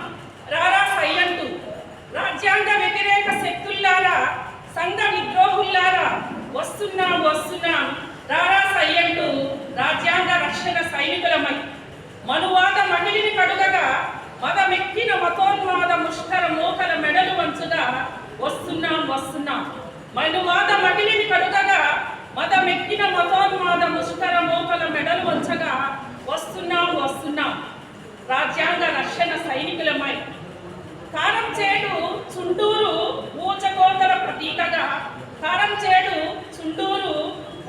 రారాసై అంటూ రాజ్యాంగ వ్యతిరేక శక్తుల్లారా సంఘ విద్రోహుల్లారా వస్తున్నాం వస్తున్నాం రారాసై అంటూ రాజ్యాంగ రక్షణ సైనికులమై మనువాద మండలిని కడుగగా మదమెక్కిన మతోన్మాద ముష్కర మోకల మెడలు వంచుగా వస్తున్నాం వస్తున్నాం మనువాద మండలిని కడుగగా మదమెక్కిన మతోన్మాద ముష్కర మోకల మెడలు వంచగా వస్తున్నాం వస్తున్నాం రాజ్యాంగ రక్షణ సైనికులమై కారం చేడు చుండూరు ఊచకోతల ప్రతీకగా కారం చేడు చుండూరు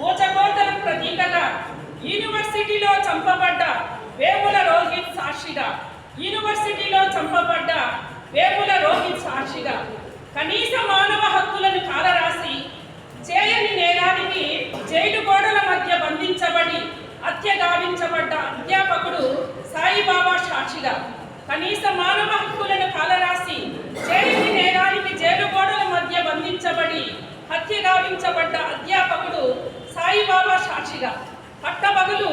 ఊచకోతల ప్రతీకగా యూనివర్సిటీలో చంపబడ్డ వేముల రోహిత్ సాక్షిగా యూనివర్సిటీలో చంపబడ్డ వేముల రోహిత్ సాక్షిగా కనీస మానవ హక్కులను కాలరాసి చేయని నేరానికి జైలు గోడల మధ్య బంధించబడి హత్య గావించబడ్డ అధ్యాపకుడు సాయిబాబా సాక్షిగా కనీస మానవ హక్కులను కాలరాసి చేయని నేరానికి జైలు గోడల మధ్య బంధించబడి హత్య గావించబడ్డ అధ్యాపకుడు సాయిబాబా సాక్షిగా పట్టపగలు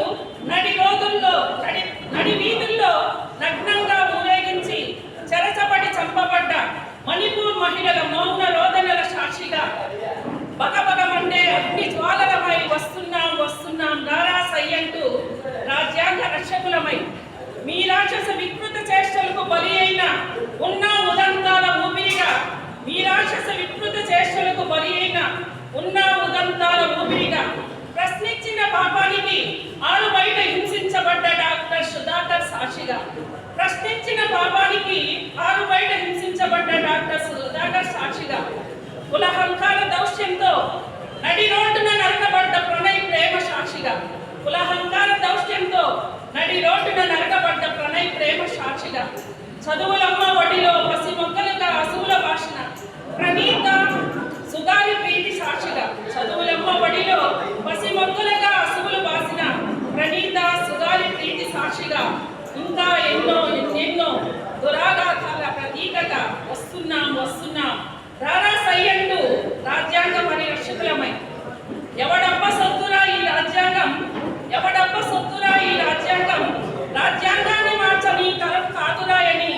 నడి రోజుల్లో నడి వీధుల్లో నగ్నంగా ఊరేగించి చెరచబడి చంపబడ్డ మణిపూర్ మహిళల మౌన రోదనల సాక్షిగా బగబగమండే అగ్ని జ్వాలలమై వస్తున్నాం వస్తున్నాం రారాసై అంటూ రాజ్యాంగ రక్షకులమై మీ రాక్షస వికృత చేష్టలకు బలి అయిన ఉన్న ఉదంతాల ఊపిరిగా మీ రాక్షస వికృత చేష్టలకు బలి అయిన ఉన్న ఉదంతాల ఊపిరిగా ప్రశ్నించిన పాపానికి ఆరు బయట హింసించబడ్డ డాక్టర్ సుధాకర్ సాక్షిగా ప్రశ్నించిన పాపానికి ఆరు బయట హింసించబడ్డ డాక్టర్ సుధాకర్ సాక్షిగా కులహంకార దౌష్యంతో నడి రోడ్డున నరకబడ్డ ప్రణయ్ ప్రేమ సాక్షిగా కులహంకార దౌష్యంతో నడి రోడ్డున నరకబడ్డ ప్రణయ్ ప్రేమ సాక్షిగా చదువులమ్మ ఒడిలో పసి మొక్కలుగా అసువుల భాషణ ప్రణీత సుగాలి ప్రీతి సాక్షిగా చదువులమ్మ ఒడిలో పసి మొక్కలుగా అసువులు బాసిన ప్రణీత సుగాలి ప్రీతి సాక్షిగా ఇంకా ఎన్నో ఎన్నెన్నో దురాఘాతాల ప్రతీకగా వస్తున్నాం వస్తున్నాం రారాసై అంటూ రాజ్యాంగ పరిరక్షకులమై ఎవడబ్బ సొత్తురా ఈ రాజ్యాంగం ఎవడబ్బ సొత్తురా ఈ రాజ్యాంగం రాజ్యాంగాన్ని మార్చని తరం కాదురాయని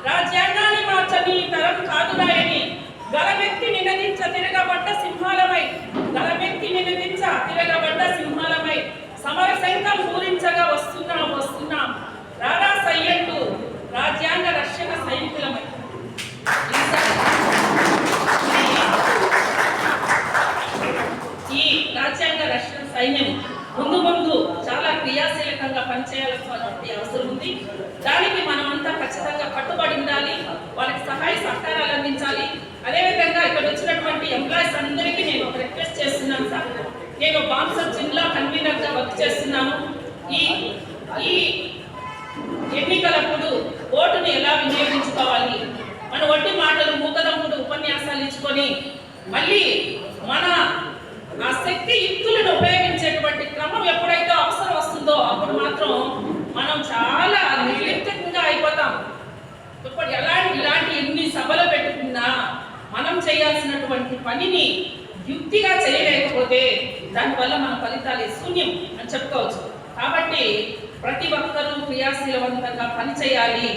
రాజ్యాంగాన్ని మార్చని తరం కాదురాయని గలమెత్తి నినదించ తిరగబడ్డ సింహాలమై గలమెత్తి నినదించ తిరగబడ్డ సింహాలమై సమర శంఖం పూరించగా వస్తున్నాం వస్తున్నాం రారాసై అంటూ రాజ్యాంగ రక్షణ సైనికులమై ఈ రాజ్యాంగ రక్షణ సైన్యం ముందు ముందు చాలా క్రియాశీలకంగా పనిచేయాల్సినటువంటి అవసరం ఉంది. దానికి మనమంతా ఖచ్చితంగా కట్టుబడి ఉండాలి. వాళ్ళకి సహాయ సహకారాలు అందించాలి. అదేవిధంగా ఇక్కడ వచ్చినటువంటి ఎంప్లాయీస్ అందరికీ నేను ఒక రిక్వెస్ట్ చేస్తున్నాను సార్. నేను బాన్సర్ జిల్లా కన్వీనర్గా వర్క్ చేస్తున్నాను. ఈ ఎన్నికలప్పుడు ఓటును ఎలా వినియోగించుకోవాలి, మన వడ్డీ మాటలు మూకదమ్ముడు ఉపన్యాసాలు ఇచ్చుకొని మళ్ళీ మన ఆ శక్తి యుక్తులను ఉపయోగించేటువంటి క్రమం ఎప్పుడైతే అవసరం వస్తుందో అప్పుడు మాత్రం మనం చాలా నిర్లిప్తంగా అయిపోతాం. ఇప్పుడు ఇలాంటి ఎన్ని సభలు పెట్టుకున్నా మనం చేయాల్సినటువంటి పనిని యుక్తిగా చేయలేకపోతే దానివల్ల మన ఫలితాలు శూన్యం అని చెప్పుకోవచ్చు. కాబట్టి ప్రతి ఒక్కరూ క్రియాశీలవంతంగా పనిచేయాలి.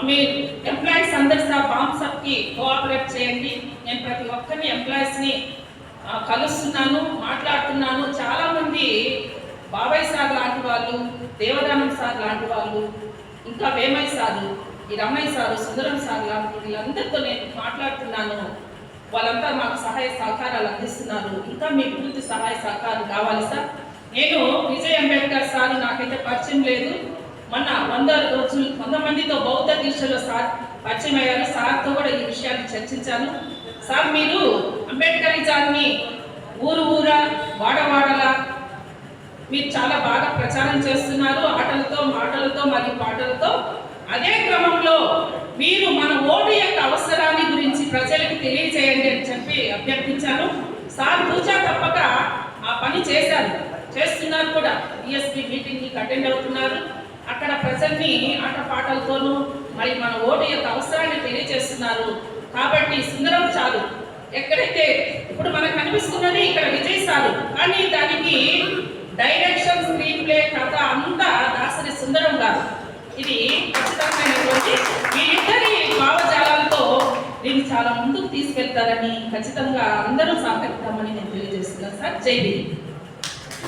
మీరు ఎంప్లాయీస్ అందరి బాంసప్కి కోఆపరేట్ చేయండి. నేను ప్రతి ఒక్కరిని ఎంప్లాయీస్ని కలుస్తున్నాను, మాట్లాడుతున్నాను. చాలామంది బాబాయ్ సార్ లాంటి వాళ్ళు, దేవదానం సార్ లాంటి వాళ్ళు, ఇంకా వేమయ్య సారు, ఈ రమయ్య సారు, సుందరం సార్ లాంటి వీళ్ళందరితో నేను మాట్లాడుతున్నాను. వాళ్ళంతా మాకు సహాయ సహకారాలు అందిస్తున్నారు. ఇంకా మీకు పూర్తి సహాయ సహకారం కావాలి సార్. నేను విజయ్ అంబేద్కర్ సార్ నాకైతే పరిచయం లేదు. మొన్న 100 మందితో బౌద్ధ దీక్షలో సార్ పరిచయం అయ్యారు. సార్తో కూడా ఈ విషయాన్ని చర్చించాను. సార్ మీరు అంబేద్కరిజాన్ని ఊరు ఊరా వాడవాడలా మీరు చాలా బాగా ప్రచారం చేస్తున్నారు, ఆటలతో మాటలతో మరియు పాటలతో. అదే క్రమంలో మీరు మన ఓటు యొక్క అవసరాన్ని గురించి ప్రజలకు తెలియజేయండి అని చెప్పి అభ్యర్థించాను. సార్ తూచా తప్పక ఆ పని చేస్తున్నారు కూడా. ఈఎస్పీ మీటింగ్కి అటెండ్ అవుతున్నారు. అక్కడ ప్రజల్ని ఆటపాటలతోనూ మరి మన ఓటు యొక్క అవసరాన్ని తెలియజేస్తున్నారు. కాబట్టి సుందరం చాలు. ఎక్కడైతే ఇప్పుడు మనకు కనిపిస్తున్నది ఇక్కడ విజయ్ సారు, కానీ దానికి డైరెక్షన్, స్క్రీన్ ప్లే, కథ అంతా దాసరి సుందరం గారు. ఇది ఖచ్చితమైనటువంటి ఈ ఇద్దరి భావజాలాలతో దీన్ని చాలా ముందుకు తీసుకెళ్తారని ఖచ్చితంగా అందరూ సహకరిస్తామని నేను తెలియజేస్తున్నాను sir. Jai Bhim.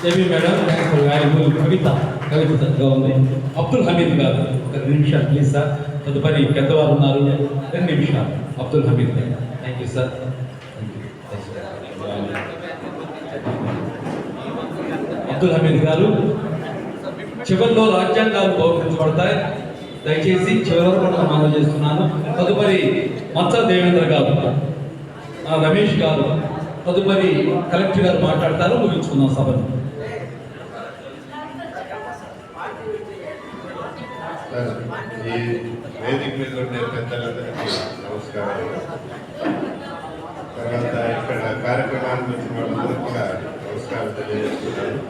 JB madam, thanks for valuable కవిత చక్కగా ఉంది. అబ్దుల్ హమీద్ గారు ఒక 2 నిమిషాలు ప్లీజ్ సార్. తదుపరి పెద్దవారు ఉన్నారు, 2 నిమిషాలు. Abdul Hamid garu. Thank you sir. Abdul Hamid garu, చివరిలో రాజ్యాంగాలు గౌరవించబడతాయి. దయచేసి చివరి వరకు కూడా మనం చేస్తున్నాను. తదుపరి మత్స దేవేంద్ర గారు, రమేష్ గారు, తదుపరి కలెక్టర్ గారు మాట్లాడతారు. ముగించుకుందాం సభను. ఈ వేదిక మీద ఉండే పెద్దలందరికీ నమస్కారం. తర్వాత ఇక్కడ కార్యక్రమానికి వచ్చిన వాళ్ళందరికీ కూడా నమస్కారం తెలియజేస్తున్నాను.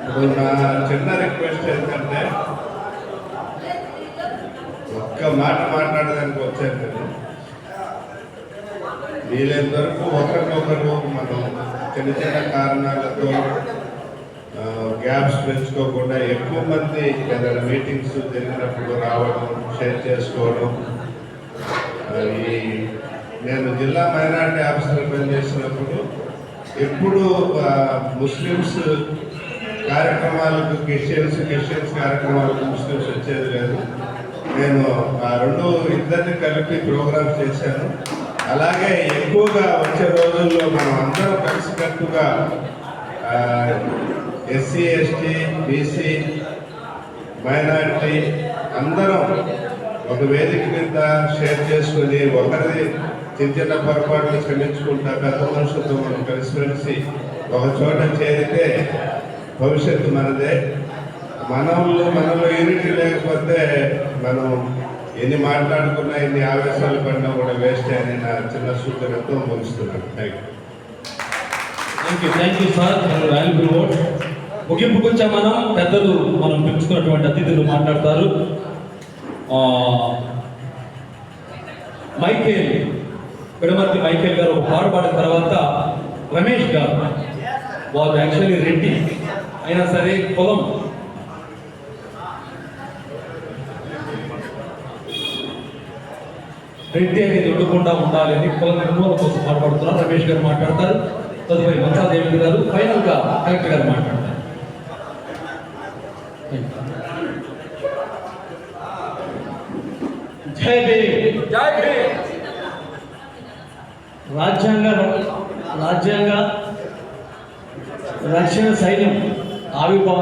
ఇప్పుడు నా చిన్న రిక్వెస్ట్ ఏంటంటే, ఒక్క మాట మాట్లాడడానికి వచ్చాను నేను. వీలైనంత వరకు ఒకరికొకరు మనం చిన్న చిన్న కారణాలతో గ్యాప్స్ పెంచుకోకుండా ఎక్కువ మంది ఏదైనా మీటింగ్స్ జరిగినప్పుడు రావడం, షేర్ చేసుకోవడం. నేను జిల్లా మైనారిటీ ఆఫీసర్ పనిచేసినప్పుడు ఎప్పుడు ముస్లిమ్స్ కార్యక్రమాలకు క్రిస్టియన్స్ కార్యక్రమాలకు ముస్లిమ్స్ వచ్చేది లేదు. నేను ఆ ఇద్దరిని కలిపి ప్రోగ్రామ్స్ చేశాను. అలాగే ఎక్కువగా వచ్చే రోజుల్లో మనం అందరం కలిసికట్టుగా ఎస్సీ, ఎస్టీ, బీసీ, మైనారిటీ అందరం ఒక వేదిక మీద షేర్ చేసుకుని ఒకరిది చిన్న చిన్న పొరపాట్లు క్షమించుకుంటా పెద్ద మనుషులతో మనం కలిసిమెలిసి ఒక చోట చేరితే భవిష్యత్తు మనదే. మనలో యూనిటీ లేకపోతే మనం ఎన్ని మాట్లాడుకున్నా, ఎన్ని ఆవేశాలు పడినా కూడా వేస్ట్ అని నా చిన్న సూచనతో ముగిస్తున్నాను. Thank you sir. Valuable word. ముగింపు కొంచెం పెద్దలు మనం పిలుచుకున్నటువంటి అతిథులు మాట్లాడతారు. మైకేల్, పిడమర్తి మైకేల్ గారు ఒక పాట పాడిన తర్వాత రమేష్ గారు, వాళ్ళు యాక్చువల్లీ రెడ్డి అయినా సరే పొలం రెడ్డి అనేది ఉండకుండా ఉండాలి అని కుల నిర్మూలన కోసం పాటుపడుతున్నారు. రమేష్ గారు మాట్లాడతారు. తదుపరి మత్సా దేవేంద్ర గారు, ఫైనల్ గా కలెక్టర్ గారు మాట్లాడతారు. జై భీమ్. జై భీమ్. రాజ్యాంగ రక్షణ సైన్యం ఆవిర్భావ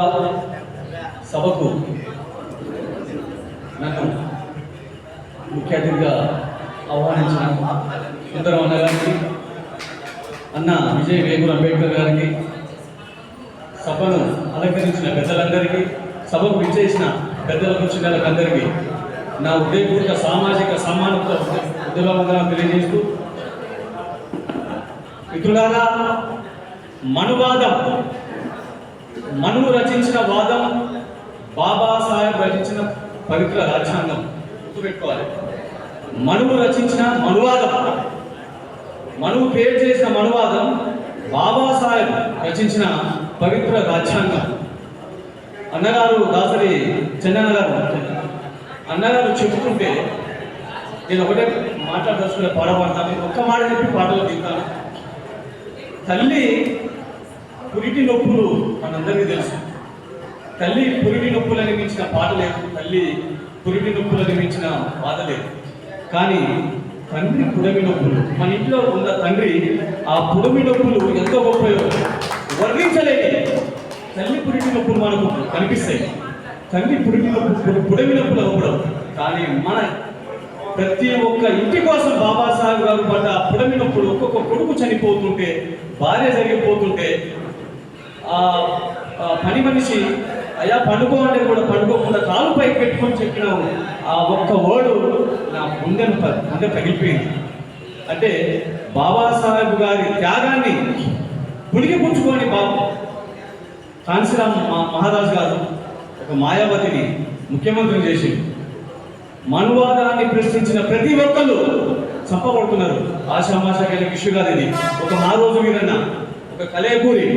సభకు నన్ను ముఖ్య అతిథిగా ఆహ్వానించిన సుందరం అన్న గారికి, అన్న విజయ్ వేగూర్ అంబేద్కర్ గారికి, సభను అలంకరించిన పెద్దలందరికీ, సభకు విచ్చేసిన పెద్దల కూర్చున్నఅందరికీ నా ఉదయపూర్వక సామాజిక సమ్మానంతో ఉద్యమవందనం తెలియజేస్తూ, మిత్రులారా, మనువాదం, మనువు రచించిన వాదం, బాబాసాహెబ్ రచించిన పవిత్ర రాజ్యాంగం. గుర్తుపెట్టుకోవాలి, మనువు రచించిన మనువాదం, మనువు క్రియేట్ చేసిన మనువాదం, బాబాసాహెబ్ రచించిన పవిత్ర రాజ్యాంగం. అన్నగారు దాసరి చెన్నన్న గారు అన్నగారు చెబుతుంటే నేను ఒకటే మాట్లాడదలుచుకునే పాడబడతాను. ఒక్క మాట చెప్పి పాటలు దిగుతాను. తల్లి పురిటి నొప్పులు మనందరికీ తెలుసు. తల్లి పురిటి నొప్పులని మించిన పాట లేదు, తల్లి పురిటి నొప్పులని మించిన బాధ లేదు. కానీ తండ్రి పుడమి నొప్పులు, మన ఇంట్లో ఉన్న తండ్రి ఆ పుడమి నొప్పులు ఎంతో గొప్ప వర్ణించలేదు. తల్లి పురిటి నొప్పులు మనకు కనిపిస్తాయి, తల్లి పురిటి పుడమి నొప్పులు అవ్వడం. కానీ మన ప్రతి ఒక్క ఇంటి కోసం బాబాసాహెబ్ గారు పడ్డ పుడమి నొప్పులు, ఒక్కొక్క కొడుకు చనిపోతుంటే భార్య జరిగిపోతుంటే పని మనిషి అయ్యా పండుకో అంటే కూడా పండుకోకుండా కాలు పైకి పెట్టుకొని చెప్పిన ఆ ఒక్క వర్డు నా ముందే తగిలిపోయింది. అంటే బాబాసాహెబ్ గారి త్యాగాన్ని పుణికిపుచ్చుకొని కాంశీరామ్ మహారాజ్ గారు ఒక మాయావతిని ముఖ్యమంత్రిని చేసి మనువాదాన్ని ప్రశ్నించిన ప్రతి ఒక్కళ్ళు చంపబడుతున్నారు. ఆశామాషాకెళ్ళి విషయం కాదు ఇది. ఒక మారోజు వీరన్న, ఒక కలేకూరి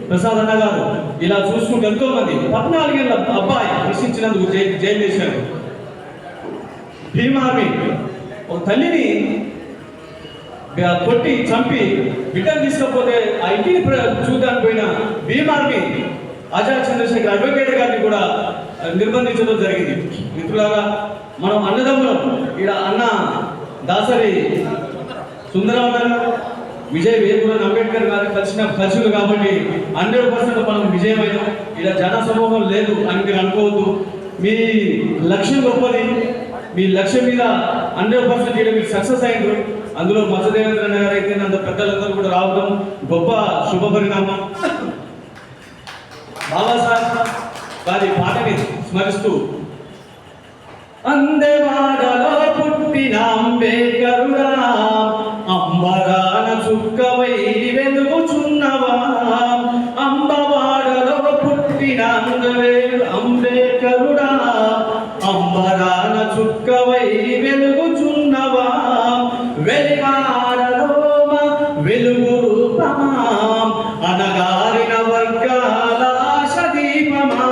ప్రసాద్ అన్న గారు, ఇలా చూసుకుంటూ ఎంతో మంది 14 ఏళ్ళ అబ్బాయి ప్రశ్నించినందుకు జైలు చేశారు. భీమార్మీ ఒక తల్లిని కొట్టి చంపి బిడ్డను తీసుకపోతే ఆ ఇంటిని చూడడానికి పోయిన భీమార్మీ ఆచార్య చంద్రశేఖర్ అడ్వకేట్ గారిని కూడా నిర్బంధించడం జరిగింది. మిత్రులారా, మనం అన్నదమ్ములం. ఇక్కడ అన్న దాసరి సుందరరావు విజయ్ వేరుకున్న అంబేద్కర్ గారు కలిసింది కాబట్టి 100% మనం విజయమైన. ఇలా జన సమూహం లేదు అని మీరు అనుకోవద్దు. మీ లక్ష్యం గొప్పది. మీ లక్ష్యం మీద 100% ఇక్కడ మీరు సక్సెస్ అయ్యారు. అందులో మత్స్యదేవేంద్ర గారు అయితే అంత పెద్దలందరూ కూడా రావడం గొప్ప శుభ పరిణామం. బాబాసాహెబ్ గారి పాటని స్మరిస్తూ అందెవాడలో పుట్టిన అంబేద్కరుడా, అంబరాన చుక్కవై వెలుగుచున్నవా, అంబవాడలో పుట్టిన అంబేద్కరుడా, అంబరాన చుక్కవై వెలుగుచున్నవా, వెలిగాడలో వెలుగు రూపమా, అనగారిన వర్గాల ఆశ దీపమా,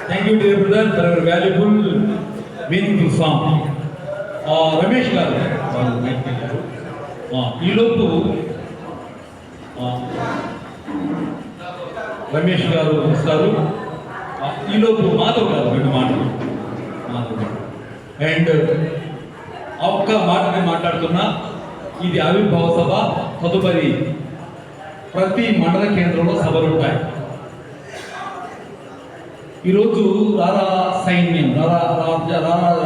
Thank you, dear brother, for your valuable, meaningful song. Ramesh గారు ఈలోపు రమేష్ గారు ఇస్తారు. ఈలోపు మాధవ్ గారు 2 మాటలు. అండ్ ఒక్క మాటని మాట్లాడుతున్నా, ఇది ఆవిర్భావ సభ. తదుపరి ప్రతి మండల కేంద్రంలో సభలు ఉంటాయి. ఈరోజు రారా సైన్యం,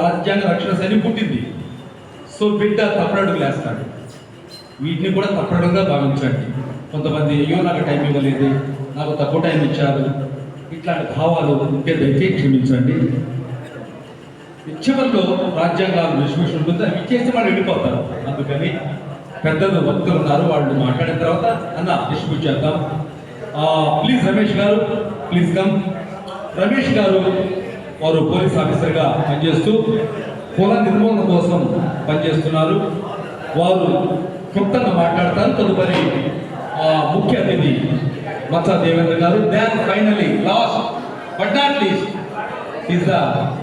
రాజ్యాంగ రక్షణ సైన్యం పుట్టింది. సో బిడ్డ తప్పడుగులు వేస్తాడు. వీటిని కూడా తప్పడుగా భావించండి. కొంతమంది అయ్యో నాకు టైం ఇవ్వలేదు, నాకు తక్కువ టైం ఇచ్చారు, ఇట్లాంటి భావాలు ఉంటే దయచేసి క్షమించండి. చివరిలో రాజ్యాంగాలు డిస్ట్రిబ్యూషన్ ఉంటుంది, అవి ఇచ్చేస్తే వాళ్ళు వెళ్ళిపోతారు. అందుకని పెద్దలు భక్తులు ఉన్నారు, వాళ్ళు మాట్లాడిన తర్వాత అన్న డిస్ట్రిబ్యూట్ చేద్దాం. ప్లీజ్ రమేష్ గారు, ప్లీజ్ కమ్. రమేష్ గారు వారు పోలీస్ ఆఫీసర్గా పనిచేస్తూ కుల నిర్మూలన కోసం పనిచేస్తున్నారు. వారు క్లుప్తంగా మాట్లాడతారు. తదుపరి ముఖ్య అతిథి Macha Devendra garu. Then finally last but not least is the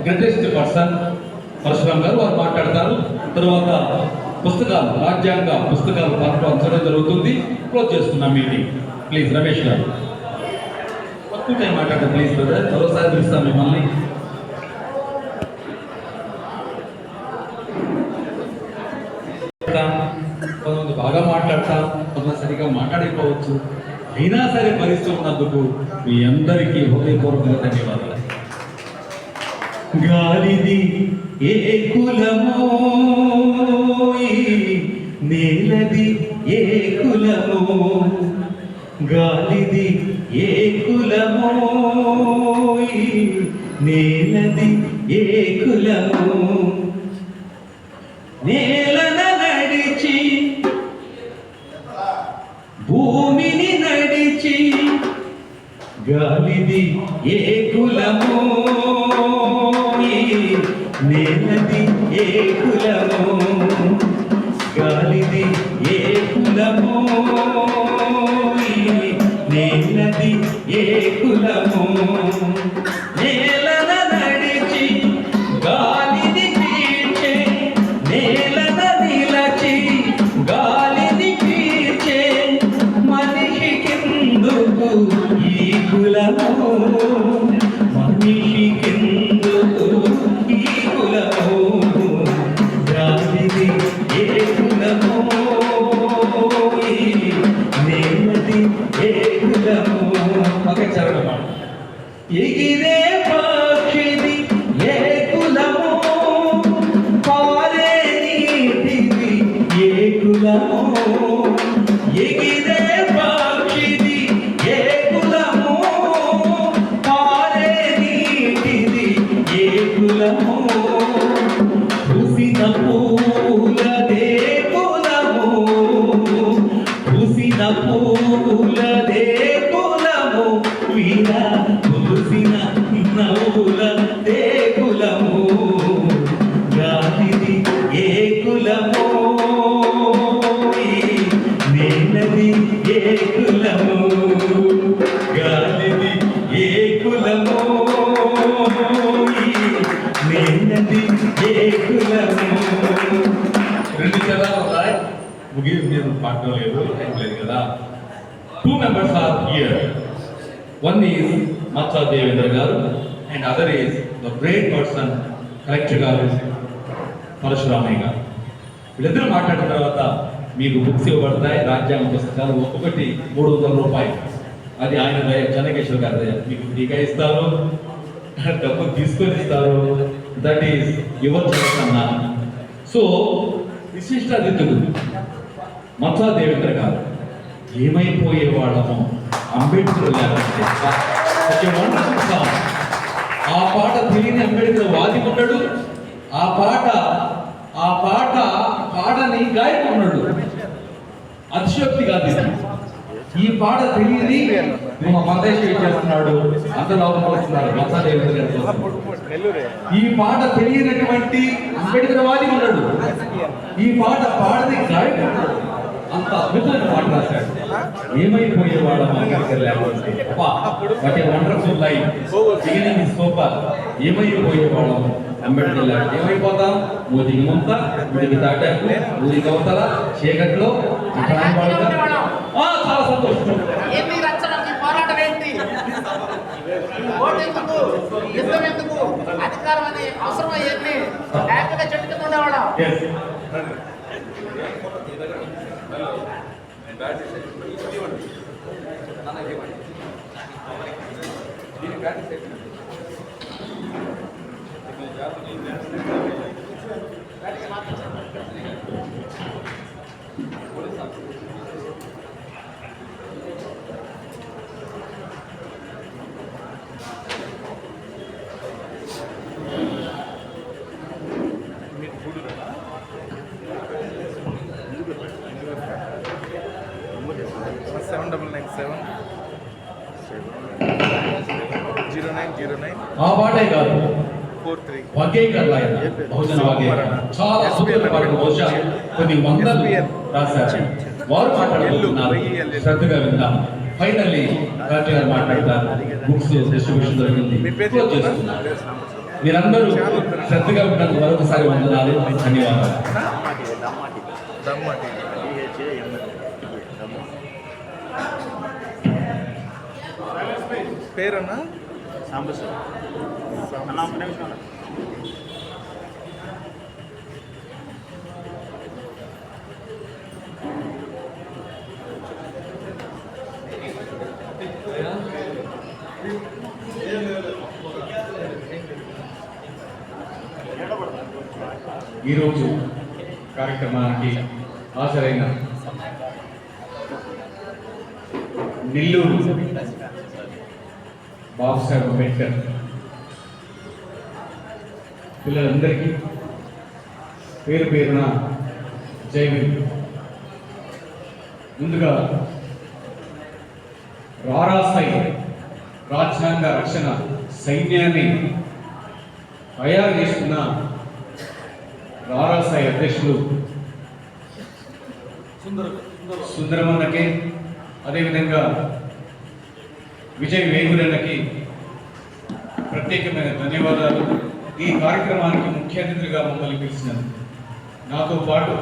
greatest person Parashuram garu. వారు మాట్లాడతారు. తర్వాత పుస్తకాలు, రాజ్యాంగ పుస్తకాలు పంచడం జరుగుతుంది. క్లోజ్ చేస్తున్నాం మీటింగ్. ప్లీజ్ రమేష్ గారు తక్కువ టైం మాట్లాడండి ప్లీజ్ బ్రదర్. మరోసారి పిలుస్తాం మిమ్మల్ని. కొంతమంది బాగా మాట్లాడతాం, కొంతమంది సరిగ్గా మాట్లాడకపోవచ్చు. అయినా సరే పరిస్థితున్నందుకు మీ అందరికీ హృదయపూర్వకంగా ధన్యవాదాలు. గాలిది ఏ కులమో, నేలది ఏ కులమో, గాలిది ఏ కులమో, నేలది ఏ కులమో, నేలన నడిచి భూమిని నడిచి, గాలిది ఏ కులమో, నేలది ఏ కులమో, గాలిది ఏ కులమో, నేలది ఏ కులమో, నేలన నడిచి గాలిని పీల్చే, నేలన నిలచి గాలిని పీల్చే మనిషికెందుకు ఈ కులమో, మనిషికెందుకు ఈ కులమో, గాలిది ఏ కులమో, నేలది ఏ కులమో. ఓకే చదవడం. ఎగిరే పక్షిది ఏ కులమో, పారే నీటిది ఏ కులమో, ఎగిరే పక్షిది ఏ కులమో, పారే నీటిది ఏ కులమో, పూసిన పూలదే కులమో, పూసిన పూలదే కులమో, వీరా పూసిన నవ్వులదే కులమో, గాలిది ఏ కులమో, నేలది ఏ కులమో, గాలిది ఏ కులమో, నేలది ఏ కులమో. రెండు చదాలు ఉన్నాయి, ముగిసి మీరు పాడలేదు, ఏం లేదు కదా. 2 members are here. One is Matsa Devendra garu and other is the great person Collector garu Parashuramaya garu. వీళ్ళిద్దరూ మాట్లాడిన తర్వాత మీకు బుక్స్ ఇవ్వబడతాయి. రాజ్యాంగ పుస్తకాలు ఒక్కొక్కటి 300 రూపాయలు. అది ఆయన దయ, చెన్నకేశ్వర గారి దయ. మీకు ఫ్రీగా ఇస్తారు, డబ్బు తీసుకొని ఇస్తారు. దట్ ఈస్ యువర్ చాయిస్ అన్నా. సో విశిష్ట అతిథులు మచ్చా దేవేంద్ర గారు. ఏమైపోయేవాళ్ళము అంబేద్కర్ లేకపోతే. ఆ పాట తెలియని అంబేద్కర్ వాది ఉన్నాడు. ఆ పాట పాడని గాయకున్నాడు. అతిశయోక్తి కాదు ఇది. ఈ పాట తెలియని మా మల్లేష్ చేస్తున్నాడు, అందరూ అవసరస్తున్నారు మచ్చా దేవేంద్ర గారి కోసం. ఈ పాట తెలియనటువంటి అంబేద్కర్ వాది ఉన్నాడు. ఈ పాట పాడని గాయకున్నాడు. అంత అద్భుతమైన పాట రాశాడు. ఏమైపోయేవాళ్ళం అంబేద్కర్ లేకపోతే. But a wonderful life beginning is super. ఏమైపోయేవాళ్ళం అంబేద్కర్ లేకపోతే. ఏమైపోతాం? మోదీకి ముంత, ముడికి తాటాకు, ఊరికి అవతల చీకట్లో చాలా సంతోషం. పోరాటం ఏంటి? ఓటు ఎందుకు? యుద్ధం ఎందుకు? అధికారం అని అవసరమా? ఏంటి? హ్యాపీగా చెట్టు కింద ఉండేవాళ్ళం. ఆ పాటే కాదు, వాగ్గేయకారులు ఆయన, బహుజన వాగ్గేయకారులు. చాలా అద్భుతమైన పాటలు, బహుశా కొన్ని వందలు రాశారు. వారు మాట్లాడుతున్నారు, శ్రద్ధగా విందాం. ఫైనల్లీ రాజు గారు మాట్లాడతారు. బుక్స్ డిస్ట్రిబ్యూషన్ జరిగింది, క్లోజ్ చేస్తున్నారు. మీరందరూ శ్రద్ధగా ఉన్నందుకు మరొకసారి వందనాలు, ధన్యవాదాలు. పేరన్నా ఈరోజు కార్యక్రమానికి హాజరైన నెల్లూరు బాబాసాహెబ్ అంబేద్కర్ పిల్లలందరికీ పేరు పేరున జై భీమ్. ముందుగా రారాసాయి రాజ్యాంగ రక్షణ సైన్యాన్ని తయారు చేస్తున్న రారాసాయి అధ్యక్షులు సుందరమన్నకి, అదేవిధంగా విజయ్ వేగులన్నకి ప్రత్యేకమైన ధన్యవాదాలు. ఈ కార్యక్రమానికి ముఖ్య అతిథులుగా మమ్మల్ని పిలిచినందుకు, నాతో పాటు